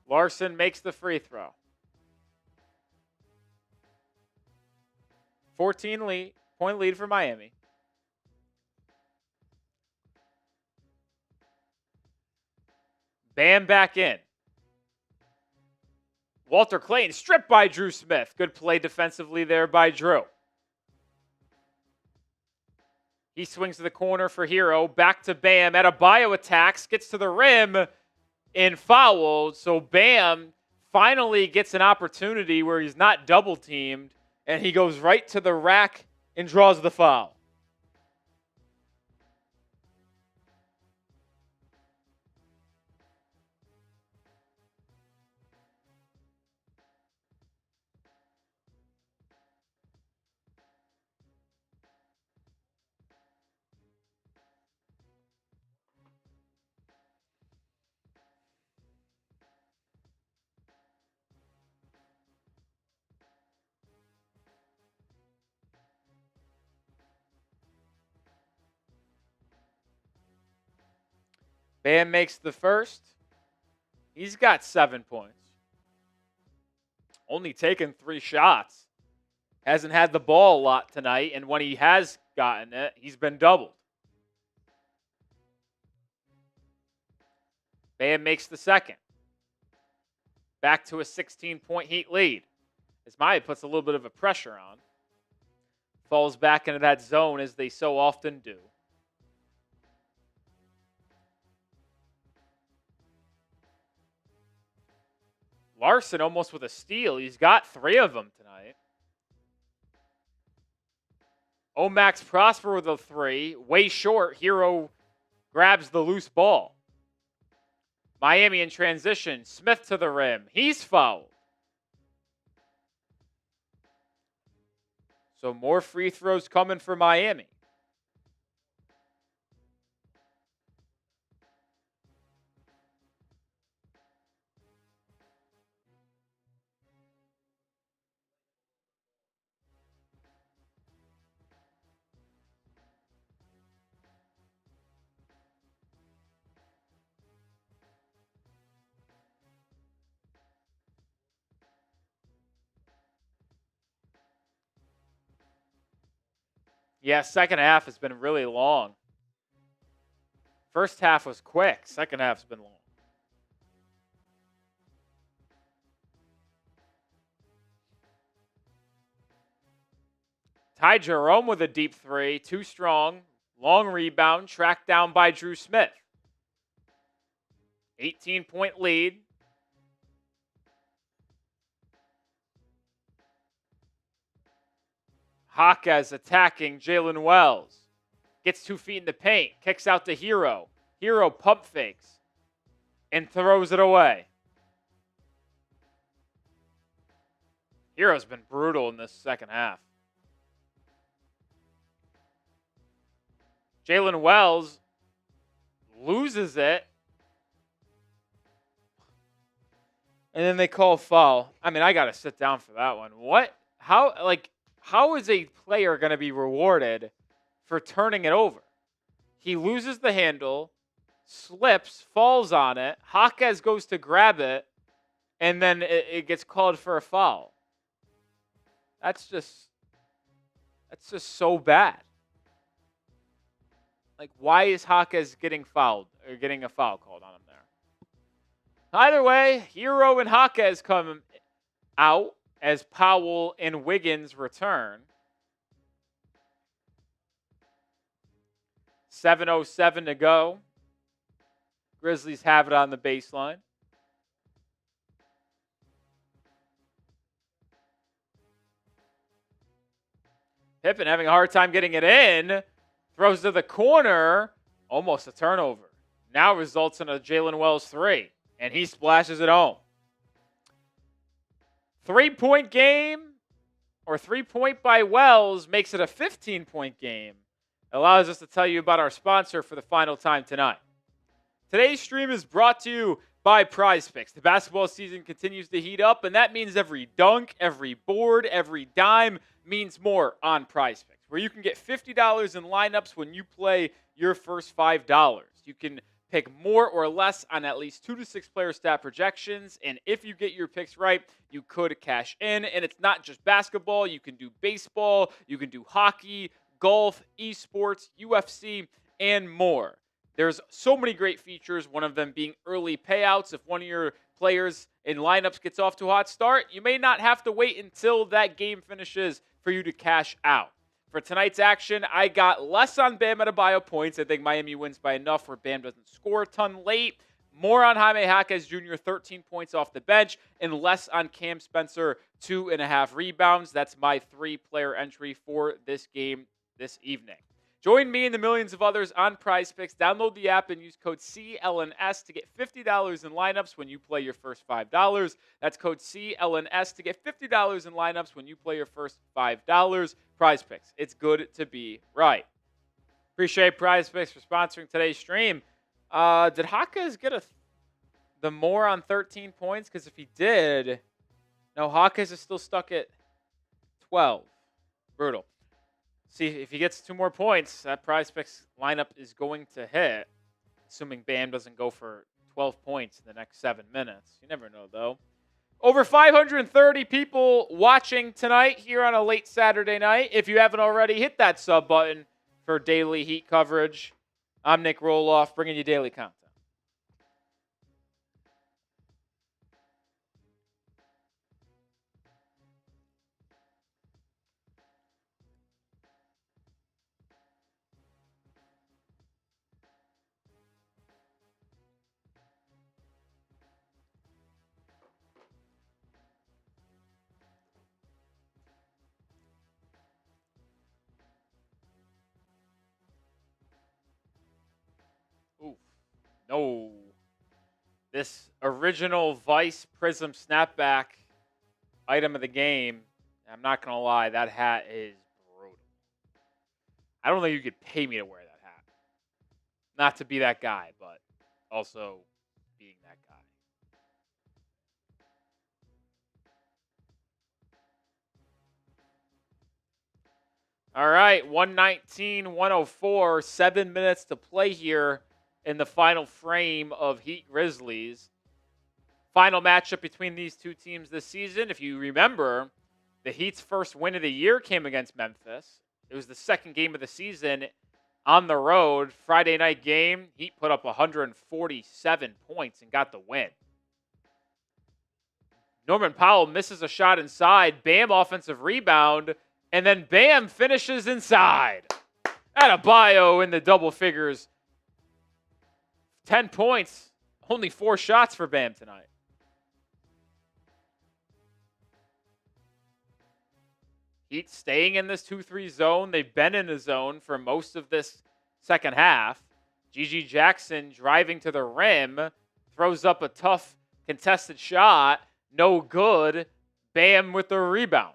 Larsson makes the free throw. 14-point lead for Miami. Bam back in. Walter Clayton stripped by Dru Smith. Good play defensively there by Dru. He swings to the corner for Herro. Back to Bam. Adebayo attacks. Gets to the rim. And fouled. So Bam finally gets an opportunity where he's not double teamed. And he goes right to the rack and draws the foul. Bam makes the first. He's got 7 points. Only taken 3 shots. Hasn't had the ball a lot tonight, and when he has gotten it, he's been doubled. Bam makes the second. Back to a 16-point Heat lead. As Maya puts a little bit of a pressure on. falls back into that zone as they so often do. Larsson almost with a steal. He's got 3 of them tonight. Max Prosper with a 3. Way short. Herro grabs the loose ball. Miami in transition. Smith to the rim. He's fouled. So more free throws coming for Miami. Yeah, second half has been really long. First half was quick. Second half's been long. Ty Jerome with a deep 3. Too strong. Long rebound. Tracked down by Dru Smith. 18-point lead. Jaquez attacking Jaylen Wells. Gets 2 feet in the paint. Kicks out to Herro. Herro pump fakes. And throws it away. Herro's been brutal in this second half. Jaylen Wells loses it. And then they call foul. I mean, I got to sit down for that one. What? How is a player going to be rewarded for turning it over? He loses the handle, slips, falls on it. Jaquez goes to grab it, and then it gets called for a foul. That's just so bad. Like, why is Jaquez getting fouled or getting a foul called on him there? Either way, Herro and Jaquez come out as Powell and Wiggins return. 7:07 to go. Grizzlies have it on the baseline. Pippen having a hard time getting it in. Throws to the corner. Almost a turnover. Now results in a Jaylen Wells 3. And he splashes it home. 3-point game, or 3-point by Wells, makes it a 15-point game. Allows us to tell you about our sponsor for the final time tonight. Today's stream is brought to you by PrizePicks. The basketball season continues to heat up, and that means every dunk, every board, every dime means more on PrizePicks, where you can get $50 in lineups when you play your first $5. You can pick more or less on at least 2 to 6 player stat projections, and if you get your picks right, you could cash in. And it's not just basketball. You can do baseball, you can do hockey, golf, esports, UFC, and more. There's so many great features, one of them being early payouts. If one of your players in lineups gets off to a hot start, you may not have to wait until that game finishes for you to cash out. For tonight's action, I got less on Bam Adebayo points. I think Miami wins by enough where Bam doesn't score a ton late. More on Jaime Jaquez Jr., 13 points off the bench, and less on Cam Spencer, 2.5 rebounds. That's my 3-player entry for this game this evening. Join me and the millions of others on PrizePicks. Download the app and use code CLNS to get $50 in lineups when you play your first $5. That's code CLNS to get $50 in lineups when you play your first $5. PrizePicks. It's good to be right. Appreciate PrizePicks for sponsoring today's stream. Did Jaquez get the more on 13 points? Because if he did, no, Jaquez is still stuck at 12. Brutal. See, if he gets 2 more points, that PrizePicks lineup is going to hit, assuming Bam doesn't go for 12 points in the next 7 minutes. You never know, though. Over 530 people watching tonight here on a late Saturday night. If you haven't already, hit that sub button for daily Heat coverage. I'm Nick Roloff, bringing you daily content. This original Vice Prism snapback item of the game. I'm not going to lie, that hat is brutal. I don't think you could pay me to wear that hat. Not to be that guy, but also being that guy. All right, 119-104, 7 minutes to play here in the final frame of Heat Grizzlies. Final matchup between these two teams this season. If you remember, the Heat's first win of the year came against Memphis. It was the second game of the season on the road. Friday night game, Heat put up 147 points and got the win. Norman Powell misses a shot inside. Bam offensive rebound. And then Bam finishes inside. Adebayo in the double figures. 10 points. Only 4 shots for Bam tonight. Heat staying in this 2-3 zone. They've been in the zone for most of this second half. Gigi Jackson driving to the rim. Throws up a tough contested shot. No good. Bam with the rebound.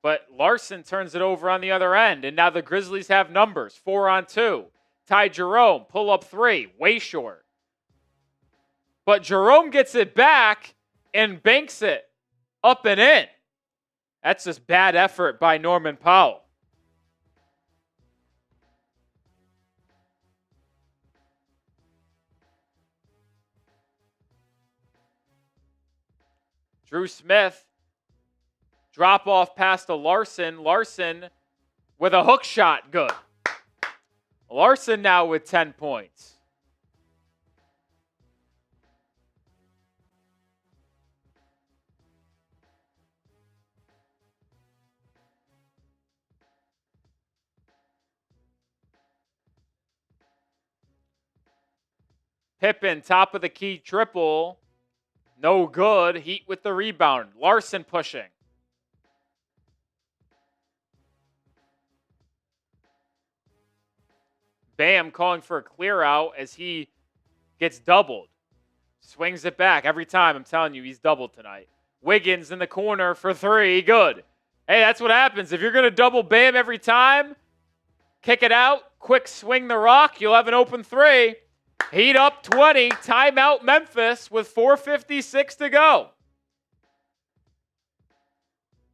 But Larsson turns it over on the other end. And now the Grizzlies have numbers. 4-on-2. Ty Jerome. Pull up 3. Way short. But Jerome gets it back and banks it up and in. That's just bad effort by Norman Powell. Dru Smith. Drop off pass to Larsson. Larsson with a hook shot. Good. Larsson now with 10 points. Pippen, top of the key triple. No good. Heat with the rebound. Larsson pushing. Bam calling for a clear out as he gets doubled. Swings it back every time. I'm telling you, he's doubled tonight. Wiggins in the corner for 3. Good. Hey, that's what happens. If you're going to double Bam every time, kick it out, quick swing the rock, you'll have an open 3. Heat up 20. Timeout Memphis with 4:56 to go.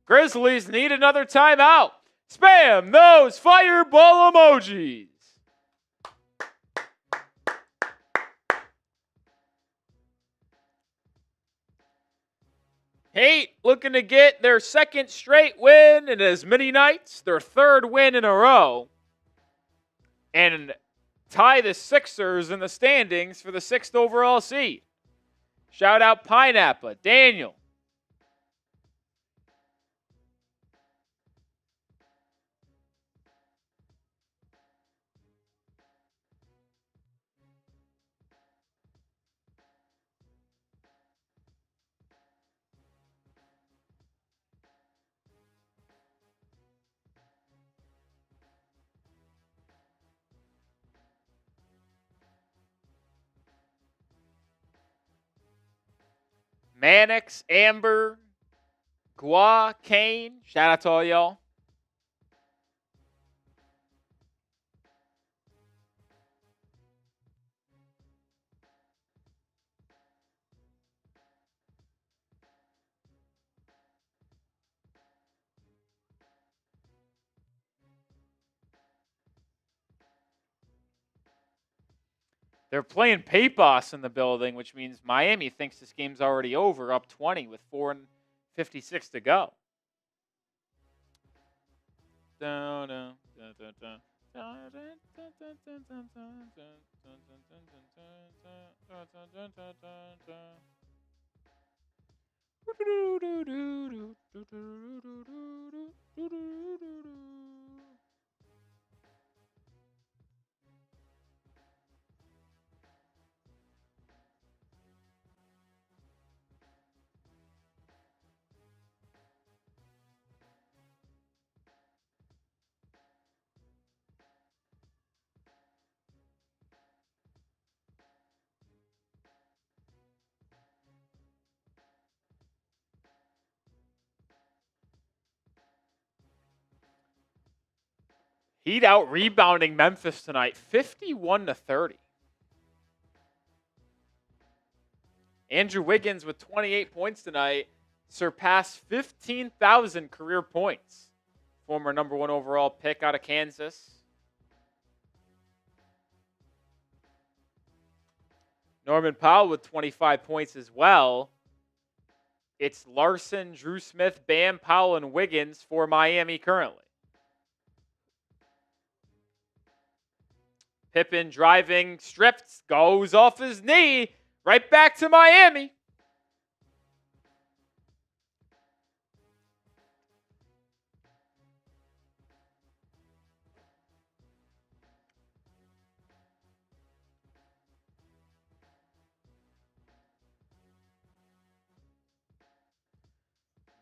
Grizzlies need another timeout. Spam those fireball emojis. Heat looking to get their second straight win in as many nights, their third win in a row, and tie the Sixers in the standings for the 6th overall seed. Shout out Pineapple, Daniel. Mannix, Amber, Gua, Kane. Shout out to all y'all. They're playing Payboss in the building, which means Miami thinks this game's already over, up 20 with 4:56 to go. Heat out rebounding Memphis tonight, 51-30. Andrew Wiggins with 28 points tonight surpassed 15,000 career points. Former number 1 overall pick out of Kansas. Norman Powell with 25 points as well. It's Larsson, Dru Smith, Bam, Powell, and Wiggins for Miami currently. Pippen driving, stripped, goes off his knee, right back to Miami.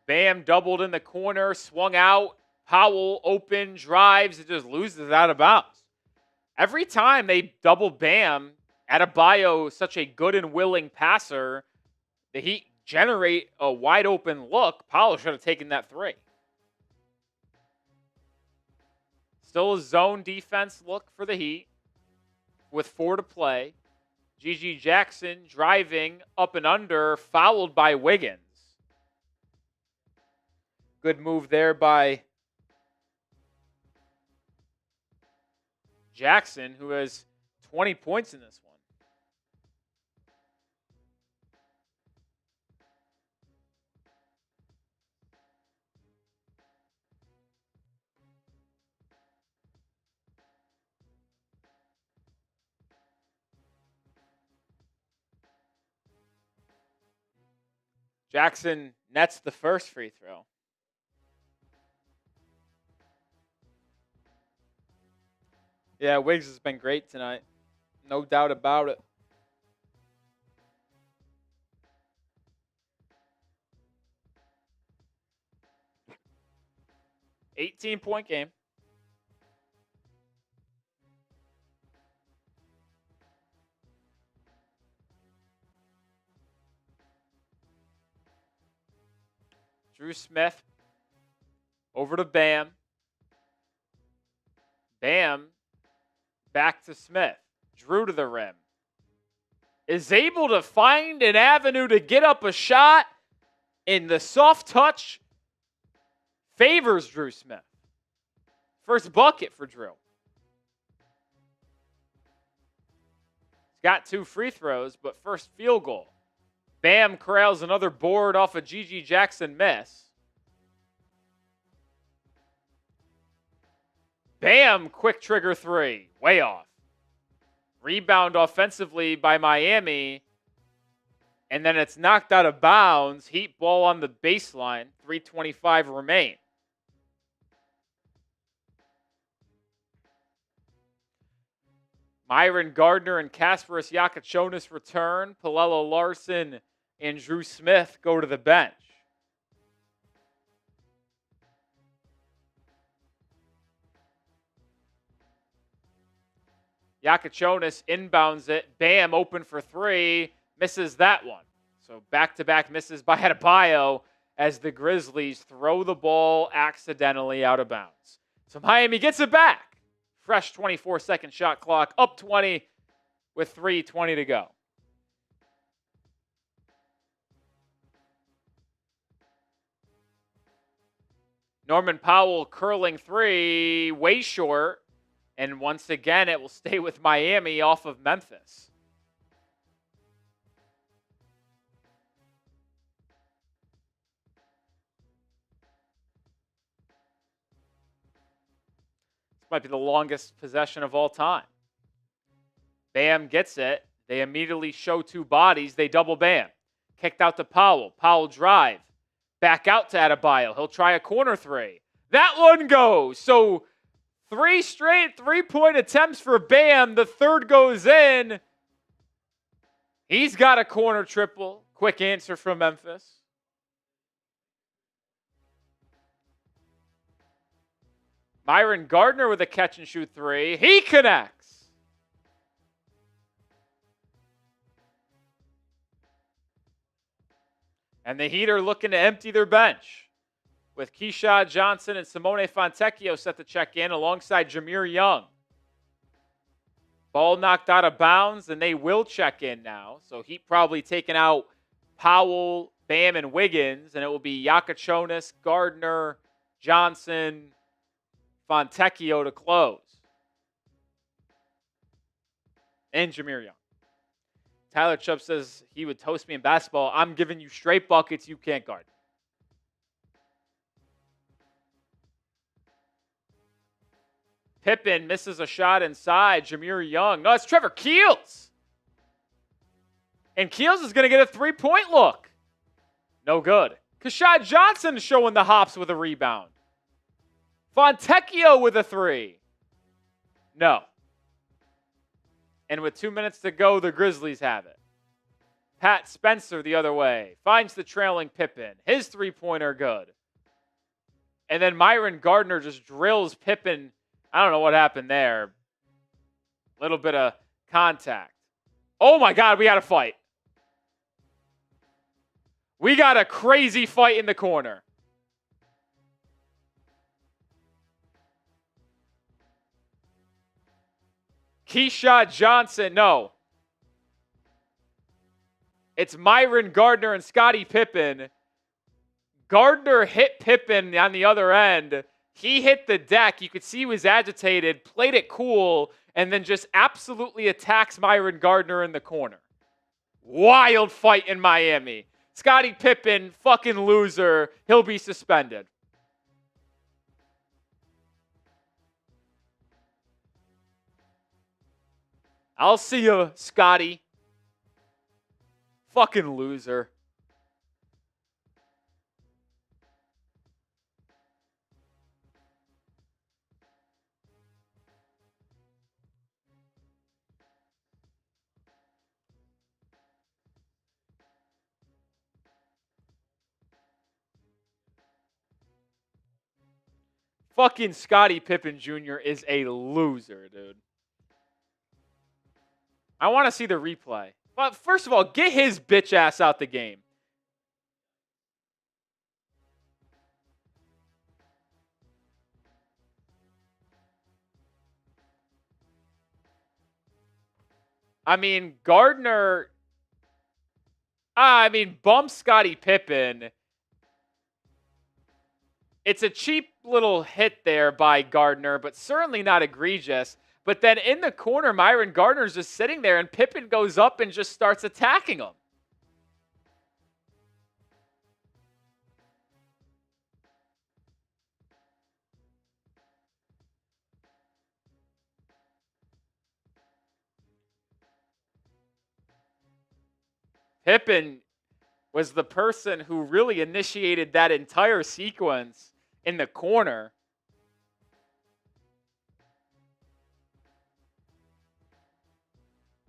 Bam doubled in the corner, swung out. Powell open, drives, it just loses it out of bounds. Every time they double Bam, Adebayo, such a good and willing passer, the Heat generate a wide open look. Powell should have taken that 3. Still a zone defense look for the Heat with 4 to play. GG Jackson driving up and under, fouled by Wiggins. Good move there by Jackson, who has 20 points in this one. Jackson nets the first free throw. Yeah, Wiggs has been great tonight. No doubt about it. $18-point game. Dru Smith over to Bam. Bam back to Smith. Dru to the rim. Is able to find an avenue to get up a shot, and the soft touch favors Dru Smith. First bucket for Dru. He's got 2 free throws, but first field goal. Bam corrals another board off a GG Jackson miss. Bam, quick trigger 3. Way off. Rebound offensively by Miami. And then it's knocked out of bounds. Heat ball on the baseline. 3:25 remain. Myron Gardner and Kasparas Jakucionis return. Pelle Larsson and Dru Smith go to the bench. Jakucionis inbounds it. Bam, open for 3. Misses that one. So back-to-back misses by Adebayo as the Grizzlies throw the ball accidentally out of bounds. So Miami gets it back. Fresh 24-second shot clock. Up 20 with 3:20 to go. Norman Powell curling 3. Way short. And once again, it will stay with Miami off of Memphis. This might be the longest possession of all time. Bam gets it. They immediately show 2 bodies. They double Bam. Kicked out to Powell. Powell drive. Back out to Adebayo. He'll try a corner 3. That one goes. So 3 straight 3-point attempts for Bam. The third goes in. He's got a corner triple. Quick answer from Memphis. Myron Gardner with a catch and shoot 3. He connects. And the Heat are looking to empty their bench. with Keshad Johnson and Simone Fontecchio set to check in alongside Jahmai Young. Ball knocked out of bounds, and they will check in now. So Heat probably taking out Powell, Bam, and Wiggins, and it will be Jakucionis, Gardner, Johnson, Fontecchio to close. And Jahmai Young. Tyler Chubb says he would toast me in basketball. I'm giving you straight buckets. You can't guard. Pippen misses a shot inside. Jahmai Young. No, it's Trevor Keels. And Keels is going to get a three-point look. No good. Keshad Johnson showing the hops with a rebound. Fontecchio with a three. No. And with 2 minutes to go, the Grizzlies have it. Pat Spencer the other way. Finds the trailing Pippen. His three-pointer good. And then Myron Gardner just drills Pippen. I don't know what happened there. A little bit of contact. Oh my God, we got a fight. We got a crazy fight in the corner. Keshad Johnson, no. It's Myron Gardner and Scottie Pippen. Gardner hit Pippen on the other end. He hit the deck. You could see he was agitated, played it cool, and then just absolutely attacks Myron Gardner in the corner. Wild fight in Miami. Scottie Pippen, fucking loser. He'll be suspended. I'll see you, Scotty. Fucking loser. Fucking Scottie Pippen Jr. is a loser, dude. I want to see the replay. But first of all, get his bitch ass out the game. I mean, Gardner... bump Scottie Pippen. It's a cheap little hit there by Gardner, but certainly not egregious. But then in the corner, Myron Gardner's just sitting there, and Pippen goes up and just starts attacking him. Pippen was the person who really initiated that entire sequence in the corner.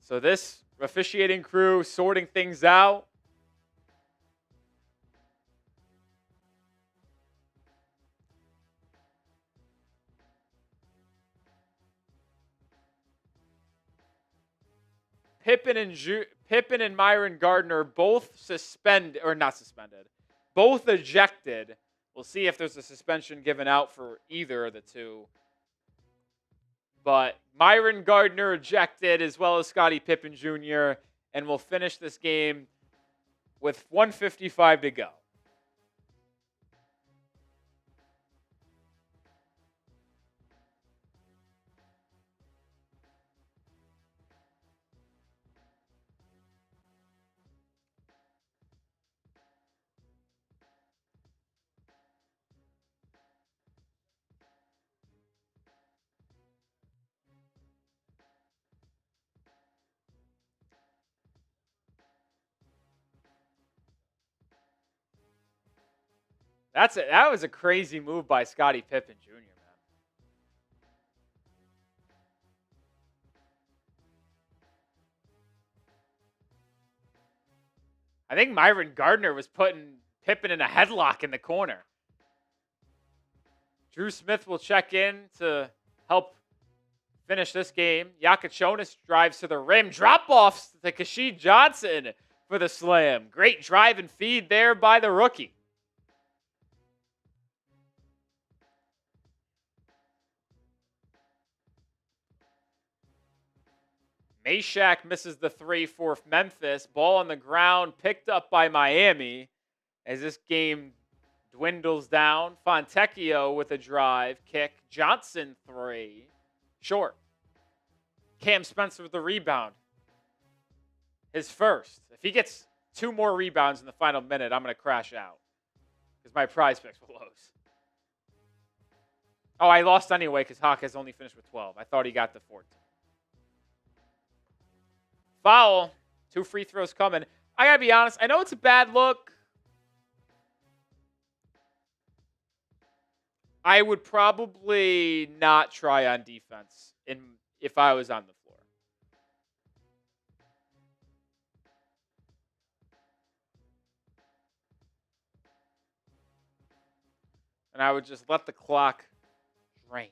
So this officiating crew sorting things out. Pippen and Myron Gardner both both ejected. We'll see if there's a suspension given out for either of the two. But Myron Gardner ejected, as well as Scottie Pippen Jr., and we'll finish this game with 1:55 to go. That was a crazy move by Scottie Pippen Jr., man. I think Myron Gardner was putting Pippen in a headlock in the corner. Dru Smith will check in to help finish this game. Jakucionis drives to the rim. Drop-offs to Keshad Johnson for the slam. Great drive and feed there by the rookie. Mashack misses the 3 for Memphis. Ball on the ground, picked up by Miami as this game dwindles down. Fontecchio with a drive, kick. Johnson 3. Short. Cam Spencer with the rebound. His first. If he gets 2 more rebounds in the final minute, I'm going to crash out because my PrizePicks will lose. Oh, I lost anyway because Hawk has only finished with 12. I thought he got the 14. Foul. 2 free throws coming. I got to be honest. I know it's a bad look. I would probably not try on defense if I was on the floor. And I would just let the clock drain.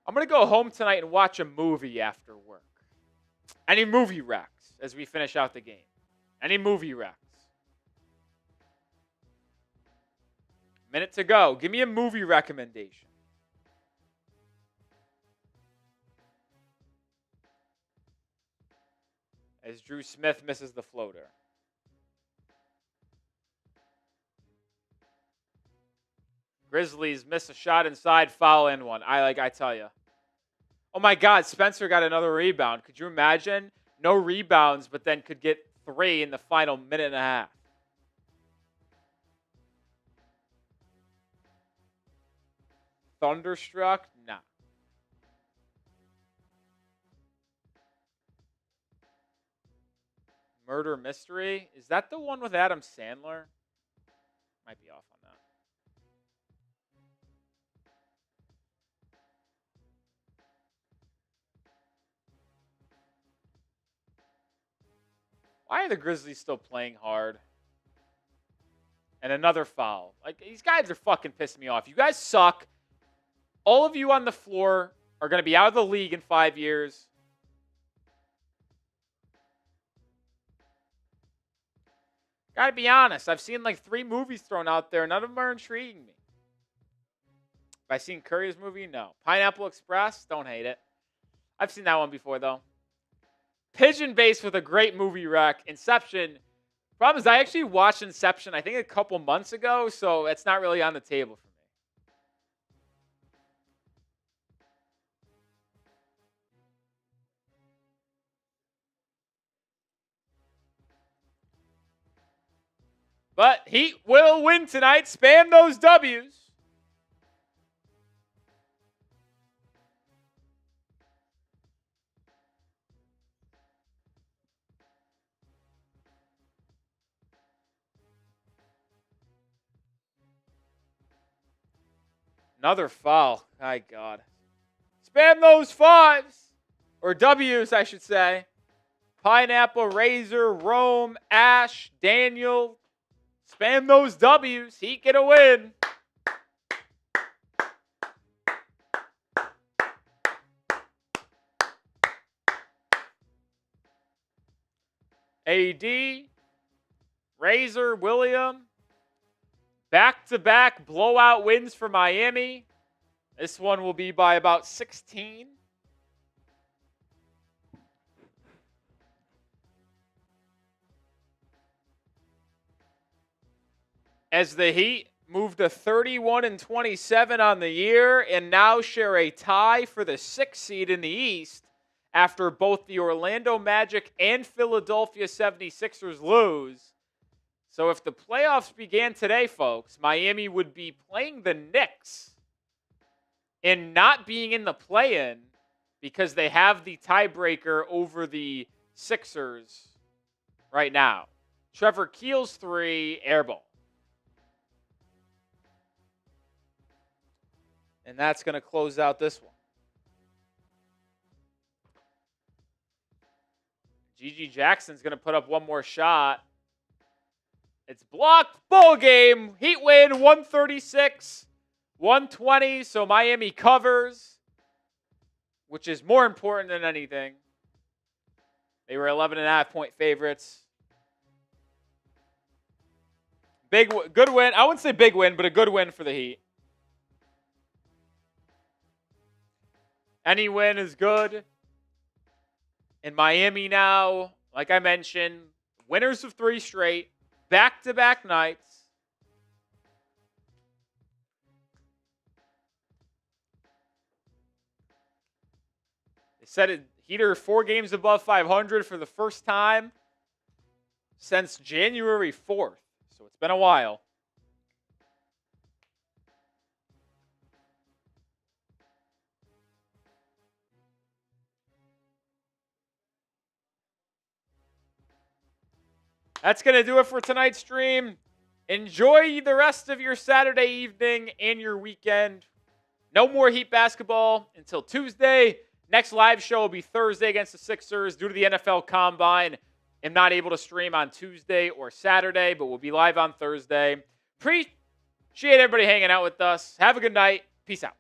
I'm going to go home tonight and watch a movie after work. Any movie racks as we finish out the game? Any movie racks? Minute to go. Give me a movie recommendation. As Dru Smith misses the floater. Grizzlies miss a shot inside, foul in one. I tell you. Oh my God, Spencer got another rebound. Could you imagine? No rebounds, but then could get 3 in the final minute and a half. Thunderstruck? Nah. Murder Mystery? Is that the one with Adam Sandler? Might be off on that. Why are the Grizzlies still playing hard? And another foul. Like, these guys are fucking pissing me off. You guys suck. All of you on the floor are going to be out of the league in 5 years. Gotta be honest. I've seen like 3 movies thrown out there. None of them are intriguing me. Have I seen Curry's movie? No. Pineapple Express? Don't hate it. I've seen that one before, though. Pigeon Base with a great movie rec. Inception. Problem is, I actually watched Inception, I think, a couple months ago, so it's not really on the table for me. But Heat will win tonight. Spam those W's. Another foul. My God. Spam those 5s. Or W's, I should say. Pineapple, Razor, Rome, Ash, Daniel. Spam those W's. Heat get a win. AD, Razor, William. Back-to-back blowout wins for Miami. This one will be by about 16. As the Heat move to 31-27 on the year and now share a tie for the 6th seed in the East after both the Orlando Magic and Philadelphia 76ers lose. So if the playoffs began today, folks, Miami would be playing the Knicks and not being in the play-in because they have the tiebreaker over the Sixers right now. Trevor Keel's 3, airball. And that's going to close out this one. Gigi Jackson's going to put up one more shot. It's blocked. Ball game. Heat win 136-120. So Miami covers, which is more important than anything. They were 11.5-point favorites. Good win. I wouldn't say big win, but a good win for the Heat. Any win is good. In Miami now, like I mentioned, winners of 3 straight, back-to-back nights. They said Heater 4 games above 500 for the first time since January 4th. So it's been a while. That's going to do it for tonight's stream. Enjoy the rest of your Saturday evening and your weekend. No more Heat basketball until Tuesday. Next live show will be Thursday against the Sixers due to the NFL Combine. I'm not able to stream on Tuesday or Saturday, but we'll be live on Thursday. Appreciate everybody hanging out with us. Have a good night. Peace out.